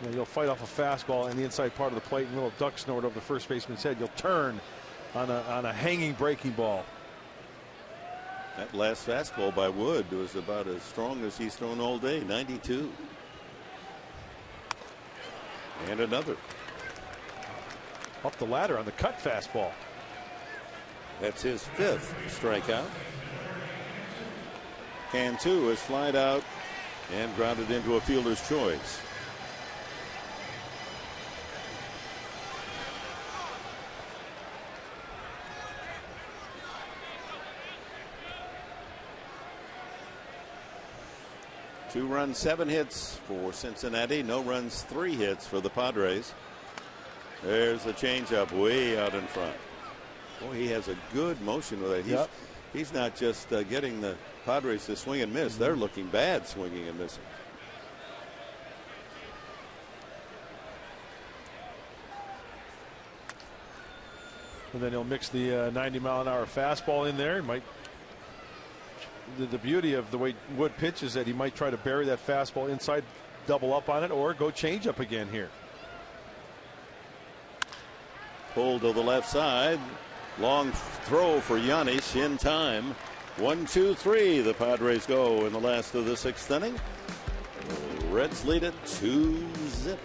You know, you'll fight off a fastball in the inside part of the plate and a little duck snort over the first baseman's head. You'll turn on a hanging breaking ball. That last fastball by Wood was about as strong as he's thrown all day, 92. And another. Up the ladder on the cut fastball. That's his 5th strikeout. Cantu has flied out and grounded into a fielder's choice. Two runs, 7 hits for Cincinnati. No runs, 3 hits for the Padres. There's the changeup way out in front. Boy, he has a good motion with it. He's not just getting the Padres to swing and miss. They're looking bad swinging and missing. And then he'll mix the 90-mile-an-hour fastball in there. He might. The beauty of the way Wood pitches that he might try to bury that fastball inside, double up on it, or go change up again here. Pulled to the left side. Long throw for Yanis in time. 1-2-3. The Padres go in the last of the 6th inning. The Reds lead it 2-0.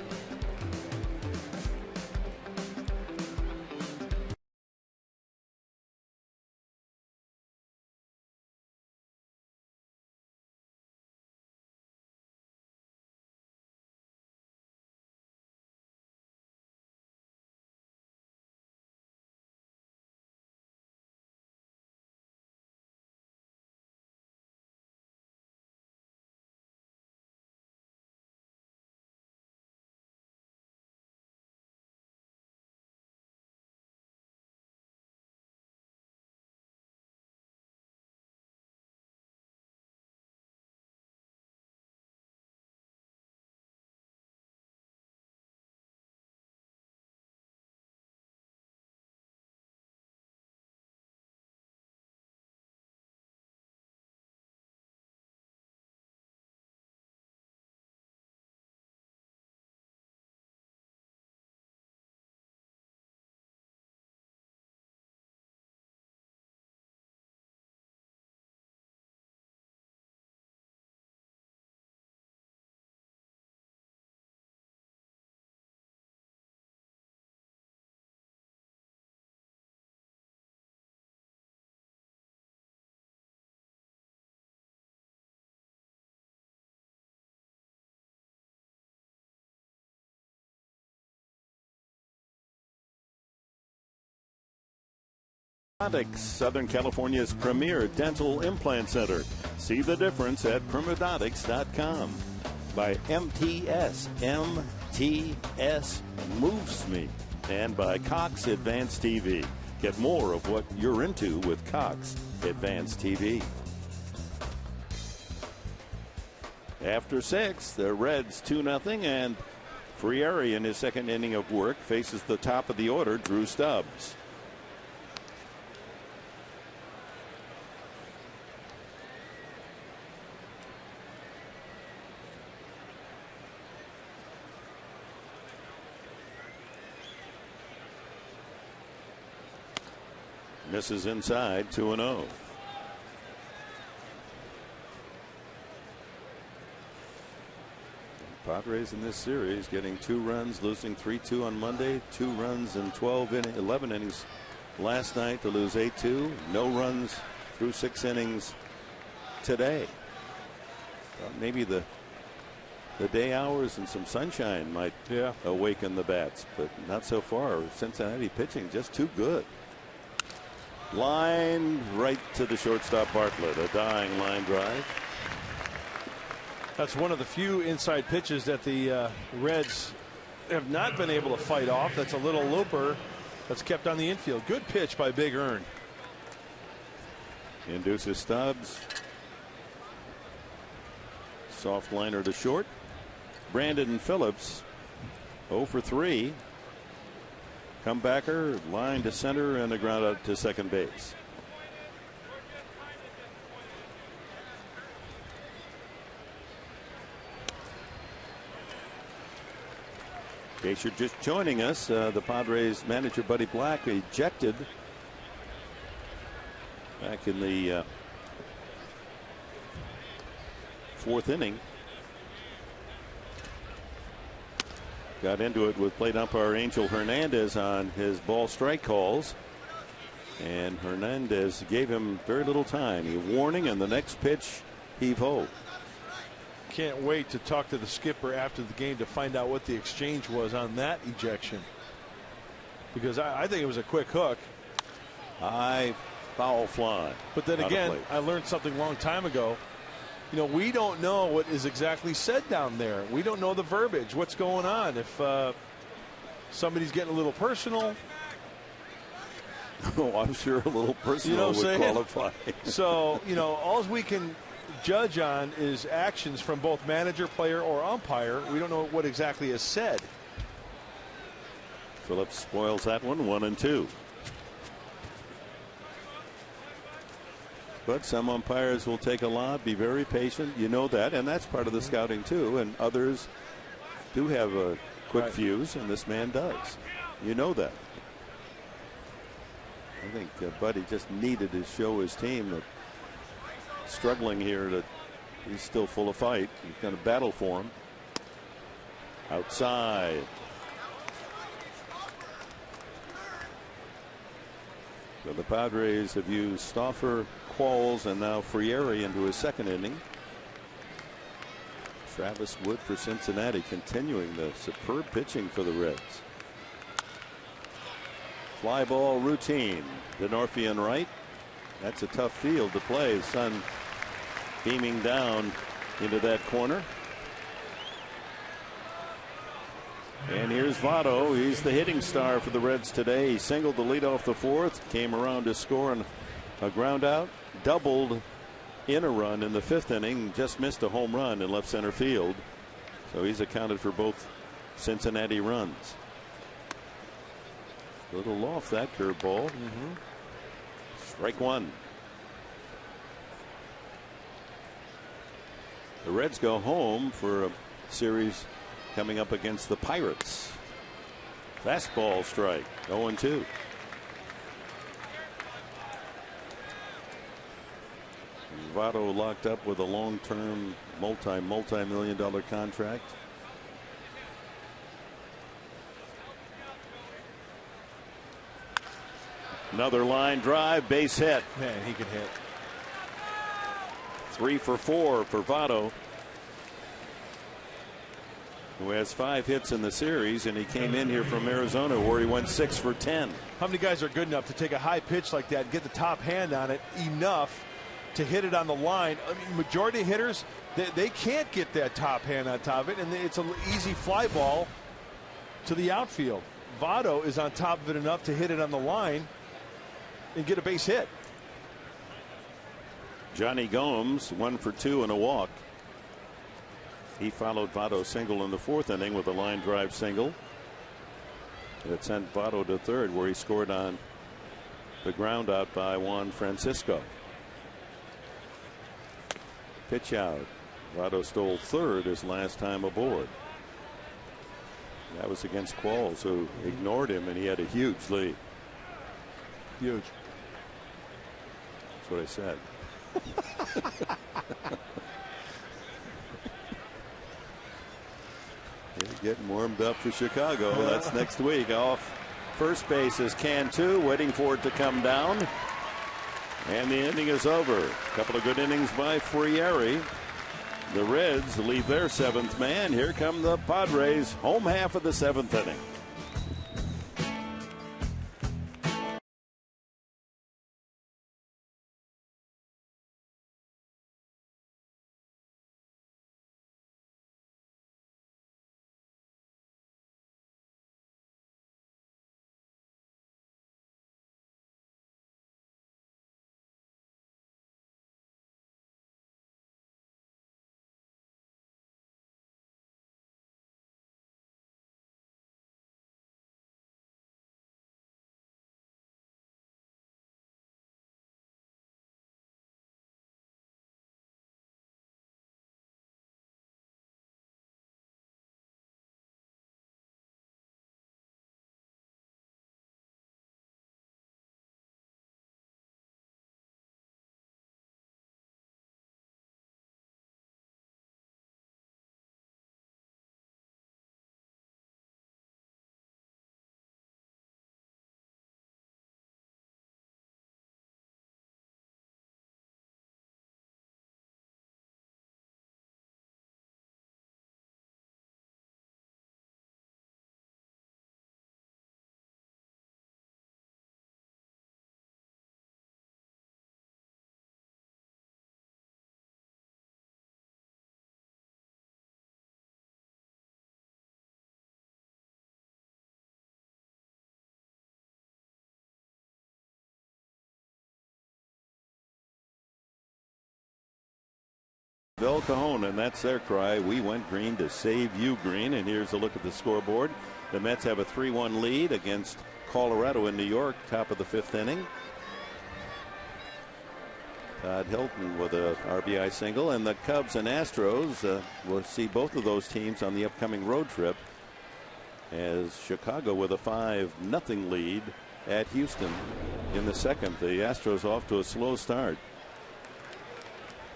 Southern California's premier dental implant center. See the difference at Permadontics.com. By MTS. MTS moves me. And by Cox Advanced TV. Get more of what you're into with Cox Advanced TV. After 6, the Reds 2-0, and Frieri in his second inning of work faces the top of the order, Drew Stubbs. Misses inside, 2-0. Padres in this series getting 2 runs, losing 3-2 on Monday, 2 runs in 11 innings last night to lose 8-2. No runs through 6 innings today. Maybe the day hours and some sunshine might awaken the bats, but not so far. Cincinnati pitching just too good. Line right to the shortstop Bartlett, a dying line drive. That's one of the few inside pitches that the Reds have not been able to fight off. That's a little looper that's kept on the infield. Good pitch by Big Earn. Induces Stubbs. Soft liner to short. Brandon Phillips 0 for 3. Comebacker, line to center, and a ground out to second base. In case you're just joining us, the Padres manager Buddy Black ejected back in the 4th inning. Got into it with plate umpire Angel Hernandez on his ball strike calls, and Hernandez gave him very little time. A warning, and the next pitch, heave ho. Can't wait to talk to the skipper after the game to find out what the exchange was on that ejection, because I think it was a quick hook. High foul fly. But then again, I learned something a long time ago. You know, we don't know what is exactly said down there. We don't know the verbiage, what's going on. If somebody's getting a little personal. Oh, I'm sure a little personal would qualify. So, you know, all we can judge on is actions from both manager, player, or umpire. We don't know what exactly is said. Phillips spoils that one, 1-2. But some umpires will take a lot, be very patient. You know that, and that's part of the scouting too. And others do have a quick fuse, and this man does. You know that. I think Buddy just needed to show his team that struggling here, that he's still full of fight. He's going to battle for him. Outside. So the Padres have used Stauffer, Qualls, and now Frieri into his second inning. Travis Wood for Cincinnati continuing the superb pitching for the Reds. Fly ball routine. Denorfian right. That's a tough field to play. The sun beaming down into that corner. And here's Votto. He's the hitting star for the Reds today. He singled the lead off the 4th, came around to score on a ground out, doubled in a run in the 5th inning, just missed a home run in left center field. So he's accounted for both Cincinnati runs. A little off that curveball. Strike one. The Reds go home for a series coming up against the Pirates. Fastball strike, 0-2. Votto locked up with a long-term multi-million-dollar contract. Another line drive, base hit. Man, he can hit. 3 for 4 for Votto. who has 5 hits in the series, and he came in here from Arizona where he went 6 for 10. How many guys are good enough to take a high pitch like that and get the top hand on it enough to hit it on the line? I mean, majority of hitters, they can't get that top hand on top of it, and it's an easy fly ball to the outfield. Votto is on top of it enough to hit it on the line and get a base hit. Johnny Gomes 1 for 2 and a walk. He followed Votto's single in the 4th inning with a line drive single. It sent Votto to third, where he scored on the ground out by Juan Francisco. Pitch out. Votto stole third his last time aboard. That was against Qualls, who ignored him, and he had a huge lead. Huge. That's what I said. Getting warmed up for Chicago. That's next week. Off first base is Cantu, waiting for it to come down. And the inning is over. A couple of good innings by Frieri. The Reds leave their 7th man. Here come the Padres, home half of the 7th inning. Del Cajon, and that's their cry. We went green to save you green. And here's a look at the scoreboard. The Mets have a 3-1 lead against Colorado in New York, top of the 5th inning. Todd Hilton with a RBI single, and the Cubs and Astros will see both of those teams on the upcoming road trip, as Chicago with a 5-0 lead at Houston in the 2nd. The Astros off to a slow start.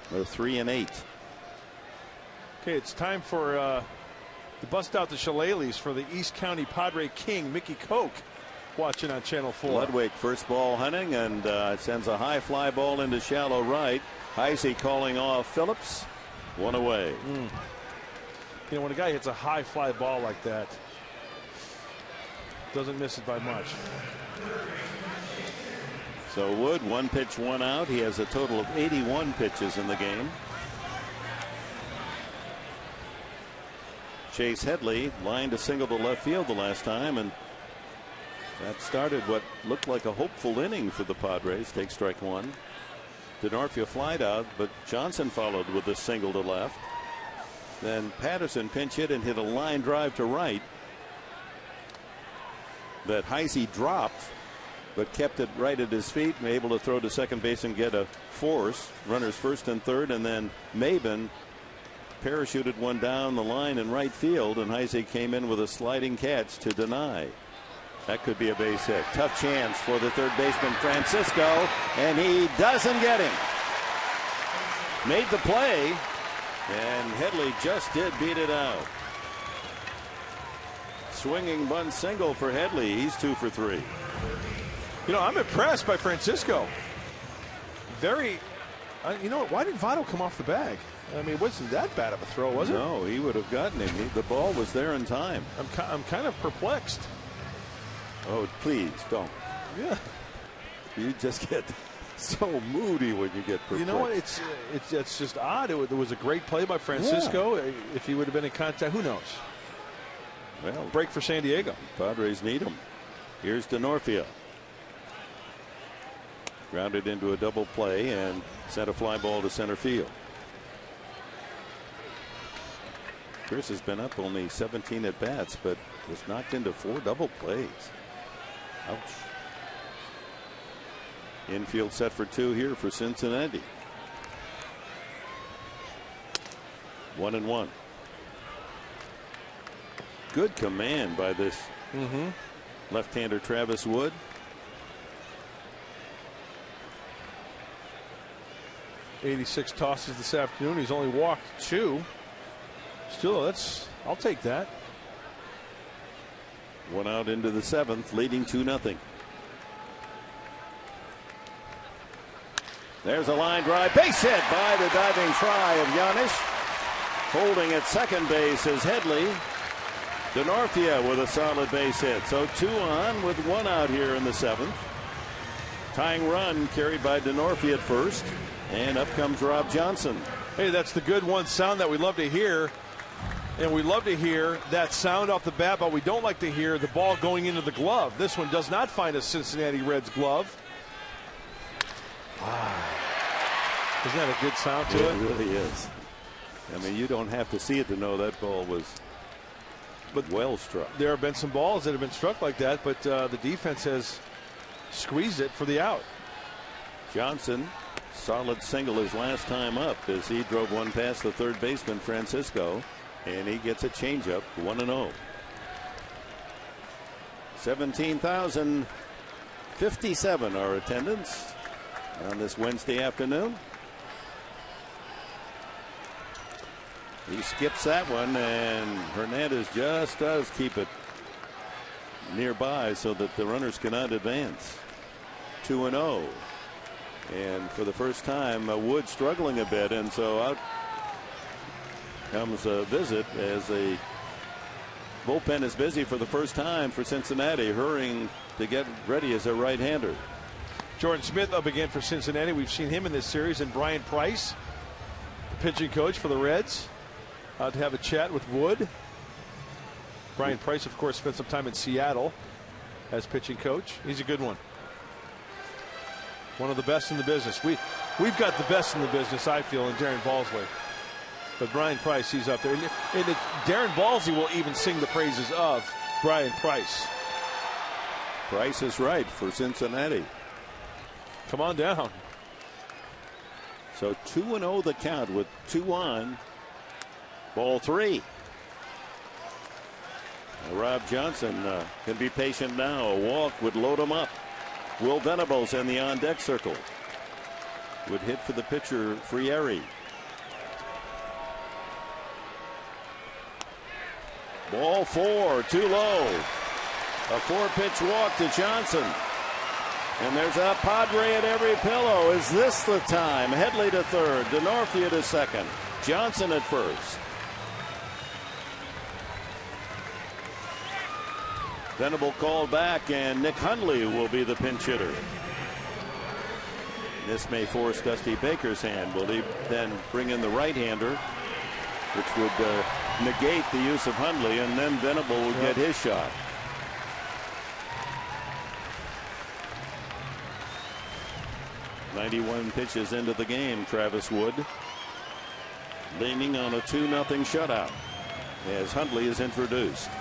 They're 3-8. Okay, it's time for to bust out the shillelaghs for the East County Padre King, Mickey Koch, watching on Channel 4. Ludwig first ball hunting, and sends a high fly ball into shallow right. Heisey calling off Phillips. 1 away. You know, when a guy hits a high fly ball like that, doesn't miss it by much. So Wood, 1 pitch, 1 out. He has a total of 81 pitches in the game. Chase Headley lined a single to left field the last time, and that started what looked like a hopeful inning for the Padres. Take strike 1. Denorfia flied out, but Johnson followed with a single to left. Then Patterson pinch hit and hit a line drive to right that Heisey dropped, but kept it right at his feet and able to throw to second base and get a force. Runners first and third, and then Maben parachuted one down the line in right field, and Heisey came in with a sliding catch to deny. That could be a base hit. Tough chance for the third baseman Francisco, and he doesn't get him. Made the play, and Headley just did beat it out. Swinging bunt single for Headley. He's 2 for 3. You know, I'm impressed by Francisco. Very, you know, why did Votto come off the bag? I mean, it wasn't that bad of a throw, was it? No, he would have gotten him. The ball was there in time. I'm kind of perplexed. Oh, please don't. Yeah. You just get so moody when you get perplexed. You know what? It's just odd. It was a great play by Francisco. Yeah. If he would have been in contact, who knows? Well, break for San Diego. Padres need him. Here's DeNorfia. Grounded into a double play and sent a fly ball to center field. Chris has been up only 17 at bats, but was knocked into 4 double plays. Ouch. Infield set for 2 here for Cincinnati. 1-1. Good command by this left-hander Travis Wood. '86 tosses this afternoon. He's only walked 2. Still, I'll take that. 1 out into the 7th, leading 2-0. There's a line drive, base hit by the diving try of Giannis. Holding at second base is Headley. DeNorfia with a solid base hit. So 2 on with 1 out here in the 7th. Tying run carried by DeNorfia at first. And up comes Rob Johnson. Hey, that's the good one sound that we love to hear. And we love to hear that sound off the bat, but we don't like to hear the ball going into the glove. This one does not find a Cincinnati Reds glove. Wow. Isn't that a good sound to it? It really is. I mean, you don't have to see it to know that ball was well struck. There have been some balls that have been struck like that, but the defense has squeezed it for the out. Johnson, solid single his last time up as he drove one past the third baseman Francisco, and he gets a changeup. 1-0. 17,057 are attendance on this Wednesday afternoon. He skips that one, and Hernandez just does keep it nearby so that the runners cannot advance. 2-0. And for the first time, Wood struggling a bit, and so out comes a visit as a bullpen is busy for the first time for Cincinnati, hurrying to get ready as a right-hander. Jordan Smith up again for Cincinnati. We've seen him in this series, and Brian Price, the pitching coach for the Reds, to have a chat with Wood. Brian Price, of course, spent some time in Seattle as pitching coach. He's a good one. One of the best in the business. We've got the best in the business, I feel, in Darren Balsley. But Brian Price, he's up there. And Darren Balsley will even sing the praises of Brian Price. Price is right for Cincinnati. Come on down. So 2-0 the count with 2 on. Ball 3. Rob Johnson can be patient now. A walk would load him up. Will Venables in the on-deck circle. Would hit for the pitcher, Frieri. Ball 4, too low. A 4-pitch walk to Johnson. And there's a Padre at every pillow. Is this the time? Headley to third, DeNorfia to second, Johnson at first. Venable called back, and Nick Hundley will be the pinch hitter. This may force Dusty Baker's hand. Will he then bring in the right-hander, which would negate the use of Hundley, and then Venable will get his shot. .91 pitches into the game. Travis Wood leaning on a 2-0 shutout as Hundley is introduced.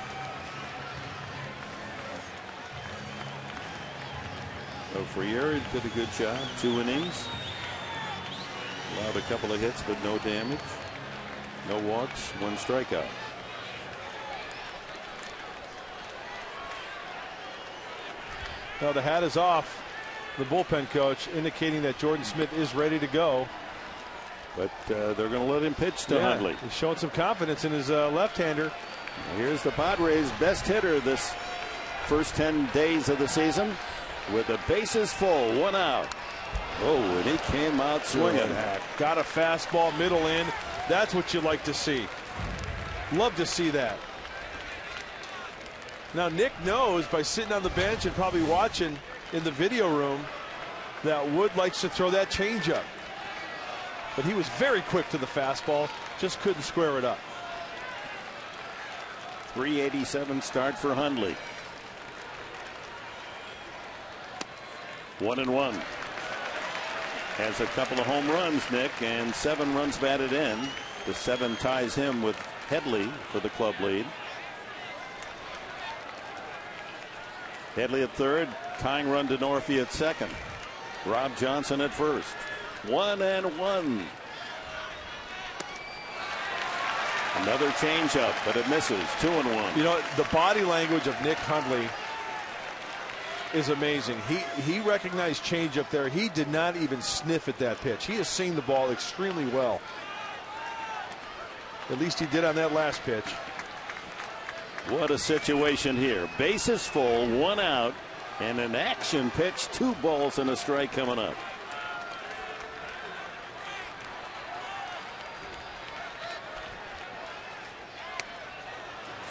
So Frieri did a good job. 2 innings. Allowed a couple of hits, but no damage. No walks, 1 strikeout. Now the hat is off. The bullpen coach indicating that Jordan Smith is ready to go. But they're going to let him pitch to Hundley. He's showing some confidence in his left-hander. Here's the Padres' best hitter this first 10 days of the season with the bases full, 1 out. Oh, and he came out swinging. Got a fastball middle in. That's what you like to see. Love to see that. Now Nick knows by sitting on the bench and probably watching in the video room that Wood likes to throw that changeup. But he was very quick to the fastball, just couldn't square it up. 387 start for Hundley. 1-1. Has a couple of home runs, Nick, and 7 runs batted in. The 7 ties him with Headley for the club lead. Headley at third, tying run to Northey at second. Rob Johnson at first. 1-1. Another changeup, but it misses. 2-1. You know, the body language of Nick Hundley is amazing. He recognized changeup there. He did not even sniff at that pitch. He has seen the ball extremely well. At least he did on that last pitch. What a situation here. Bases full, 1 out, and an action pitch, 2 balls and a strike coming up.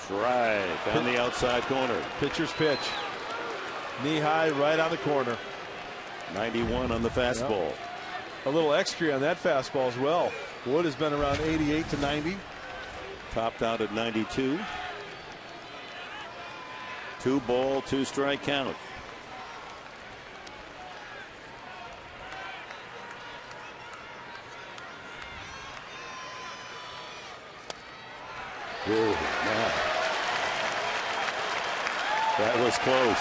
Strike on the outside corner. Pitcher's pitch. Knee high, right on the corner. 91 on the fastball. Yep. A little extra on that fastball as well. Wood has been around 88 to 90. Topped out at 92. 2 ball, 2 strike count. Ooh, man. That was close.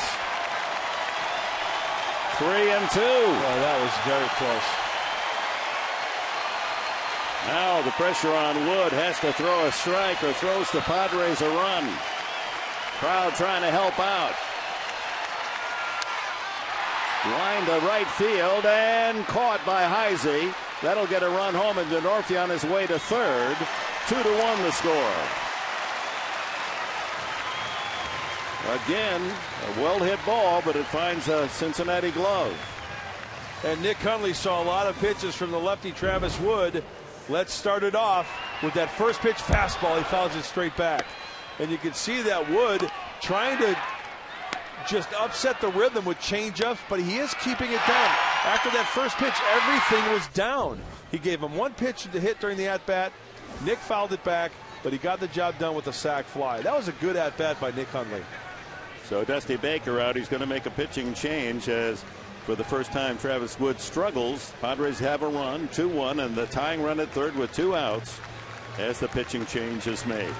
3-2. Oh, that was very close. Now the pressure on Wood, has to throw a strike or throws the Padres a run. Crowd trying to help out. Line to right field and caught by Heisey. That'll get a run home, and Northey on his way to third. 2-1 the score. Again, a well-hit ball, but it finds a Cincinnati glove. And Nick Hundley saw a lot of pitches from the lefty Travis Wood. Let's start it off with that first pitch fastball. He fouls it straight back. And you can see that Wood trying to just upset the rhythm with changeups, but he is keeping it down. After that first pitch, everything was down. He gave him 1 pitch to hit during the at-bat. Nick fouled it back, but he got the job done with a sac fly. That was a good at-bat by Nick Hundley. So Dusty Baker out. He's going to make a pitching change as for the first time Travis Wood struggles. Padres have a run, 2-1, and the tying run at third with 2 outs as the pitching change is made.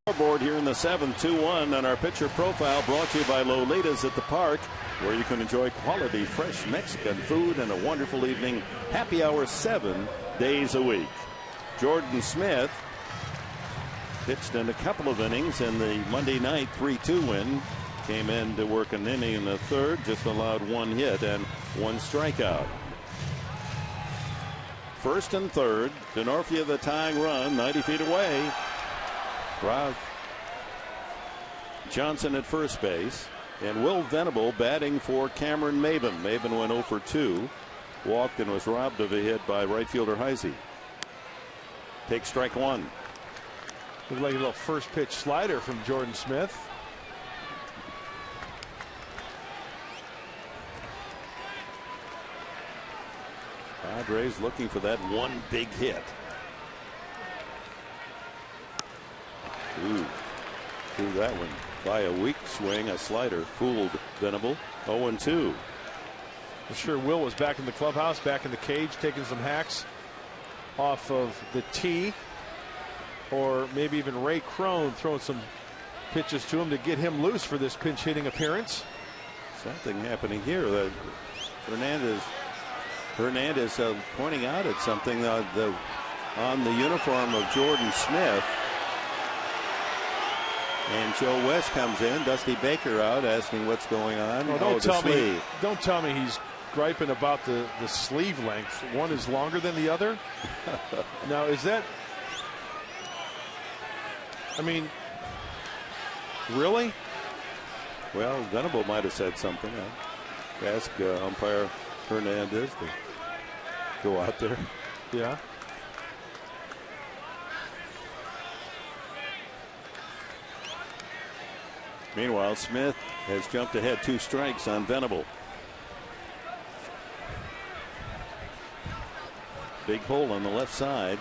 Scoreboard here in the 7th, 2-1 on our pitcher profile, brought to you by Lolitas at the Park, where you can enjoy quality fresh Mexican food and a wonderful evening. Happy hour 7 days a week. Jordan Smith pitched in a couple of innings in the Monday night 3-2 win. came in to work an inning in the third, just allowed 1 hit and 1 strikeout. First and third, Denorfia the tying run, 90 feet away. Rob Johnson at first base, and Will Venable batting for Cameron Maben. Maben went 0 for 2, walked and was robbed of a hit by right fielder Heisey. Take strike 1. Looked like a little first pitch slider from Jordan Smith. Padres looking for that one big hit. Ooh, threw that one by a weak swing. A slider fooled Venable. 0-2. I'm sure Will was back in the clubhouse, back in the cage, taking some hacks off of the tee. Or maybe even Ray Crone throwing some pitches to him to get him loose for this pinch hitting appearance. Something happening here. That Hernandez pointing out at something on the uniform of Jordan Smith. And Joe West comes in, Dusty Baker out, asking what's going on. Oh, don't tell me he's griping about the sleeve length. One is longer than the other. Now, is that, I mean, really? Well, Venable might have said something. Ask umpire Hernandez to go out there. Yeah. Meanwhile, Smith has jumped ahead 2 strikes on Venable. Big hole on the left side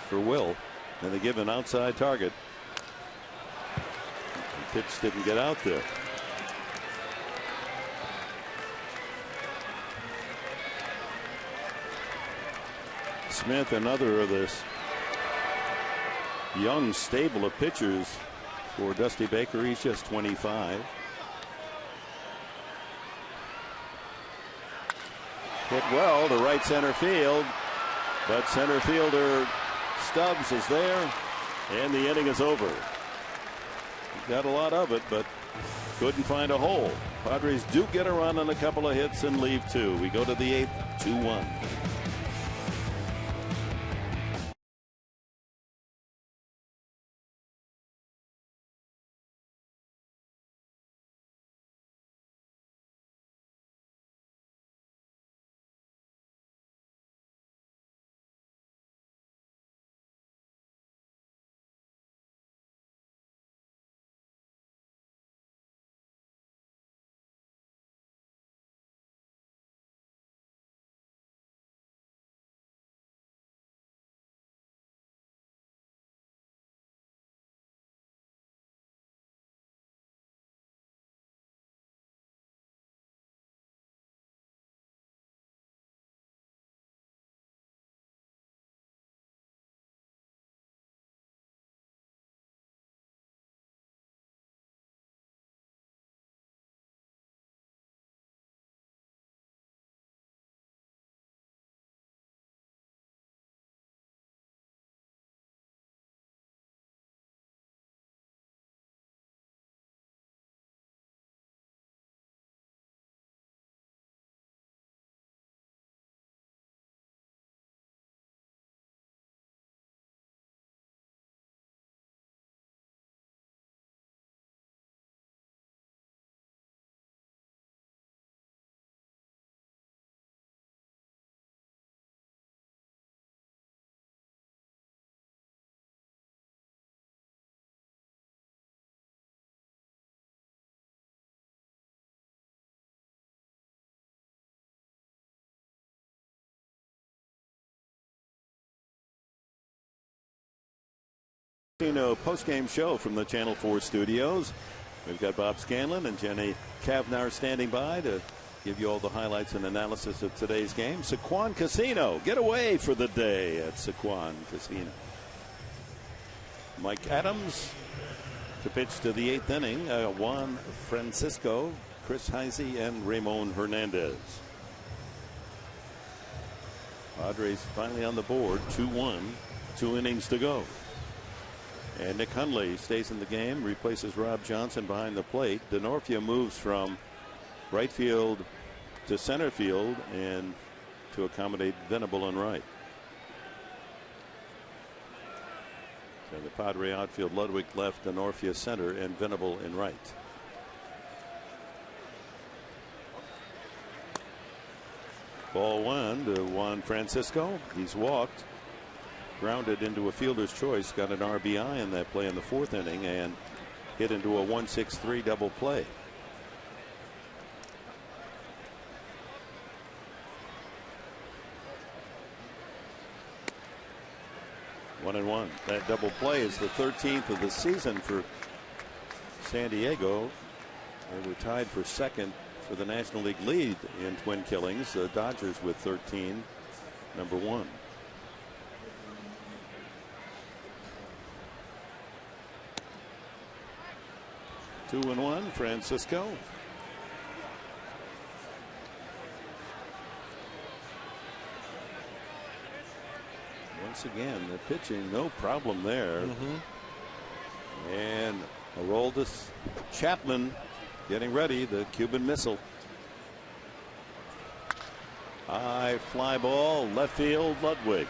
for Will, and they give an outside target. The pitch didn't get out there. Smith, another of this young stable of pitchers for Dusty Baker. He's just 25. Hit well to right center field, but center fielder Stubbs is there, and the inning is over. Got a lot of it, but couldn't find a hole. Padres do get a run on a couple of hits and leave 2. We go to the 8th, 2-1. Post-game show from the Channel 4 studios. We've got Bob Scanlon and Jenny Kavnar standing by to give you all the highlights and analysis of today's game. Sequan Casino, get away for the day at Sequan Casino. Mike Adams to pitch to the 8th inning. Juan Francisco, Chris Heisey, and Ramon Hernandez. Padres finally on the board, 2-1, 2 innings to go. And Nick Hundley stays in the game, replaces Rob Johnson behind the plate. Denorfia moves from right field to center field and to accommodate Venable in right. So the Padre outfield, Ludwig left, Denorfia center, and Venable in right. Ball one to Juan Francisco. He's walked, grounded into a fielder's choice, got an RBI in that play in the 4th inning, and hit into a 1-6-3 double play. One and one. That double play is the 13th of the season for San Diego. They were tied for second for the National League lead in twin killings. The Dodgers with 13, number 1. Two and one, Francisco. Once again, the pitching, no problem there. And Aroldis Chapman getting ready, the Cuban missile. High fly ball, left field, Ludwig.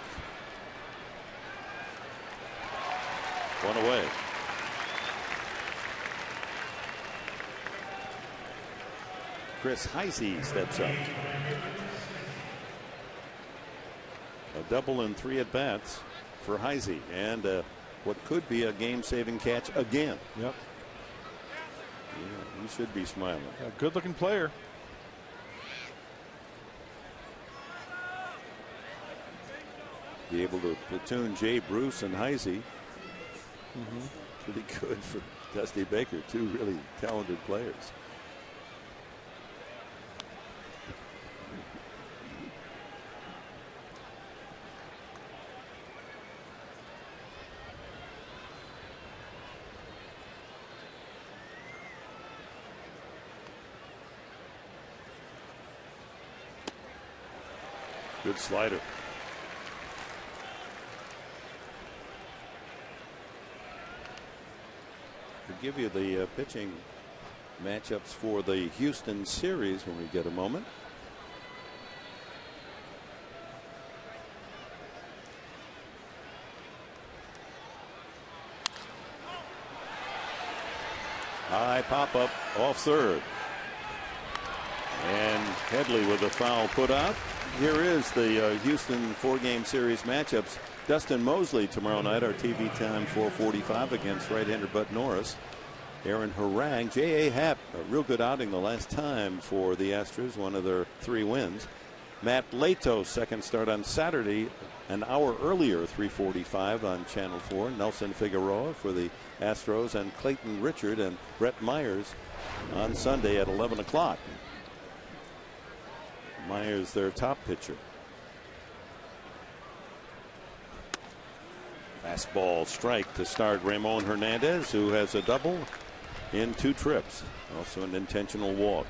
One away. Chris Heisey steps up. A double in 3 at bats for Heisey, and what could be a game-saving catch again. Yep. Yeah, he should be smiling. A good-looking player. Be able to platoon Jay Bruce and Heisey. Pretty good for Dusty Baker. 2 really talented players. Good slider. We'll give you the pitching matchups for the Houston series when we get a moment. High pop up off third. And Headley with a foul put out. Here is the Houston 4-game series matchups. Dustin Mosley tomorrow night, our TV time, 4:45 against right-hander Bud Norris. Aaron Harang, J.A. Happ, a real good outing the last time for the Astros, one of their 3 wins. Matt Lato, second start on Saturday, an hour earlier, 3:45 on Channel 4. Nelson Figueroa for the Astros, and Clayton Richard and Brett Myers on Sunday at 11 o'clock. Myers, their top pitcher. Fastball strike to start Ramon Hernandez, who has a double in 2 trips. Also an intentional walk.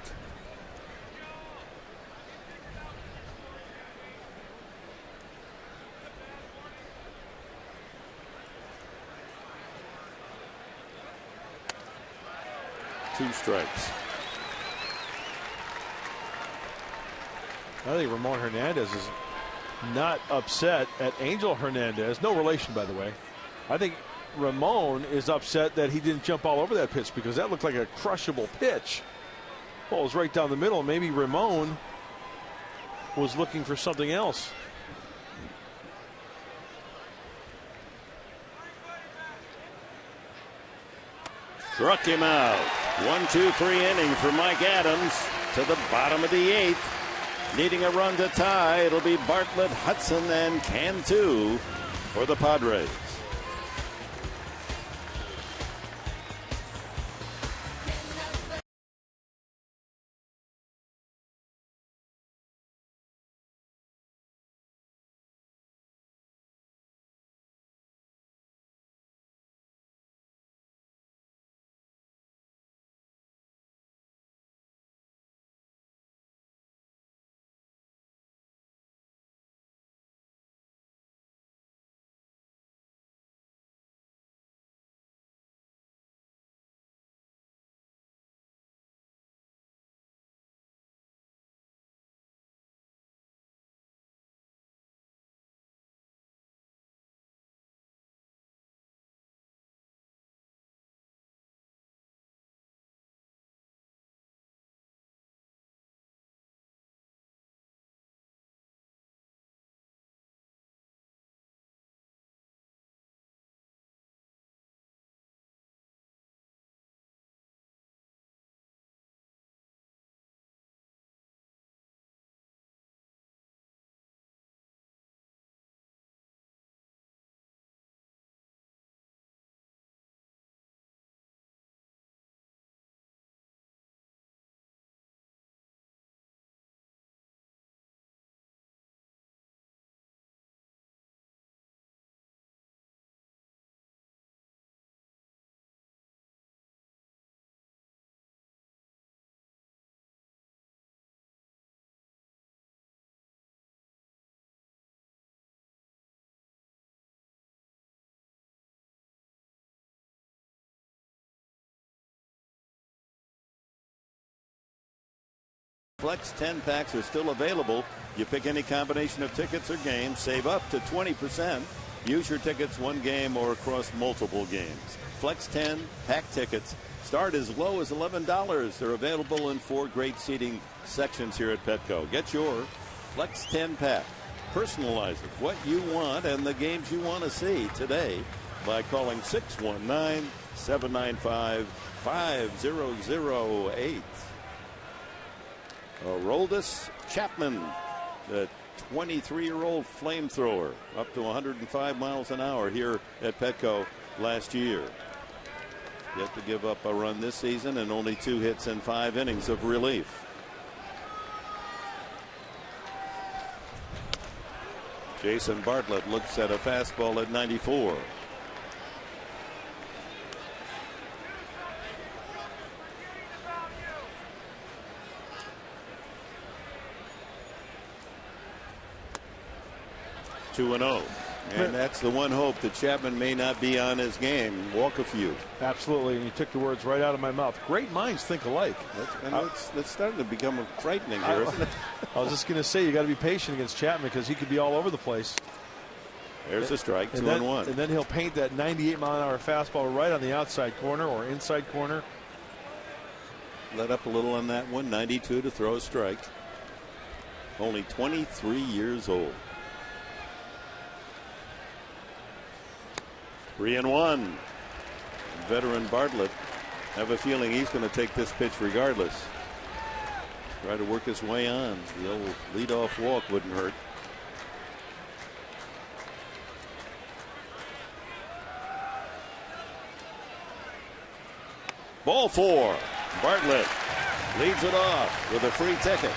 Two strikes. I think Ramon Hernandez is not upset at Angel Hernandez. No relation, by the way. I think Ramon is upset that he didn't jump all over that pitch, because that looked like a crushable pitch. Ball was right down the middle. Maybe Ramon was looking for something else. Struck him out. 1-2-3 inning for Mike Adams to the bottom of the 8th. Needing a run to tie, it'll be Bartlett, Hudson, and Cantu for the Padres. Flex 10 packs are still available. You pick any combination of tickets or games, save up to 20%. Use your tickets one game or across multiple games. Flex 10 pack tickets start as low as $11. They're available in 4 great seating sections here at Petco. Get your Flex 10 pack. Personalize it, what you want and the games you want to see today by calling 619-795-5008. Aroldis Chapman, the 23-year-old flamethrower, up to 105 miles an hour here at Petco last year. Yet to give up a run this season and only 2 hits in 5 innings of relief. Jason Bartlett looks at a fastball at 94. Two and 0. And that's the one hope that Chapman may not be on his game. Walk a few. Absolutely, and you took the words right out of my mouth. Great minds think alike. It's starting to become frightening here, isn't it? I was just going to say, you got to be patient against Chapman because he could be all over the place. There's a strike, 2-1. And then he'll paint that 98-mile-an-hour fastball right on the outside corner or inside corner. Let up a little on that one. 92 to throw a strike. Only 23 years old. 3-1. Veteran Bartlett, have a feeling he's going to take this pitch regardless. Try to work his way on. The old leadoff walk wouldn't hurt. Ball 4. Bartlett leads it off with a free ticket.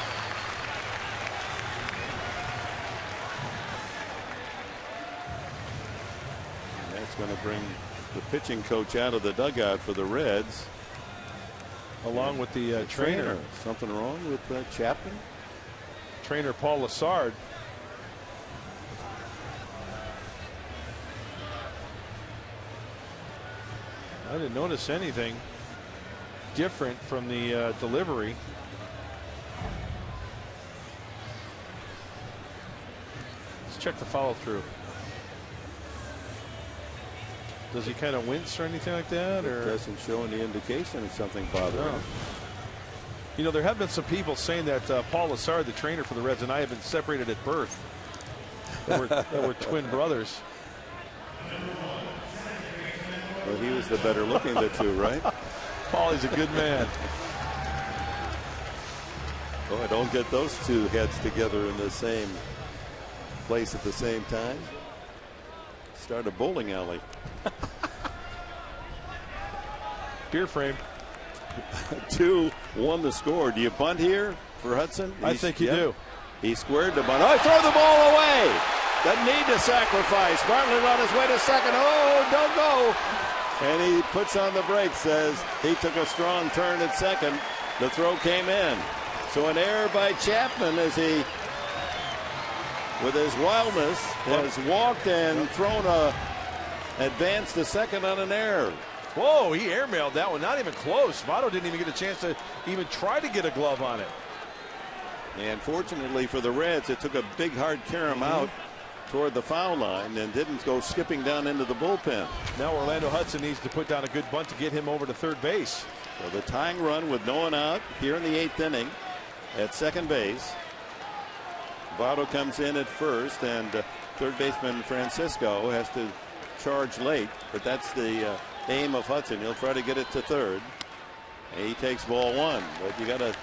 Going to bring the pitching coach out of the dugout for the Reds, along with the trainer. Something wrong with Chapman? Trainer Paul Lassard. I didn't notice anything different from the delivery. Let's check the follow through. Does he kind of wince or anything like that? Or it doesn't show any indication of something bothering him. You know, there have been some people saying that Paul Lassard, the trainer for the Reds, and I have been separated at birth. That were twin brothers. Well, he was the better looking of the two, right? Paulie's a good man. Oh, I don't get those two heads together in the same place at the same time. Start a bowling alley. Beer frame. 2-1 the score. Do you bunt here for Hudson? I think you do. He squared the bunt. Oh, throw the ball away. Doesn't need to sacrifice. Bartlett on his way to second. Oh, don't go. And he puts on the brakes as he took a strong turn at second. The throw came in. So an error by Chapman as he, with his wildness, has walked and thrown a advance to second on an error. Whoa, he airmailed that one. Not even close. Votto didn't even get a chance to even try to get a glove on it. And fortunately for the Reds, it took a big hard carom out toward the foul line and didn't go skipping down into the bullpen. Now Orlando Hudson needs to put down a good bunt to get him over to third base. So the tying run with no one out here in the 8th inning at second base. Votto comes in at first, and third baseman Francisco has to charge late, but that's the aim of Hudson. He'll try to get it to third. And he takes ball 1, but you got to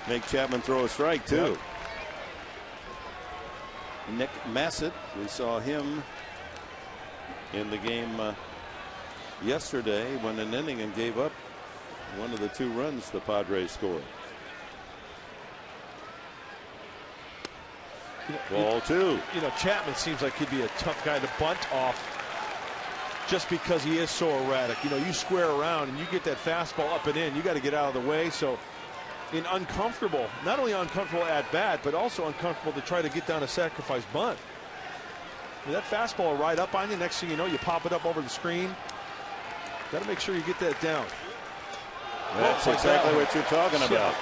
make Chapman throw a strike too. Yep. Nick Massett, we saw him in the game yesterday, won an inning and gave up one of the 2 runs the Padres scored. Ball 2. You know, Chapman seems like he'd be a tough guy to bunt off just because he is so erratic. You know, you square around and you get that fastball up and in, you got to get out of the way. So in uncomfortable, not only uncomfortable at bat, but also uncomfortable to try to get down a sacrifice bunt. I mean, that fastball will ride up on you. Next thing you know, you pop it up over the screen. Got to make sure you get that down. That's exactly what you're talking about.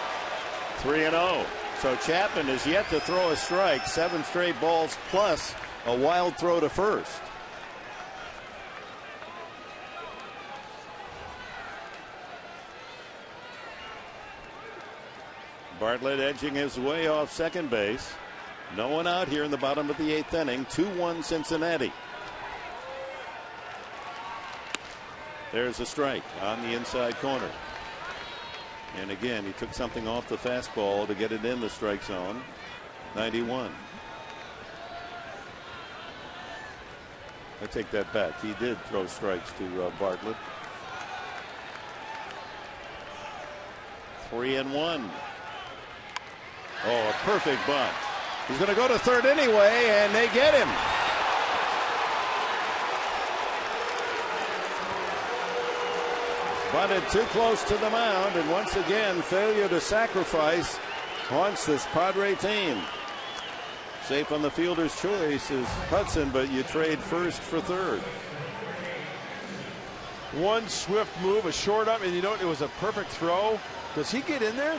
3-0. So Chapman has yet to throw a strike. 7 straight balls plus a wild throw to first. Bartlett edging his way off second base. No one out here in the bottom of the 8th inning. 2-1 Cincinnati. There's a strike on the inside corner. And again, he took something off the fastball to get it in the strike zone. 91. I take that back. He did throw strikes to Bartlett. 3-1. Oh, a perfect bunt. He's going to go to third anyway, and they get him. Bunted too close to the mound, and once again, failure to sacrifice haunts this Padre team. Safe on the fielder's choice is Hudson, but you trade first for third. One swift move, a short up, and you know it was a perfect throw. Does he get in there?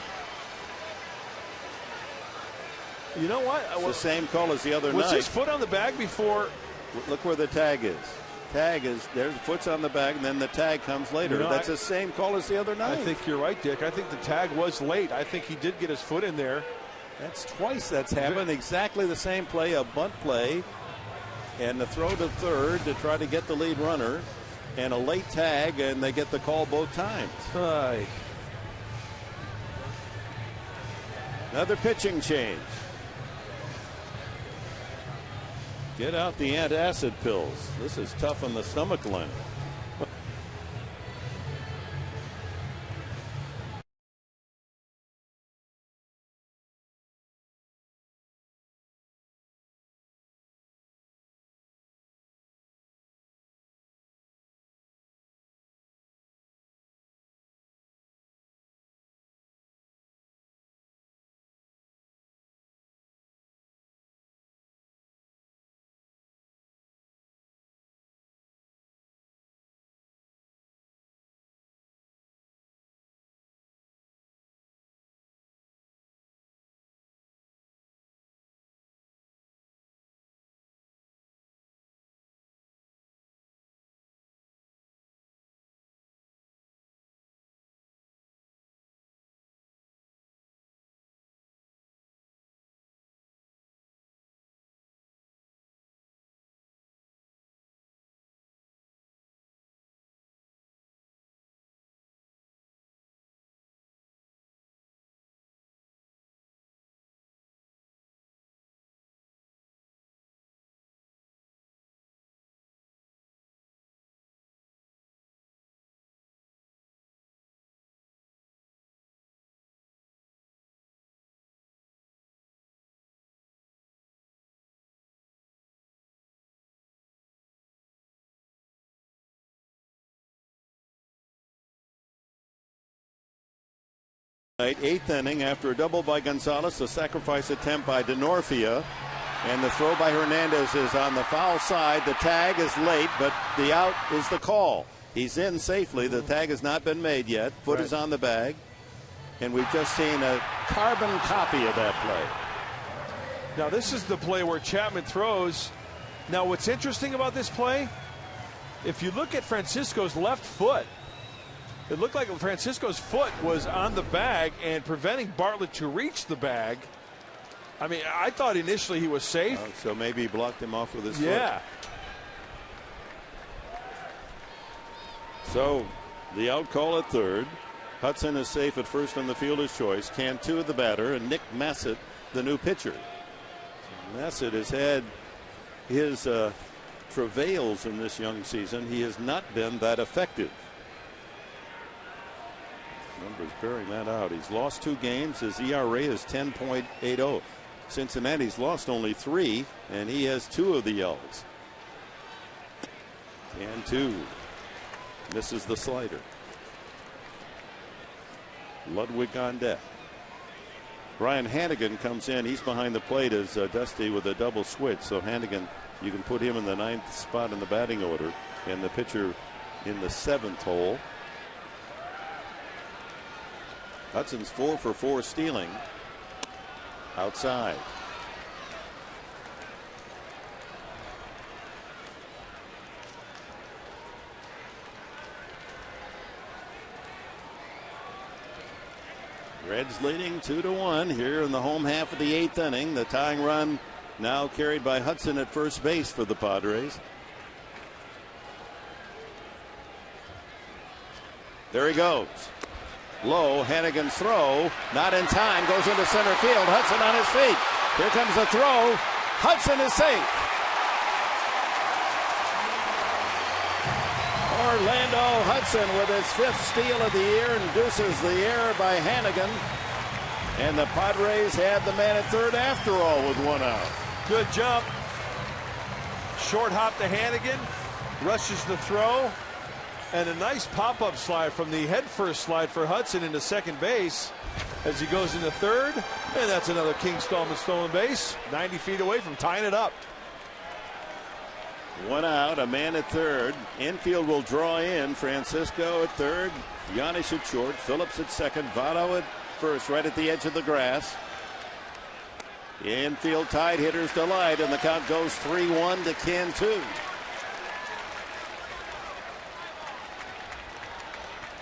You know what? It's the same call as the other night. Was his foot on the bag before? Look where the tag is. Tag is there's the foot's on the bag, and then the tag comes later. You know, that's the same call as the other night. I think you're right, Dick. I think the tag was late. I think he did get his foot in there. That's twice that's happened. Exactly the same play, a bunt play, and the throw to third to try to get the lead runner, and a late tag, and they get the call both times. Another pitching change. Get out the antacid pills. This is tough on the stomach line. Eighth inning after a double by Gonzalez, a sacrifice attempt by DeNorfia, and the throw by Hernandez is on the foul side. The tag is late, but the out is the call. He's in safely. The tag has not been made yet. Foot is on the bag, and we've just seen a carbon copy of that play. Now this is the play where Chapman throws. Now what's interesting about this play, if you look at Francisco's left foot, it looked like Francisco's foot was on the bag and preventing Bartlett to reach the bag. I mean, I thought initially he was safe. So maybe he blocked him off with his foot. Yeah. So the out call at third. Hudson is safe at first on the fielder's choice. Cantu the batter, and Nick Massett the new pitcher. Massett has had his travails in this young season. He has not been that effective. Numbers bearing that out. He's lost 2 games. His ERA is 10.80. Cincinnati's lost only 3, and he has 2 of the L's. Cantu misses the slider. Ludwig on deck. Brian Hannigan comes in. He's behind the plate as Dusty with a double switch. So Hannigan, you can put him in the 9th spot in the batting order, and the pitcher in the 7th hole. Hudson's 4 for 4 stealing. outside. Reds leading 2-1 here in the home half of the 8th inning. The tying run now carried by Hudson at first base for the Padres. There he goes. Low, Hannigan's throw, not in time, goes into center field. Hudson on his feet. Here comes the throw. Hudson is safe. Orlando Hudson with his 5th steal of the year induces the error by Hannigan. And the Padres had the man at third after all with 1 out. Good jump. Short hop to Hannigan. Rushes the throw. And a nice pop-up slide from the head-first slide for Hudson into second base as he goes into third. And that's another King Stallman stolen base. 90 feet away from tying it up. 1 out, a man at third. Infield will draw in. Francisco at third. Giannis at short. Phillips at second. Votto at first, right at the edge of the grass. Infield tied, hitters delight, and the count goes 3-1 to Cantu.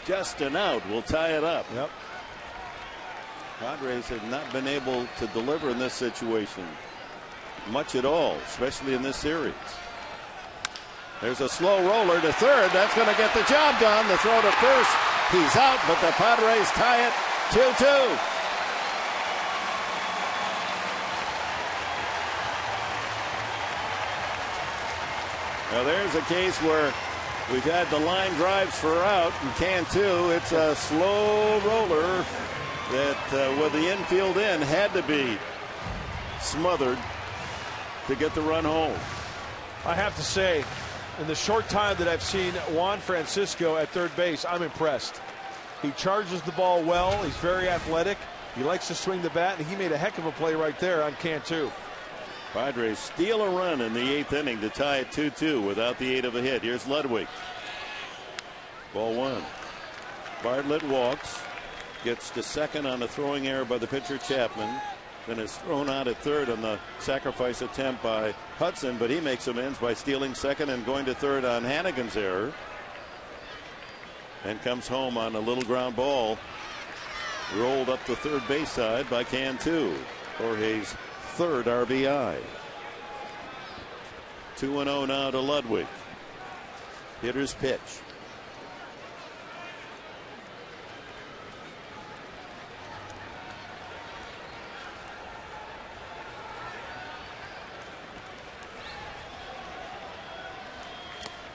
Just an out will tie it up. Yep. Padres have not been able to deliver in this situation much at all, especially in this series. There's a slow roller to third. That's going to get the job done. The throw to first. He's out, but the Padres tie it 2-2. Now there's a case where we've had the line drives for out in Cantu. It's a slow roller that with the infield in had to be smothered to get the run home. I have to say, in the short time that I've seen Juan Francisco at third base, I'm impressed. He charges the ball well. He's very athletic. He likes to swing the bat, and he made a heck of a play right there on Cantu. Padres steal a run in the 8th inning to tie it 2-2 without the aid of a hit. Here's Ludwig. Ball 1. Bartlett walks, gets to second on a throwing error by the pitcher Chapman, then is thrown out at third on the sacrifice attempt by Hudson, but he makes amends by stealing second and going to third on Hannigan's error, and comes home on a little ground ball rolled up the third base side by Cantu. Jorge's third RBI. 2-0 now to Ludwig. Hitter's pitch.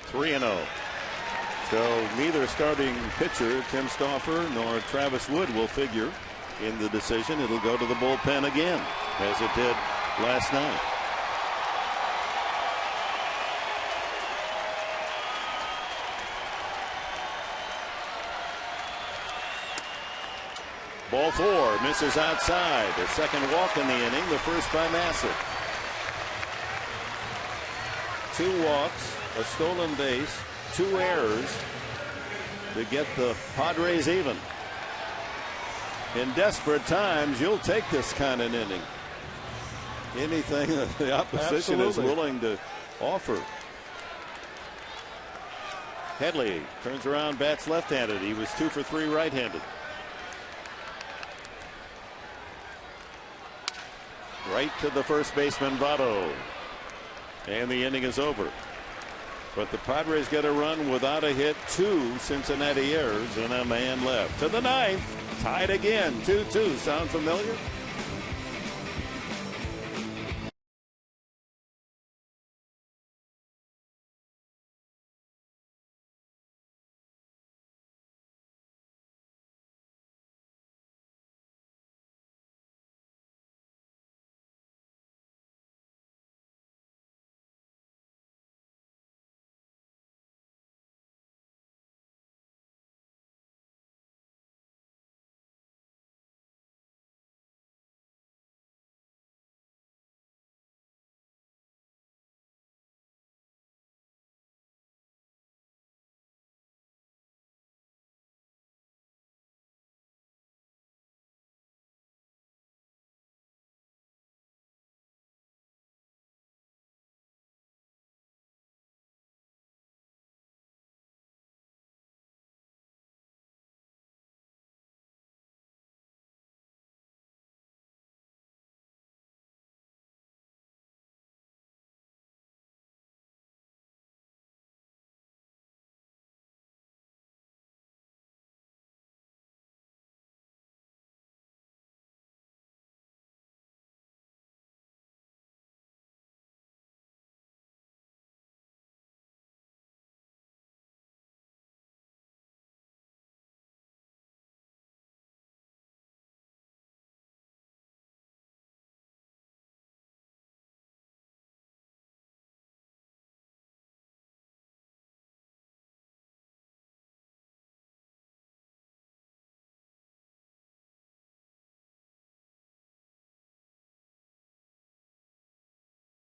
Three and 0. So neither starting pitcher, Tim Stauffer, nor Travis Wood will figure in the decision. It'll go to the bullpen again, as it did last night. Ball 4 misses outside. A second walk in the inning, the first by Massick. 2 walks, a stolen base, 2 errors to get the Padres even. In desperate times, you'll take this kind of inning. Anything that the opposition is willing to offer. Headley turns around, bats left-handed. He was 2 for 3 right-handed. Right to the first baseman, Votto. And the inning is over. But the Padres get a run without a hit, 2 Cincinnati errors, and a man left. To the 9th, tied again, 2-2. Sound familiar?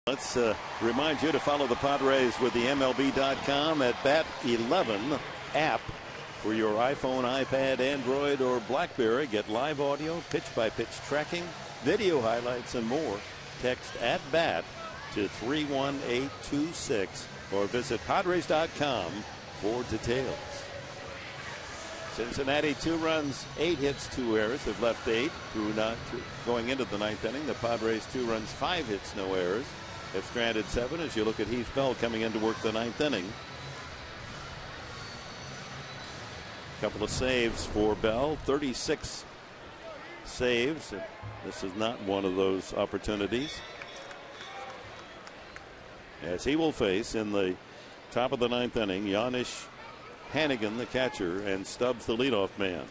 Let's remind you to follow the Padres with the MLB.com at Bat 11 app for your iPhone, iPad, Android, or BlackBerry. Get live audio, pitch-by-pitch tracking, video highlights, and more. Text at BAT to 31826 or visit Padres.com for details. Cincinnati 2 runs, 8 hits, 2 errors. They've left 8 going into the 9th inning. The Padres 2 runs, 5 hits, no errors. They've stranded 7 as you look at Heath Bell coming in to work the 9th inning. Couple of saves for Bell, 36 saves. This is not one of those opportunities, as he will face in the top of the 9th inning Janish Hannigan, the catcher, and Stubbs, the leadoff man.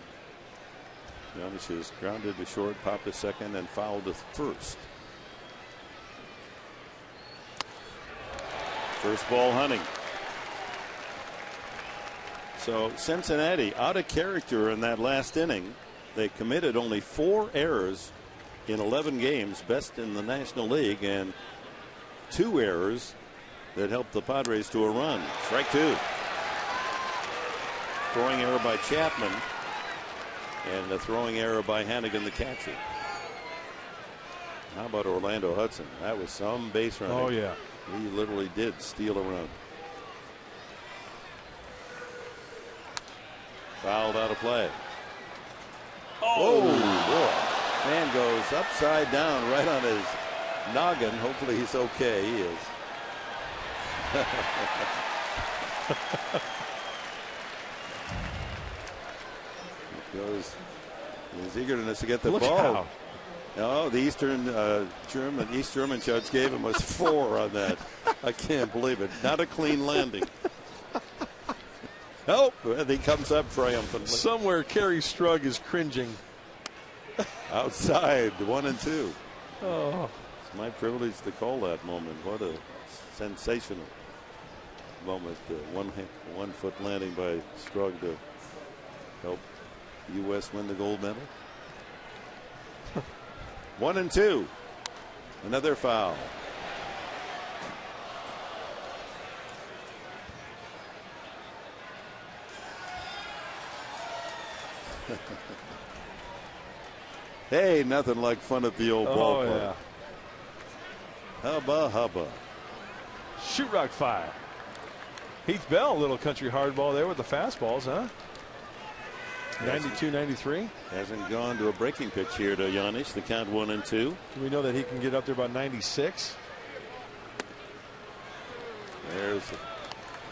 Janish is grounded to short, popped to second, and fouled to first. First ball, Hunting. So Cincinnati out of character in that last inning. They committed only 4 errors in 11 games, best in the National League, and 2 errors that helped the Padres to a run. Strike 2. Throwing error by Chapman, and a throwing error by Hannigan, the catcher. How about Orlando Hudson? That was some base running. Oh, yeah. He literally did steal a run. Fouled out of play. Oh, boy. Man goes upside down right on his noggin. Hopefully he's okay. He is. Goes his eagerness to get the ball. Out. No, the East German judge gave him a 4 on that. I can't believe it. Not a clean landing. Oh, and he comes up triumphantly. Somewhere Kerry Strug is cringing. Outside, 1-2. Oh. It's my privilege to call that moment. What a sensational moment. One foot landing by Strug to help U.S. win the gold medal. 1-2. Another foul. Hey, nothing like fun at the old ballpark. Yeah. Hubba hubba. Shoot rock fire. Heath Bell, a little country hardball there with the fastballs, huh? 92, 93. Hasn't gone to a breaking pitch here to Janish. The count 1-2. Do we know that he can get up there about 96? There's a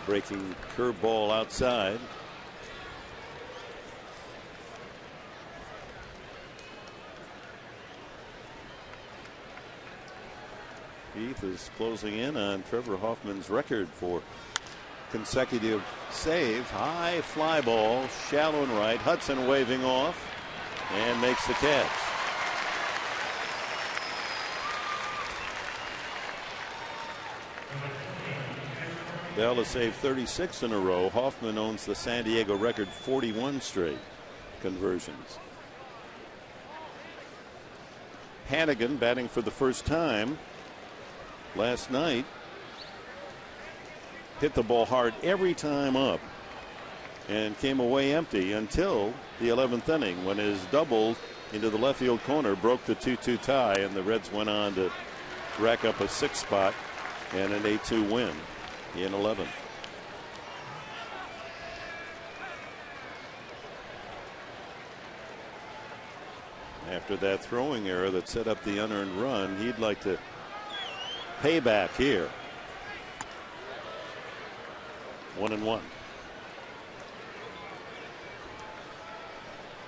breaking curveball outside. Heath is closing in on Trevor Hoffman's record for consecutive saves. High fly ball, shallow and right. Hudson waving off and makes the catch. Bell has saved 36 in a row. Hoffman owns the San Diego record, 41 straight conversions. Hannigan batting for the first time last night. Hit the ball hard every time up and came away empty until the 11th inning, when his double into the left field corner broke the 2-2 tie, and the Reds went on to rack up a 6th spot and an 8-2 win in 11. After that throwing error that set up the unearned run, he'd like to pay back here. 1-1.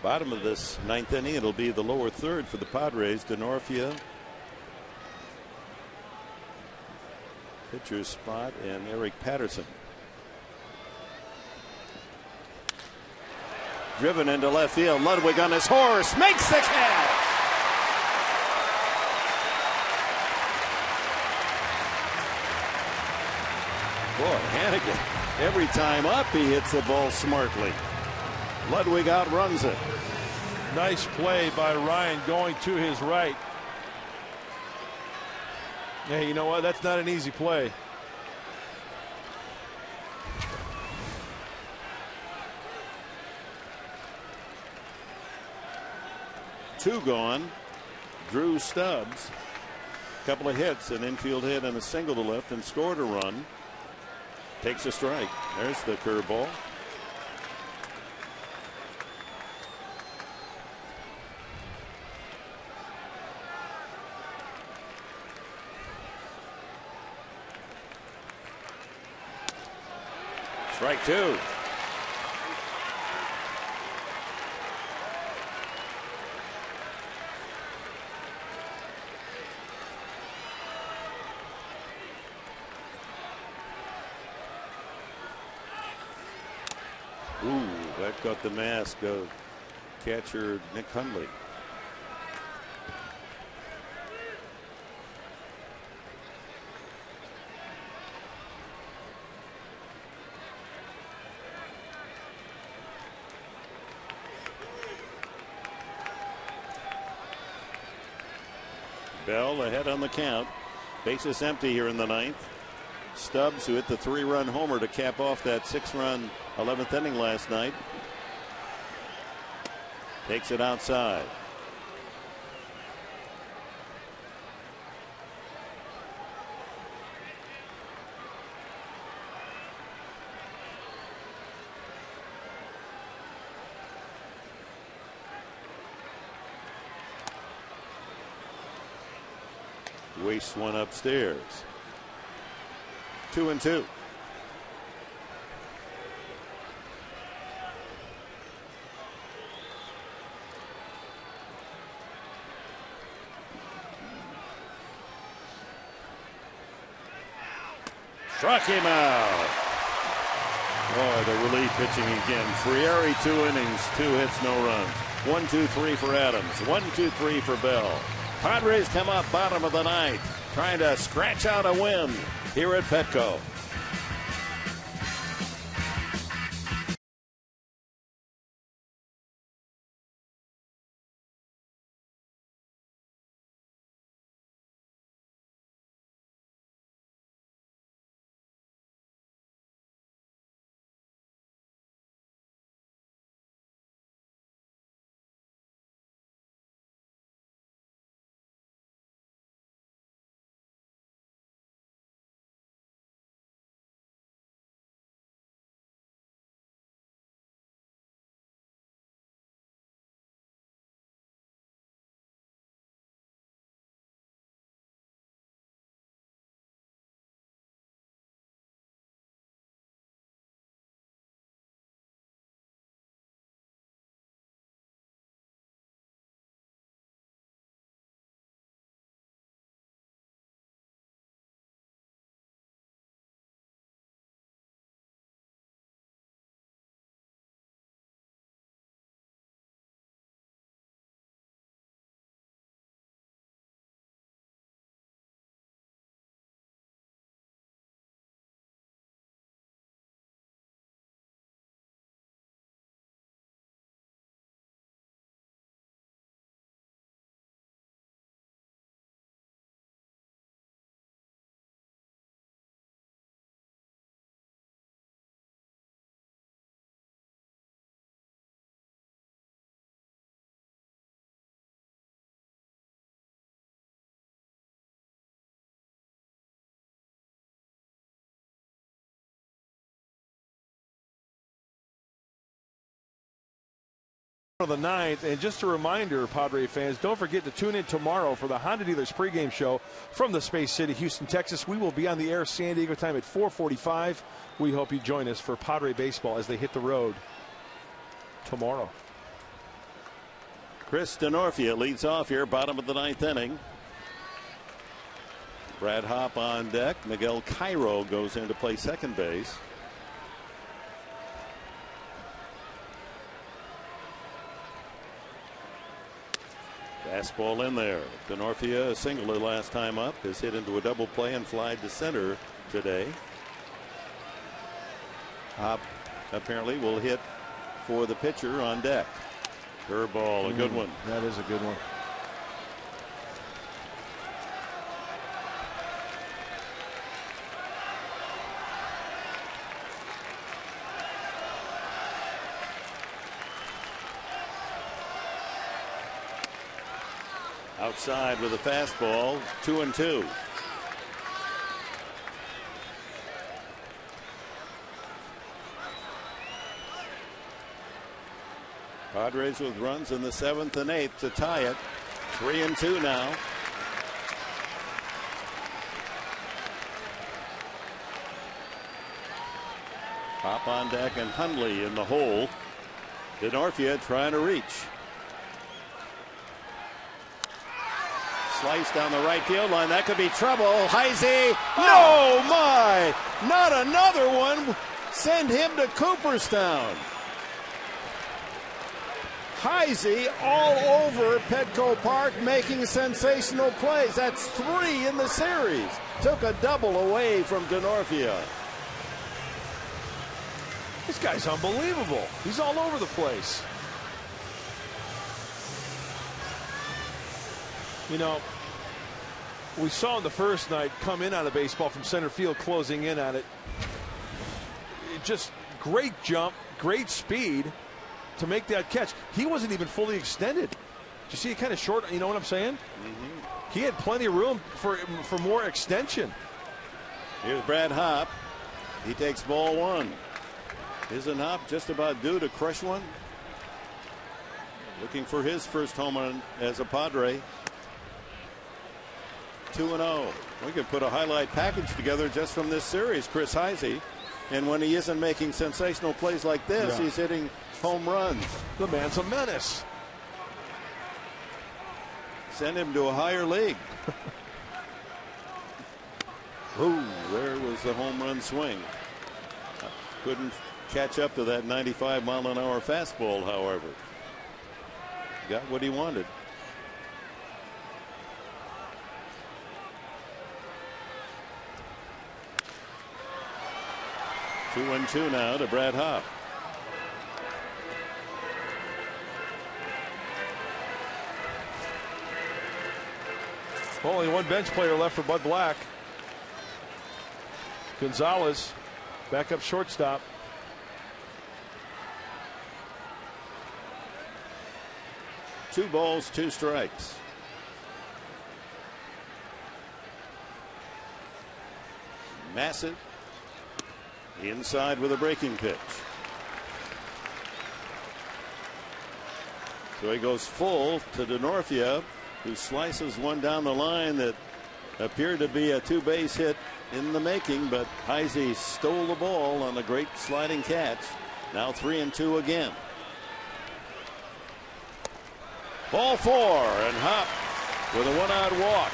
Bottom of this 9th inning, it'll be the lower third for the Padres. Denorfia, pitcher's spot, and Eric Patterson. Driven into left field. Ludwig on his horse makes the catch. Boy, Hannigan, every time up he hits the ball smartly. Ludwig outruns it. Nice play by Ryan going to his right. Yeah, you know what? That's not an easy play. Two gone. Drew Stubbs. Couple of hits, an infield hit and a single to left, and scored a run. Takes a strike. There's the curveball. Strike two. Ooh, that got the mask of catcher Nick Hundley. Bell ahead on the count. Bases empty here in the ninth. Stubbs, who hit the 3-run homer to cap off that 6-run 11th inning last night, takes it outside. Wastes one upstairs. 2-2. Struck him out. Oh, the relief pitching again. Frieri, 2 innings, 2 hits, no runs. 1-2-3 for Adams. 1-2-3 for Bell. Padres come up bottom of the ninth, trying to scratch out a win here at Petco. Of the ninth, and just a reminder, Padre fans, don't forget to tune in tomorrow for the Honda Dealers pregame show from the Space City, Houston, Texas. We will be on the air San Diego time at 4:45. We hope you join us for Padre baseball as they hit the road tomorrow. Chris Denorfia leads off here, bottom of the ninth inning. Brad Hopp on deck. Miguel Cairo goes in to play second base. Fastball in there. Denorfia, a single last time up, has hit into a double play and flied to center today. Hopp apparently will hit for the pitcher on deck. Curveball, a good one. That is a good one. Outside with a fastball, 2-2. Padres with runs in the 7th and 8th to tie it. 3-2 now. Hop on deck and Hundley in the hole. Denorfia trying to reach. Slice down the right field line. That could be trouble. Heisey. No, my. Not another one. Send him to Cooperstown. Heisey all over Petco Park making sensational plays. That's 3 in the series. Took a double away from Denorfia. This guy's unbelievable. He's all over the place. You know, we saw him the first night come in on a baseball from center field, closing in on it. Just great jump, great speed to make that catch. He wasn't even fully extended. Did you see it kind of short? You know what I'm saying? Mm-hmm. He had plenty of room for more extension. Here's Brad Hopp. He takes ball 1. Isn't Hopp just about due to crush one? Looking for his first home run as a Padre. 2-0. We could put a highlight package together just from this series, Chris Heisey. And when he isn't making sensational plays like this, he's hitting home runs. The man's a menace. Send him to a higher league. Ooh, there was the home run swing. Couldn't catch up to that 95-mile-an-hour fastball, however. Got what he wanted. Two and two now to Brad Hopp. Only one bench player left for Bud Black. Gonzalez, backup shortstop. Two balls, 2 strikes. Massive. Inside with a breaking pitch. So he goes full to Denorfia, who slices one down the line that appeared to be a 2-base hit in the making, but Heisey stole the ball on a great sliding catch. Now 3-2 again. Ball 4, and Hopp with a 1-out walk.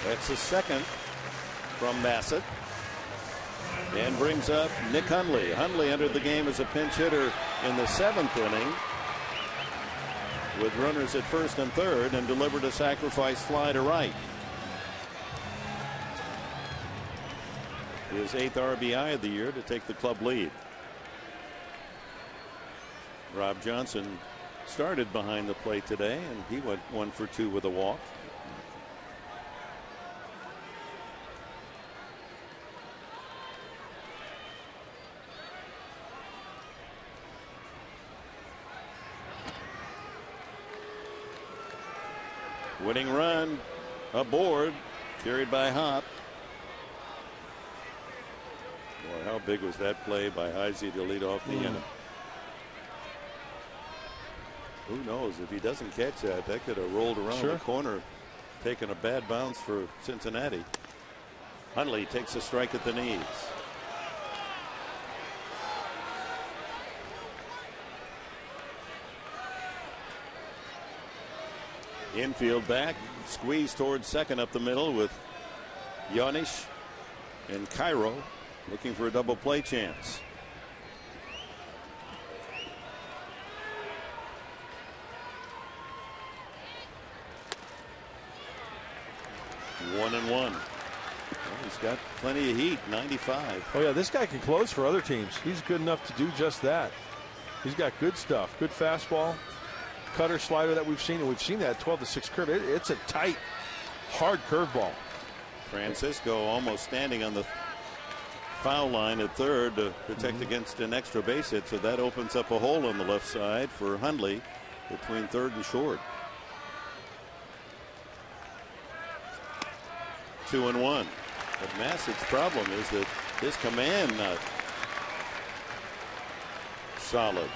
That's the second from Bassett, and brings up Nick Hundley. Hundley entered the game as a pinch hitter in the 7th inning with runners at first and third, and delivered a sacrifice fly to right. His 8th RBI of the year to take the club lead. Rob Johnson started behind the plate today, and he went 1 for 2 with a walk. Winning run aboard, carried by Hopp. Boy, how big was that play by Heisey to lead off the inning? Who knows, if he doesn't catch that, that could have rolled around the corner, taking a bad bounce for Cincinnati. Hundley takes a strike at the knees. Infield back, squeeze towards second up the middle with Yonish and Cairo looking for a double play chance. One and one. Well, he's got plenty of heat. 95. Oh yeah, this guy can close for other teams. He's good enough to do just that. He's got good stuff. Good fastball, cutter, slider that we've seen, and we've seen that 12-6 curve. It's a tight, hard curveball. Francisco almost standing on the foul line at third to protect against an extra base hit, so that opens up a hole on the left side for Hundley. between third and short. 2-1. But Massett's problem is that his command not solid.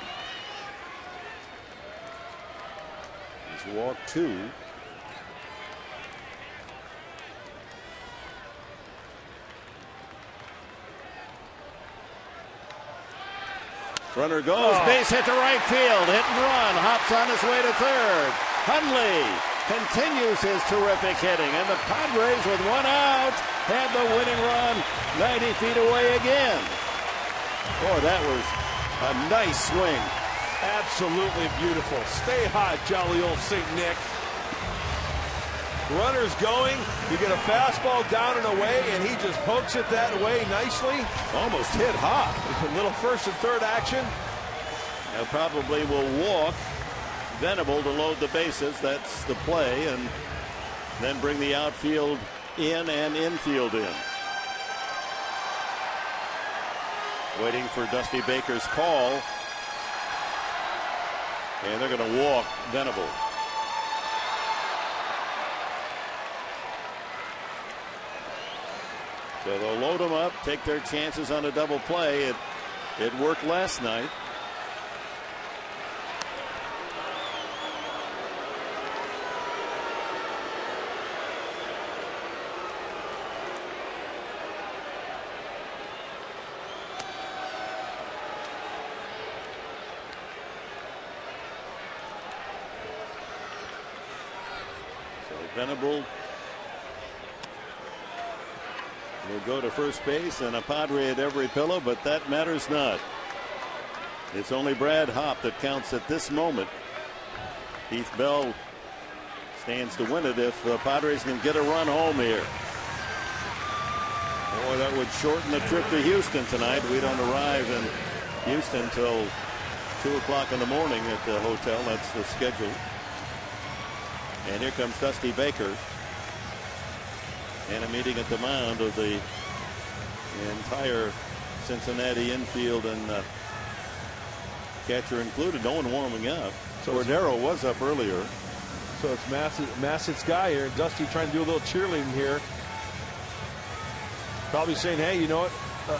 He's walked 2. Runner goes, base hit to right field, hit and run, hops on his way to third. Hundley continues his terrific hitting, and the Padres with 1 out have the winning run 90 feet away again. Boy, that was a nice swing. Absolutely beautiful. Stay hot, jolly old St. Nick. Runner's going. You get a fastball down and away, and he just pokes it that way nicely. Almost hit hot. A little first and third action. Now probably will walk Venable to load the bases. That's the play, and then bring the outfield in and infield in. Waiting for Dusty Baker's call, and they're going to walk Venable. So they'll load them up, take their chances on a double play. It worked last night. So Venable will go to first base, and a Padre at every pillow, but that matters not. It's only Brad Hopp that counts at this moment. Heath Bell stands to win it if the Padres can get a run home here. Boy, that would shorten the trip to Houston tonight. We don't arrive in Houston till 2 o'clock in the morning at the hotel. That's the schedule. And here comes Dusty Baker. And a meeting at the mound of the entire Cincinnati infield and catcher included. No one warming up. So Cordero was up earlier. So it's Massett's guy here. Dusty trying to do a little cheerleading here. Probably saying, hey, you know what?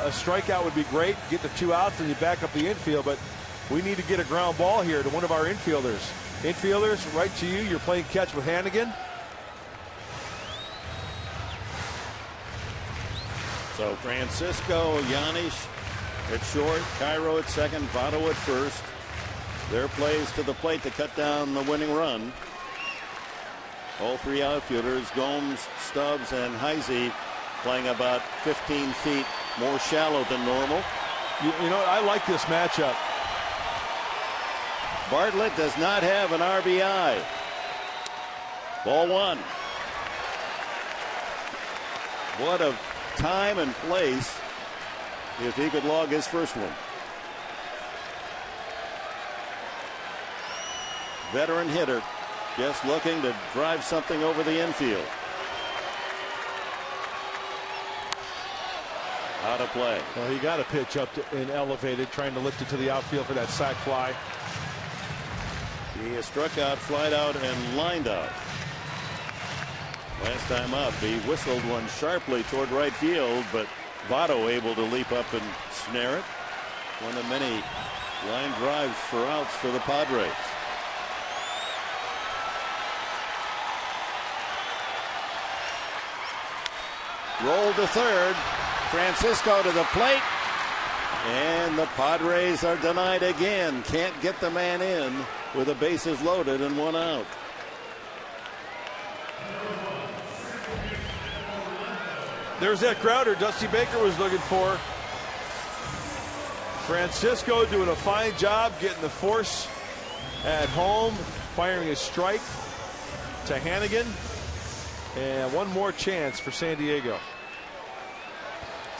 A strikeout would be great. Get the 2 outs and you back up the infield. But we need to get a ground ball here to one of our infielders. Infielders, right to you. You're playing catch with Hannigan. So Francisco, Yanish at short, Cairo at second, Votto at first. Their plays to the plate to cut down the winning run. All 3 outfielders, Gomes, Stubbs, and Heisey, playing about 15 feet more shallow than normal. You know what? I like this matchup. Bartlett does not have an RBI. Ball 1. What a time and place if he could log his first one. Veteran hitter just looking to drive something over the infield. Out of play. Well, he got a pitch up and elevated, trying to lift it to the outfield for that sac fly. He has struck out, flied out, and lined out. Last time up, he whistled one sharply toward right field, but Votto able to leap up and snare it. One of many line drives for outs for the Padres. Rolled to third. Francisco to the plate. And the Padres are denied again. Can't get the man in with the bases loaded and 1 out. There's that grounder Dusty Baker was looking for. Francisco doing a fine job getting the force at home, firing a strike to Hannigan. And one more chance for San Diego.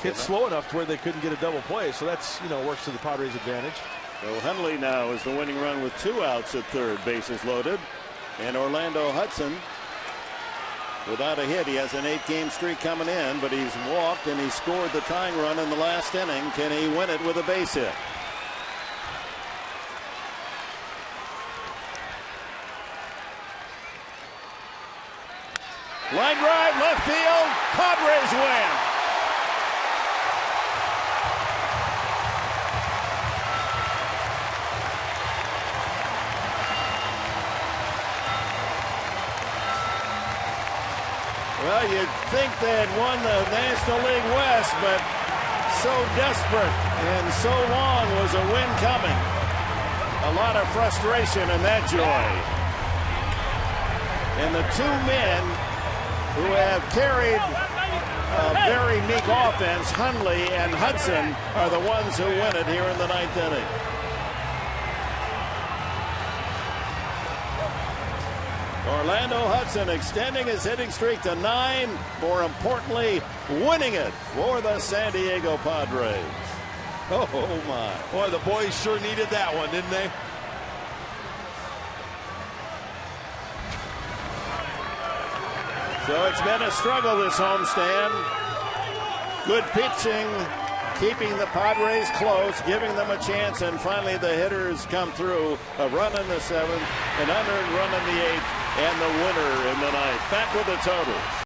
Hit slow enough to where they couldn't get a double play, so that's, works to the Padres' advantage. So Hundley now is the winning run with 2 outs at third, bases loaded. And Orlando Hudson without a hit. He has an 8-game streak coming in, but he's walked and he scored the tying run in the last inning. Can he win it with a base hit? Line drive, left field. Padres win. Well, you'd think they had won the National League West, but so desperate and so long was a win coming. A lot of frustration and that joy. And the two men who have carried a very meek offense, Hundley and Hudson, are the ones who win it here in the ninth inning. Orlando Hudson extending his hitting streak to 9. More importantly, winning it for the San Diego Padres. Oh my. Boy, the boys sure needed that one, didn't they? So it's been a struggle this homestand. Good pitching, keeping the Padres close, giving them a chance, and finally the hitters come through. A run in the 7th, an unearned run in the 8th, and the winner in the 9th. Back with the totals.